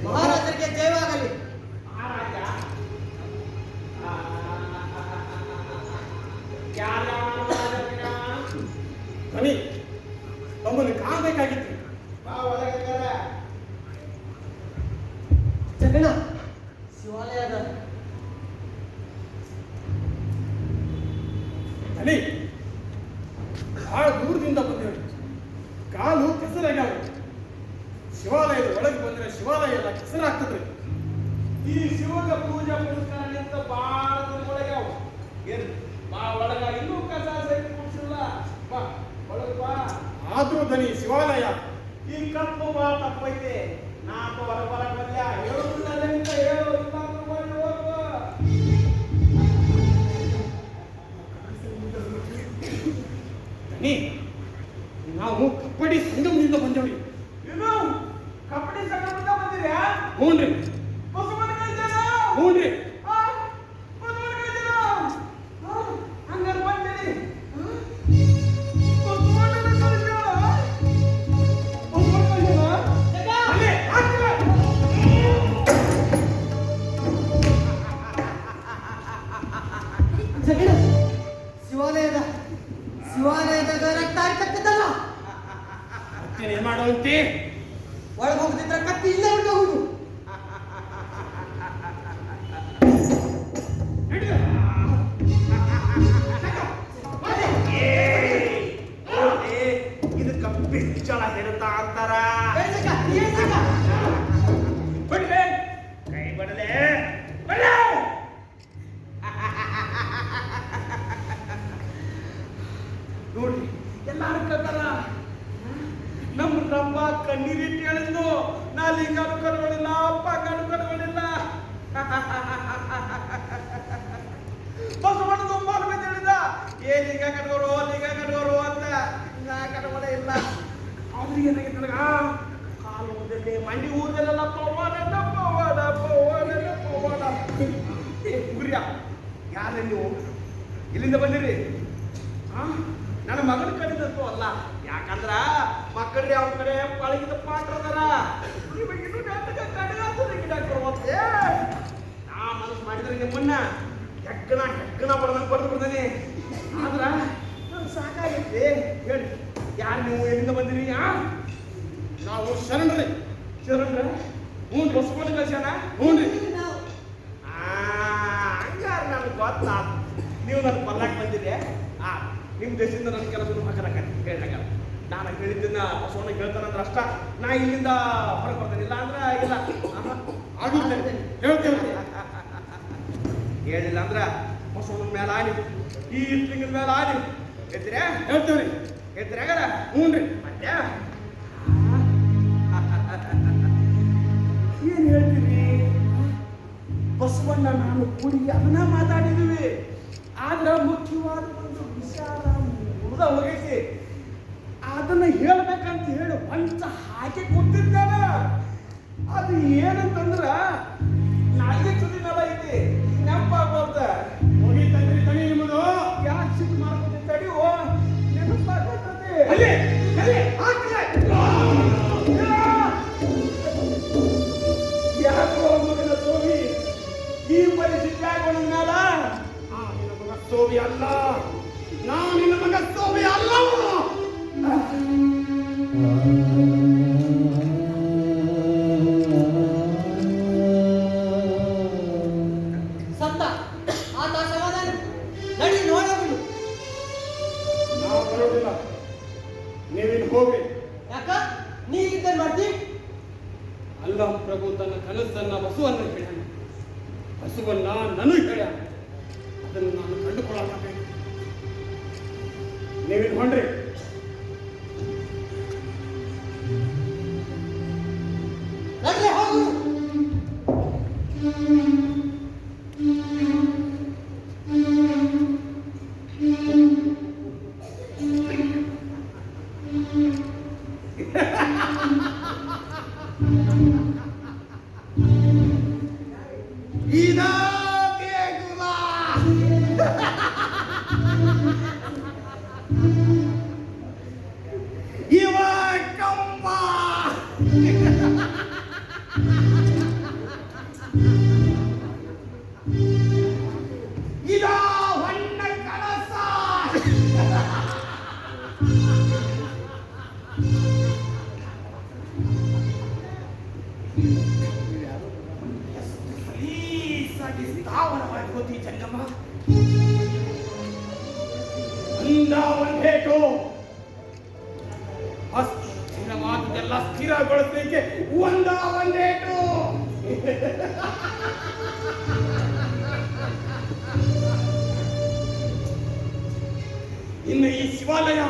ಮಹಾರಾಜರಿಗೆ ಜಯವಾಗಲಿ. ಬನ್ನಿ, ತಮ್ಮನ್ನು ಕಾಣಬೇಕಾಗಿತ್ತು. ಜಗಣ ಶಿವಾಲಯದ ಬನ್ನಿ, ಬಹಳ ದೂರದಿಂದ ಬಂದೇಳು. ಕಾಲು ಕೆಸರಾಗ್ಯಾವ. ಶಿವಾಲಯದ ಒಳಗೆ ಬಂದ್ರೆ ಶಿವಾಲಯ ಎಲ್ಲ ಕೆಸರಾಗ್ತದ್ರಿ. ಈ ಶಿವಗ ಪೂಜಾ ಪುರಸ್ಕಾರ ನಿಂತ ಬಾಳ ಒಳಗೆ ಅವು ಏನ್ ಬಾ ಒಳಗ ಇನ್ನೂ ಕಸ ಸೈಡ್ ಕೂಡ್ಸಿಲ್ಲ. ಬಾ ಒಳಗೆ ಬಾ. ಆದ್ರೂ ದನಿ ಶಿವಾಲಯ ಈ ಕಪ್ಪು ಬಾ ತಪ್ಪೈತೆ. ನಾಲ್ಕು ಹೊರಗೆ ಬಂದ್ಯಾ ಹೇಳುದಿಲ್ಲ ಅಂತ ಹೇಳು. ಇಲ್ಲ ಅಂದ್ರೆ ಮಾಡಿ ಹೋಗು. ದನಿ, ನಾವು ಕಬಡ್ಡಿ ಸಂಗಮದಿಂದ ಬಂದೇವಿ. ಏನು ಕಬಡ್ಡಿ ಸಂಘದಿಂದ ಬಂದಿರ್ಯಾ? ಹ್ಞೂನ್ರಿ, ಬಸವನ ಕೈಜನ? ಹ್ಞೂನ್ರಿ. ಆ, ಬಸವನ ಕೈಜನ? ಆ, ಹಂಗಾರೆ ಬಂದಿರಿ. ಬಸವಣ್ಣನ ಕೈಜನ? ಬಸವನ ಕೈಜನ? ಅಲ್ಲೇ, ಹಾಕಿಲ್ಲ. ಜಗಣ ಶಿವಾಲಯದ ರಕ್ತ ಕತ್ತಿದ್ದಲ್ಲ. ಮತ್ತೇನ್ ಮಾಡುವಂತೆ? ಒಳಗೆ ಹೋಗದಿದ್ರೆ ಕತ್ತಿ ಇಲ್ಲೇ ಉಂಟು ಹೋಗುದು. ಇದಕ್ಕ ಬಿಚ್ಚಳ ಹೆರುತ್ತಾ ಅಂತಾರ. ಬಿಡ್ಲೆ. ಬಿಡ್ಲೆ ಕೈ ಬಡಲೆ ಬಡಲೆ. ನೋಡ್ರಿ ಎಲ್ಲಾರು ಕತ್ತಾರ. ನಮ್ಮ ಕಣ್ಣೀರಿಟ್ಟು ಹೇಳಿದ್ನು, ನಾ ಲಿಂಗನು ಕಟ್ಕೊಂಡಿಲ್ಲ, ಅಪ್ಪ ಕಣ್ಣು ಕಟ್ಕೊಂಡಿಲ್ಲ. ಬಸವಣ್ಣನ ಒಬ್ಬ ಹೇಳಿದ, ಏ ಲಿಂಗ ಕಟ್ಕೋರು ಅಂತ. ನಾ ಕಟ್ಕೊಂಡೇ ಇಲ್ಲ. ಅವ್ರಿಗೆ ಏನಾಗಿತ್ತು ನನಗ ಕಾಲು ಊರದಲ್ಲಿ ಮಂಡಿ ಊರದಲ್ಲೆಲ್ಲ ಪವಾಡ. ಗುರಿಯ ಯಾರೇ ನೀವು? ಇಲ್ಲಿಂದ ಬಂದಿರಿ? ನನ್ನ ಮಗನ ಕಡಿದತ್ತು ಅಲ್ಲ. ಯಾಕಂದ್ರ ಮಕ್ಕಳಿಗೆ ಅವ್ನ ಕಡೆ ಪಳಗಿದ ಪಾಟ್ರದಾರ. ಇವಾಗಿನ್ನೂ ನೆಟ್ಟಗೆ ಕಡಿಗಾತದೆ ಗಿಡ ಕೊಡುವಂತೆ. ನಾ ಮನಸ್ಸು ಮಾಡಿದ್ರೆ ನಿಮ್ಮನ್ನ ಹೆಗ್ಗಣ ಬಡ್ದು ಬಿಡ್ತಾನೆ. ಆದ್ರ ನಂಗೆ ಸಾಕಾಗೈತೆ. ಹೇಳಿ ಯಾರು ನೀವು? ಎಲ್ಲಿಂದ ಬಂದಿರಿ? ನಾವು ಶರಣರೇ. ಶರಣ್ರ? ಹ್ಞೂ, ಬಸವಣ್ಣ ಕಲ್ಸ್ಯಾನ? ಹ್ಞೂನ್ರಿ. ಹಂಗಾರ ನನಗೆ ಗೊತ್ತಾತ. ನೀವು ನನ್ನ ಪಲ್ಲಾಕ್ ಬಂದಿರಿ. ನಿಮ್ಮ ದೇಶದಿಂದ ನನ್ನ ಕೆಲಸ ಹೇಳಕ ನಾನು ಹೇಳಿದ್ದನ್ನ ಬಸವಣ್ಣ ಹೇಳ್ತಾನಂದ್ರೆ ಅಷ್ಟ. ನಾ ಇಲ್ಲಿಂದ ಹೊರಗೆ ಬರ್ತೇನೆ. ಇಲ್ಲ ಅಂದ್ರೆ ಇಲ್ಲ. ಆಗುತ್ತೆ, ಹೇಳ್ತೇವೆ. ಹೇಳಿಲ್ಲ ಅಂದ್ರ ಬಸವಣ್ಣನ ಮೇಲೆ ಆನಿ, ಈ ಲಿಂಗದ ಮೇಲೆ ಆನಿ. ಹೇಳ್ತೀರಾ? ಹೇಳ್ತೇವ್ರಿ. ಹೇಳ್ತೀರ ಹಂಗಾರ? ಹ್ಞೂನ್ರಿ. ಮತ್ತೆ ಏನ್ ಹೇಳ್ತೀರಿ? ಬಸವಣ್ಣ ನಾನು ಕೂಡಿ ಅದನ್ನ ಮಾತಾಡಿದೀವಿ. ಆದ್ರ ಮುಖ್ಯವಾದ ಒಂದು ವಿಚಾರ ಮುರಿದ ಹೋಗೈತಿ. ಅದನ್ನ ಹೇಳ್ಬೇಕಂತ ಹೇಳಿ ಮಂಚ ಹಾಕಿ ಕೂತಿದ್ದಾನ. ಅದು ಏನಂತಂದ್ರ ನಾಲ್ಗೆ ತುದಿನೆಲ್ಲ ಐತಿ. ನೆನಪಾಗ್ಬೋದ? ಹೋಗಿತ್ತಂದ್ರಿ ದನಿ ನಿಮ್ಮದು. ಯಾಕೆ ಸಿಟ್ಟು ಮಾಡ್ಕೊತಿ? ತಡಿಯೋ, ನೆನಪಾಗ್ತದೆ. ಯಾಕೋ ಮಗನ ಸೋವಿ ಈ ಪರಿಸ್ಥಿತಿ ಆಗೋಣ ಮ್ಯಾಲ? ನಿನ್ನ ಮಗ ಸೋವಿ ಅಲ್ಲ. ನಿನ್ನ ಮಗ ಸೋವಿ ಅಲ್ಲ. ಸತ್ತ ಆತ ಸಮಾಧಾನ. ನಡಿ ನೋಡೋದು. ನಾವು ಬರೋದಿಲ್ಲ, ನೀವಿಲ್ಲಿ ಹೋಗ್ರಿ. ಯಾಕ ನೀ ಇದ್ದ ಮಾಡ್ತಿ? ಅಲ್ಲ ಪ್ರಭು ತನ್ನ ಕನಸನ್ನ ಬಸವನ್ನ ಹೇಳ ಹಸುವನ್ನ ನನಗೆ ಹೇಳ ಅದನ್ನು ನಾನು ಕಂಡುಕೊಳ್ಳಬೇಕು. ನೀವೇನು ಹೊಂಡ್ರಿ? ನಡ್ರಿ ಹೋಗು. ಇದಾ ದೇಗುಲ. ಇವ ಕಂಬ. ಇದಾ ಹೊನ್ನ ಕಳಸ. ಸಲೀಸಾಗಿ ಸ್ಥಾವರವಾಗಿ ಹೋತಿ ಜಂಗಮ್ಮ. ಒಂದೇಟು ಅಸ್ಥಿರವಾದದೆಲ್ಲ ಸ್ಥಿರಗೊಳಿಸಲಿಕ್ಕೆ ಒಂದೇಟು. ಇನ್ನು ಈ ಶಿವಾಲಯ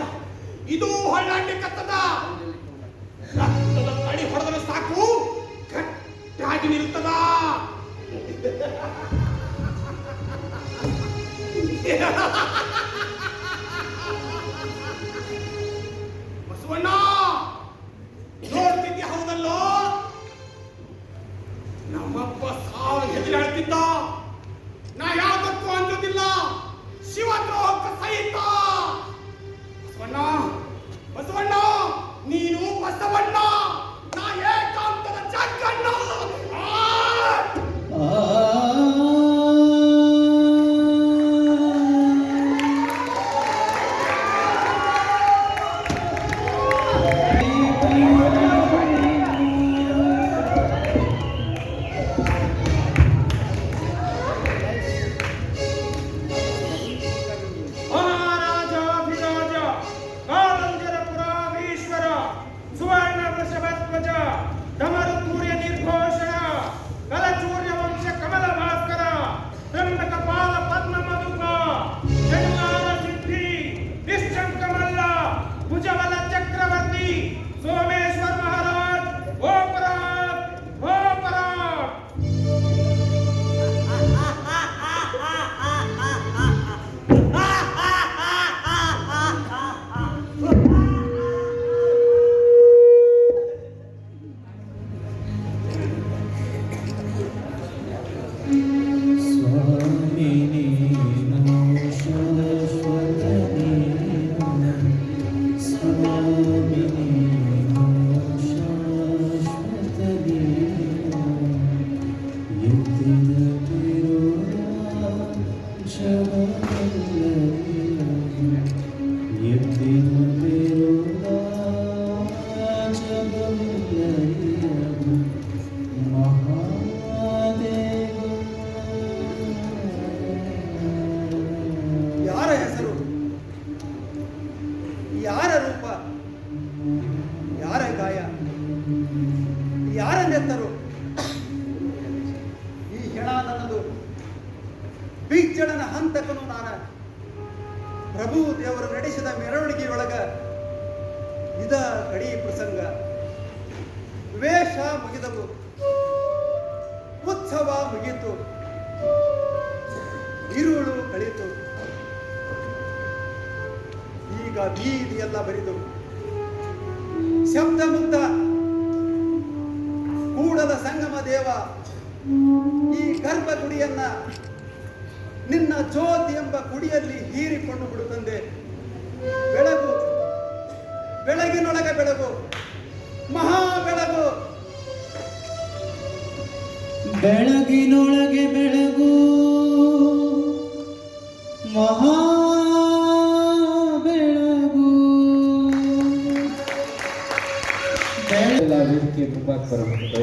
ಇದು ಹಳ್ಳಾಂಡಿ ಕತ್ತದ ರಕ್ತದ ತಡಿ ಹೊಡೆದರೆ ಸಾಕು ಗಟ್ಟಾಗಿ ನಿಲ್ತದ. ಬಸವಣ್ಣ ನೋಡ್ತಿದ್ಯ ಹೌದಲ್ಲೋ? ನಮ್ಮಪ್ಪ ಸಾವು ಹೆದರಾಡ್ತಿದ್ದ. ನಾ ಯಾವ್ದಕ್ಕೂ ಅಂಜೋದಿಲ್ಲ, ಶಿವದ್ರೋಹಕ್ಕೆ ಸಹಿತ. ಬಸವಣ್ಣ ಬಸವಣ್ಣ ನೀನು ಬಸವಣ್ಣ, ನಾ ಏಕಾಂತದ ಜಗ್ಗಣ್ಣ. ಮಹಾರಾಜಾಭಿರಾಜ ಕಾಲಂಜರ ಪುರಾಧೀಶ್ವರ ಸುವರ್ಣ ವೃಷಭಧ್ವಜ ಧಮರುತೂರ್ಯ ನಿರ್ಘೋಷಣ ಕಲಚೂರ್ಯ ವಂಶ ಕಮಲ ಭಾಸ್ಕರ ತ್ರಂಬಕ ಪಾಲ ಪದ್ಮ ಮಧುಕ ಜನ್ಮಾನ ಸಿದ್ಧಿ ನಿಶ್ಚಂಕ ಮಲ್ಲ ಭುಜಬಲ ಚಕ್ರವರ್ತಿ ಸೋಮೇಶ್ವರ ಮಹಾರಾಜ್ ಓಪರಾತ್ ಓಪರಾತ್. स्वामी नीनो शाश्वत नीनो, स्वामी नीनो शाश्वत नीनो, यतिद विरोधा जगवल्लभ्यो, यतिद विरोधा जगवल्लभ्यो, ಯಾರ ಹೆಸರು, ಯಾರ ರೂಪ, ಯಾರ ಗಾಯ, ಯಾರ ನೆತ್ತರು? ಈ ಹೆಣ ನನ್ನದು, ಬೀಚಳನ ಹಂತಕನು ನಾನ. ಪ್ರಭು ದೇವರು ನಡೆಸಿದ ಮೆರವಣಿಗೆಯೊಳಗ ಇದ ಕಡಿ ಪ್ರಸಂಗ. ವೇಷ ಮುಗಿದವು, ಉತ್ಸವ ಮುಗಿತು, ಇರುಳು ಕಳಿತು. ಈಗ ಬೀದಿಯೆಲ್ಲ ಬರಿದು ಶಬ್ದ ಮುಗ್ಧ ಕೂಡಲ ಸಂಗಮ ದೇವ, ಈ ಗರ್ಭಗುಡಿಯನ್ನ ನಿನ್ನ ಜ್ಯೋತಿ ಎಂಬ ಕುಡಿಯಲ್ಲಿ ಹೀರಿಕೊಂಡು ಬಿಡುತ್ತಂದೆ. ಬೆಳಗು, ಬೆಳಗಿನೊಳಗೆ ಬೆಳಗು, ಮಹಾ ಬೆಳಗು. ಬೆಳಗಿನೊಳಗೆ ಬೆಳಗು, ಮಹಾ ಬೆಳಗು. ಎಲ್ಲ ವೇದಿಕೆ ಮುಂಭಾಗ ಬರಬೇಕು.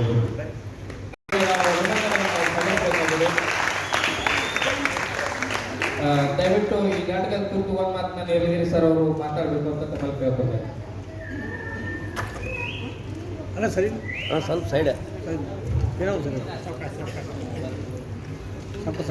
ದಯವಿಟ್ಟು ಈ ನಾಟಕದ ಕುರಿತು ಒಂದು ಮಾತನ್ನ ಯಲಗಿರಿ ಸರ್ ಅವರು ಮಾತಾಡಬೇಕು ಅಂತ ತಮ್ಮಲ್ಲಿ ಕೇಳ್ಕೊಂಡೆ. ಸ್ವಲ್ಪ ಸೈಡ್ ನಾಟಕ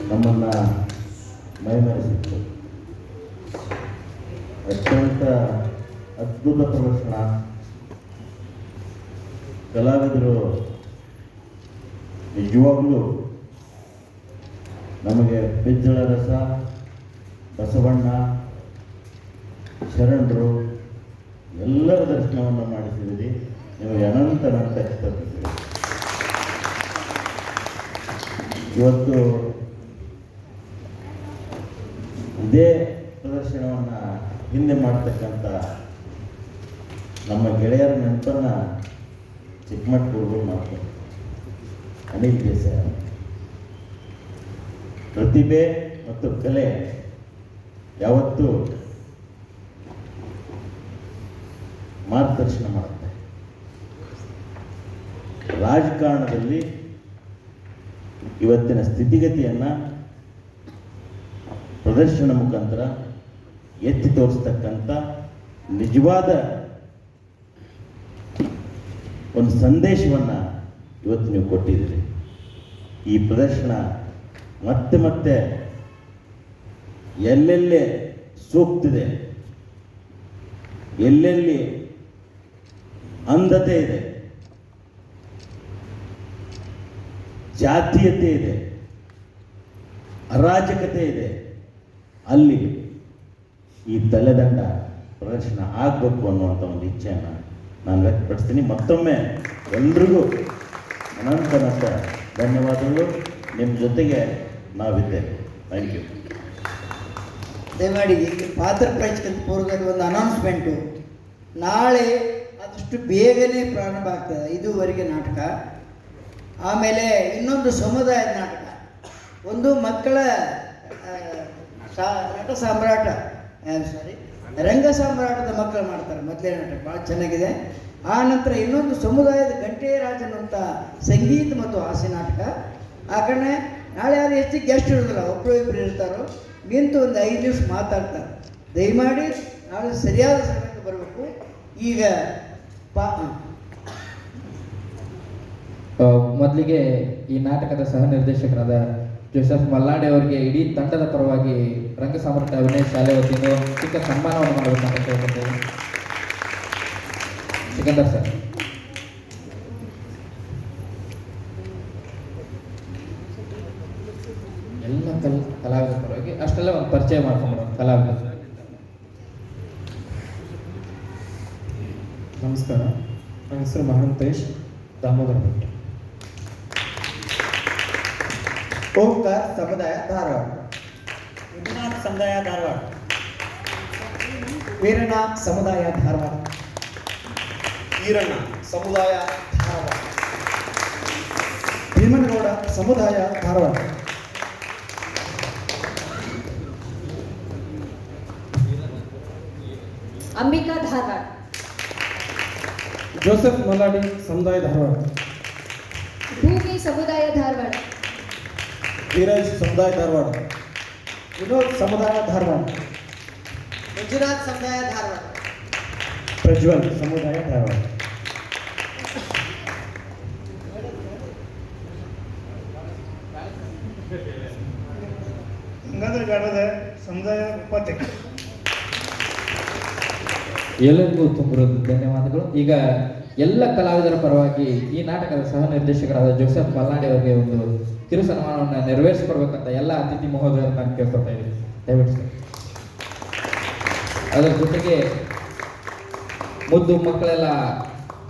ನಮ್ಮನ್ನ ಮೈಮರೆಸಿತ್ತು. ಅತ್ಯಂತ ಅದ್ಭುತ ಪ್ರದರ್ಶನ. ಕಲಾವಿದರು ನಿಜವಾಗ್ಲೂ ನಮಗೆ ಬಿಜ್ಜಳ ರಸ, ಬಸವಣ್ಣ, ಶರಣರು ಎಲ್ಲರ ದರ್ಶನವನ್ನು ಮಾಡಿಸಿದ್ದೀರಿ. ನಿಮಗೆ ಅನಂತ ಅನಂತ ಕೃತಜ್ಞತೆಗಳು. ಇವತ್ತು ಇದೇ ಪ್ರದರ್ಶನವನ್ನು ಹಿಂದೆ ಮಾಡ್ತಕ್ಕಂಥ ನಮ್ಮ ಗೆಳೆಯರ ನೆನಪನ್ನು ಚಿಕ್ಕಮಟ್ಟೂರು ಮಾಡ್ತಾರೆ. ಅನಿಲ್ ದೇಸಾಯಿ ಪ್ರತಿಭೆ ಮತ್ತು ಕಲೆ ಯಾವತ್ತೂ ಮಾರ್ಗದರ್ಶನ ಮಾಡುತ್ತೆ. ರಾಜಕಾರಣದಲ್ಲಿ ಇವತ್ತಿನ ಸ್ಥಿತಿಗತಿಯನ್ನು ಪ್ರದರ್ಶನ ಮುಖಾಂತರ ಎತ್ತಿ ತೋರಿಸ್ತಕ್ಕಂಥ ನಿಜವಾದ ಒಂದು ಸಂದೇಶವನ್ನು ಇವತ್ತು ನೀವು ಕೊಟ್ಟಿದ್ದೀರಿ. ಈ ಪ್ರದರ್ಶನ ಮತ್ತೆ ಮತ್ತೆ ಎಲ್ಲೆಲ್ಲಿ ಸೂಕ್ತಿದೆ, ಎಲ್ಲೆಲ್ಲಿ ಅಂಧತೆ ಇದೆ, ಜಾತೀಯತೆ ಇದೆ, ಅರಾಜಕತೆ ಇದೆ, ಅಲ್ಲಿ ಈ ತಲೆದಂಡ ಪ್ರದರ್ಶನ ಆಗಬೇಕು ಅನ್ನುವಂಥ ಒಂದು ಇಚ್ಛೆಯನ್ನು ನಾನು ವ್ಯಕ್ತಪಡಿಸ್ತೀನಿ. ಮತ್ತೊಮ್ಮೆ ಎಲ್ರಿಗೂ ಅನಂತ ಧನ್ಯವಾದಗಳು. ನಿಮ್ಮ ಜೊತೆಗೆ ನಾವಿದ್ದೇವೆ. Thank you. ದಯಮಾಡಿ ಪಾತ್ರ ಪ್ರವೇಶಕ್ಕಿಂತ ಪೂರ್ವದಲ್ಲಿ ಒಂದು ಅನೌನ್ಸ್ಮೆಂಟು. ನಾಳೆ ಆದಷ್ಟು ಬೇಗನೆ ಪ್ರಾರಂಭ ಆಗ್ತದೆ. ಇದುವರೆಗೆ ನಾಟಕ, ಆಮೇಲೆ ಇನ್ನೊಂದು ಸಮುದಾಯದ ನಾಟಕ, ಒಂದು ಮಕ್ಕಳ ನಟ ಸಾಮ್ರಾಟ ರಂಗ ಸಾಮ್ರಾಟದ ಮಕ್ಕಳು ಮಾಡ್ತಾರೆ ಮೊದಲೇ ನಾಟಕ, ಭಾಳ ಚೆನ್ನಾಗಿದೆ. ಆ ನಂತರ ಇನ್ನೊಂದು ಸಮುದಾಯದ ಗಂಟೆ ರಾಜನ್ ಅಂತ ಸಂಗೀತ ಮತ್ತು ಹಾಸ್ಯ ನಾಟಕ. ಆ ಕಾರಣ ನಾಳೆ ಯಾರು ಹೆಚ್ಚು ಗೆಸ್ಟ್ ಇರೋದಿಲ್ಲ, ಒಬ್ಬರು ಇಬ್ಬರು ಇರ್ತಾರೋ, ನಿಂತು ಒಂದು 5 ನಿಮಿಷ ಮಾತಾಡ್ತಾರೆ. ದಯಮಾಡಿ ನಾಳೆ ಸರಿಯಾದ ಸಮಯಕ್ಕೆ ಬರಬೇಕು. ಈಗ ಮೊದಲಿಗೆ ಈ ನಾಟಕದ ಸಹ ನಿರ್ದೇಶಕರಾದ ಜೋಸೆಫ್ ಮಲ್ಲಾಡಿ ಅವರಿಗೆ ಇಡೀ ತಂಡದ ಪರವಾಗಿ ರಂಗ ಸಾಮ್ರಾಟ ಅಭಿನಯ ಶಾಲೆ ವತಿಯಿಂದ ಒಂದು ಚಿಕ್ಕ ಸನ್ಮಾನವನ್ನು ಮಾಡಬೇಕಂತ ಕೇಳ್ಕೊಳ್ತೇವೆ. ಸಿಕಂದರ್ ಸರ್. ಎಲ್ಲ ಕಲಾವಿದರ ಪರವಾಗಿ ಅಷ್ಟೆಲ್ಲ ಒಂದು ಪರಿಚಯ ಮಾಡ್ಕೊಂಡ್ಬಿಡೋಣ ಕಲಾವಿದರು. ನಮಸ್ಕಾರ, ನನ್ನ ಹೆಸರು ಮಹಾಂತೇಶ್ ದಾಮೋದರ ಭಟ್. ಓಂಕಾರ ಸಮುದಾಯ ಧಾರವಾಡ. ವಿಶ್ವನಾಥ್ ಸಮುದಾಯ ಧಾರವಾಡ. ವೀರನಾಥ್ ಸಮುದಾಯ ಧಾರವಾಡ. ಈರಣ್ಣ ಸಮುದಾಯ ಧಾರವಾಡ. ಭೀಮನಗೌಡ ಸಮುದಾಯ ಧಾರವಾಡ. ಅಂಬಿಕಾ ಧಾರವಾಡ. ಜೋಸೆಫ್ ಮಲ್ಲಾಡಿ ಸಮುದಾಯ ಧಾರವಾಡ. ಭೂಮಿ ಸಮುದಾಯ ಧಾರವಾಡ. ಧೀರಜ್ ಸಮುದಾಯ ಧಾರವಾಡ. ವಿನೋದ್ ಸಮುದಾಯ ಧಾರವಾಡ. ಮಂಜುನಾಥ್ ಸಮುದಾಯ ಧಾರವಾಡ. ಪ್ರಜ್ವಲ್ ಸಮುದಾಯ ಧಾರವಾಡ. ಗಂಗಾಧರ ಗಾಡದ ಸಮುದಾಯ ಉಪಾಧ್ಯಕ್ಷ. ಎಲ್ಲರಿಗೂ ತುಂಬ ಧನ್ಯವಾದಗಳು. ಈಗ ಎಲ್ಲ ಕಲಾವಿದರ ಪರವಾಗಿ ಈ ನಾಟಕದ ಸಹ ನಿರ್ದೇಶಕರಾದ ಜೋಸೆಫ್ ಮಲ್ಲಾಡಿ ಅವರಿಗೆ ಒಂದು ಕಿರು ಸನ್ಮಾನವನ್ನು ನೆರವೇರಿಸಿಕೊಡ್ಬೇಕಂತ ಎಲ್ಲ ಅತಿಥಿ ಮಹೋದಯರು ನಾನು ಕೇಳ್ಕೊತಾ ಇದ್ದೀನಿ. ದಯವಿಟ್ಟು ಸರ್. ಅದರ ಜೊತೆಗೆ ಮುದ್ದು ಮಕ್ಕಳೆಲ್ಲ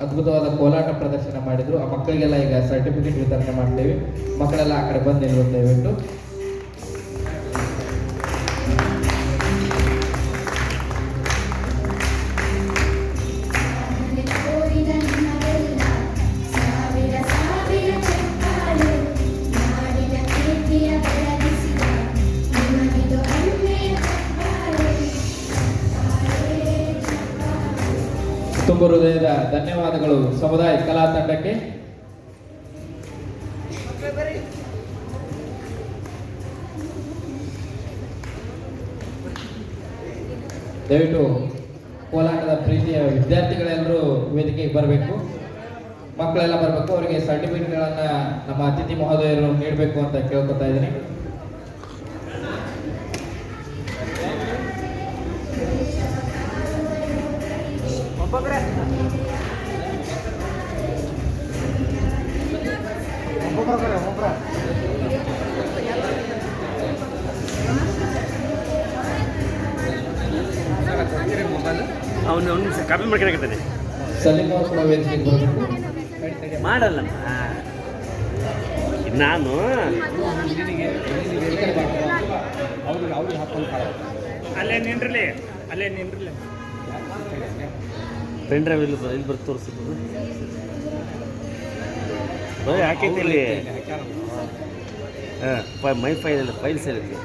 ಅದ್ಭುತವಾದ ಕೋಲಾಟ ಪ್ರದರ್ಶನ ಮಾಡಿದ್ರು. ಆ ಮಕ್ಕಳಿಗೆಲ್ಲ ಈಗ ಸರ್ಟಿಫಿಕೇಟ್ ವಿತರಣೆ ಮಾಡ್ತೇವೆ. ಮಕ್ಕಳೆಲ್ಲ ಆ ಕಡೆ ಬಂದು ನಿಲ್ಲುತ್ತೆ ದಯವಿಟ್ಟು. ತುಂಬ ತುಂಬ ಹೃದಯದ ಧನ್ಯವಾದಗಳು ಸಮುದಾಯ ಕಲಾ ತಂಡಕ್ಕೆ. ದಯವಿಟ್ಟು ಕೋಲಾಟದ ಪ್ರೀತಿಯ ವಿದ್ಯಾರ್ಥಿಗಳೆಲ್ಲರೂ ವೇದಿಕೆಗೆ ಬರಬೇಕು, ಮಕ್ಕಳೆಲ್ಲ ಬರಬೇಕು. ಅವರಿಗೆ ಸರ್ಟಿಫಿಕೇಟ್ಗಳನ್ನು ನಮ್ಮ ಅತಿಥಿ ಮಹೋದಯರು ನೀಡಬೇಕು ಅಂತ ಕೇಳ್ಕೊತಾ ಇದ್ದೀನಿ. ಅವನು ಕಾಪಿ ಮಾಡ್ಕೊಳಕತ್ತಾನೆ. ಸಲೀಂ ಅವರು ಕೂಡ ವೇದಿಕೆಗೆ ಬರಬೇಕು. ಮಾಡಲ್ಲ ನಾನು ಅಲ್ಲೇ ನಿಂದ್ರಲಿ, ಅಲ್ಲೇ ನಿಂದ್ರಲಿ. ಪೆನ್ ಡ್ರೈವ್ ಇಲ್ಲಿ ಬರ್ತು ತೋರಿಸ್ಬೋದು. ಹಾಕೈತಿ ಇಲ್ಲಿ. ಹಾಂ, ಮೈ ಫೈಲ್ ಫೈಲ್ಸ್ ಇರುತ್ತೆ.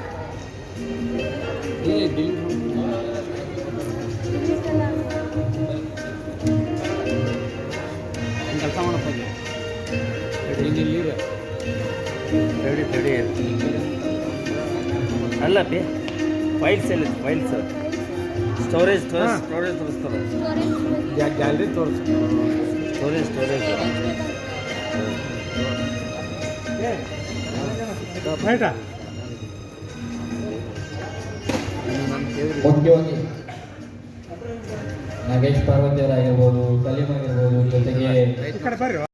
ಕೆಲಸ ಮಾಡಪ್ಪ ತಡಿ ಅಲ್ಲ ಬಿ ಫೈಲ್ಸ್ ಎಲ್ಲಿ ಫೈಲ್ಸ್ ಸ್ಟೋರೇಜ್ ತೋರಿಸ್ತದೆ. ಗ್ಯಾಲರಿ ಸ್ಟೋರೇಜ್ ಮುಖ್ಯವಾಗಿ ನಾಗೇಶ್ ಪಾರ್ವತಿ ಅವರಾಗಿರ್ಬೋದು, ಸಲೀಂ ಆಗಿರ್ಬೋದು, ಜೊತೆಗೆ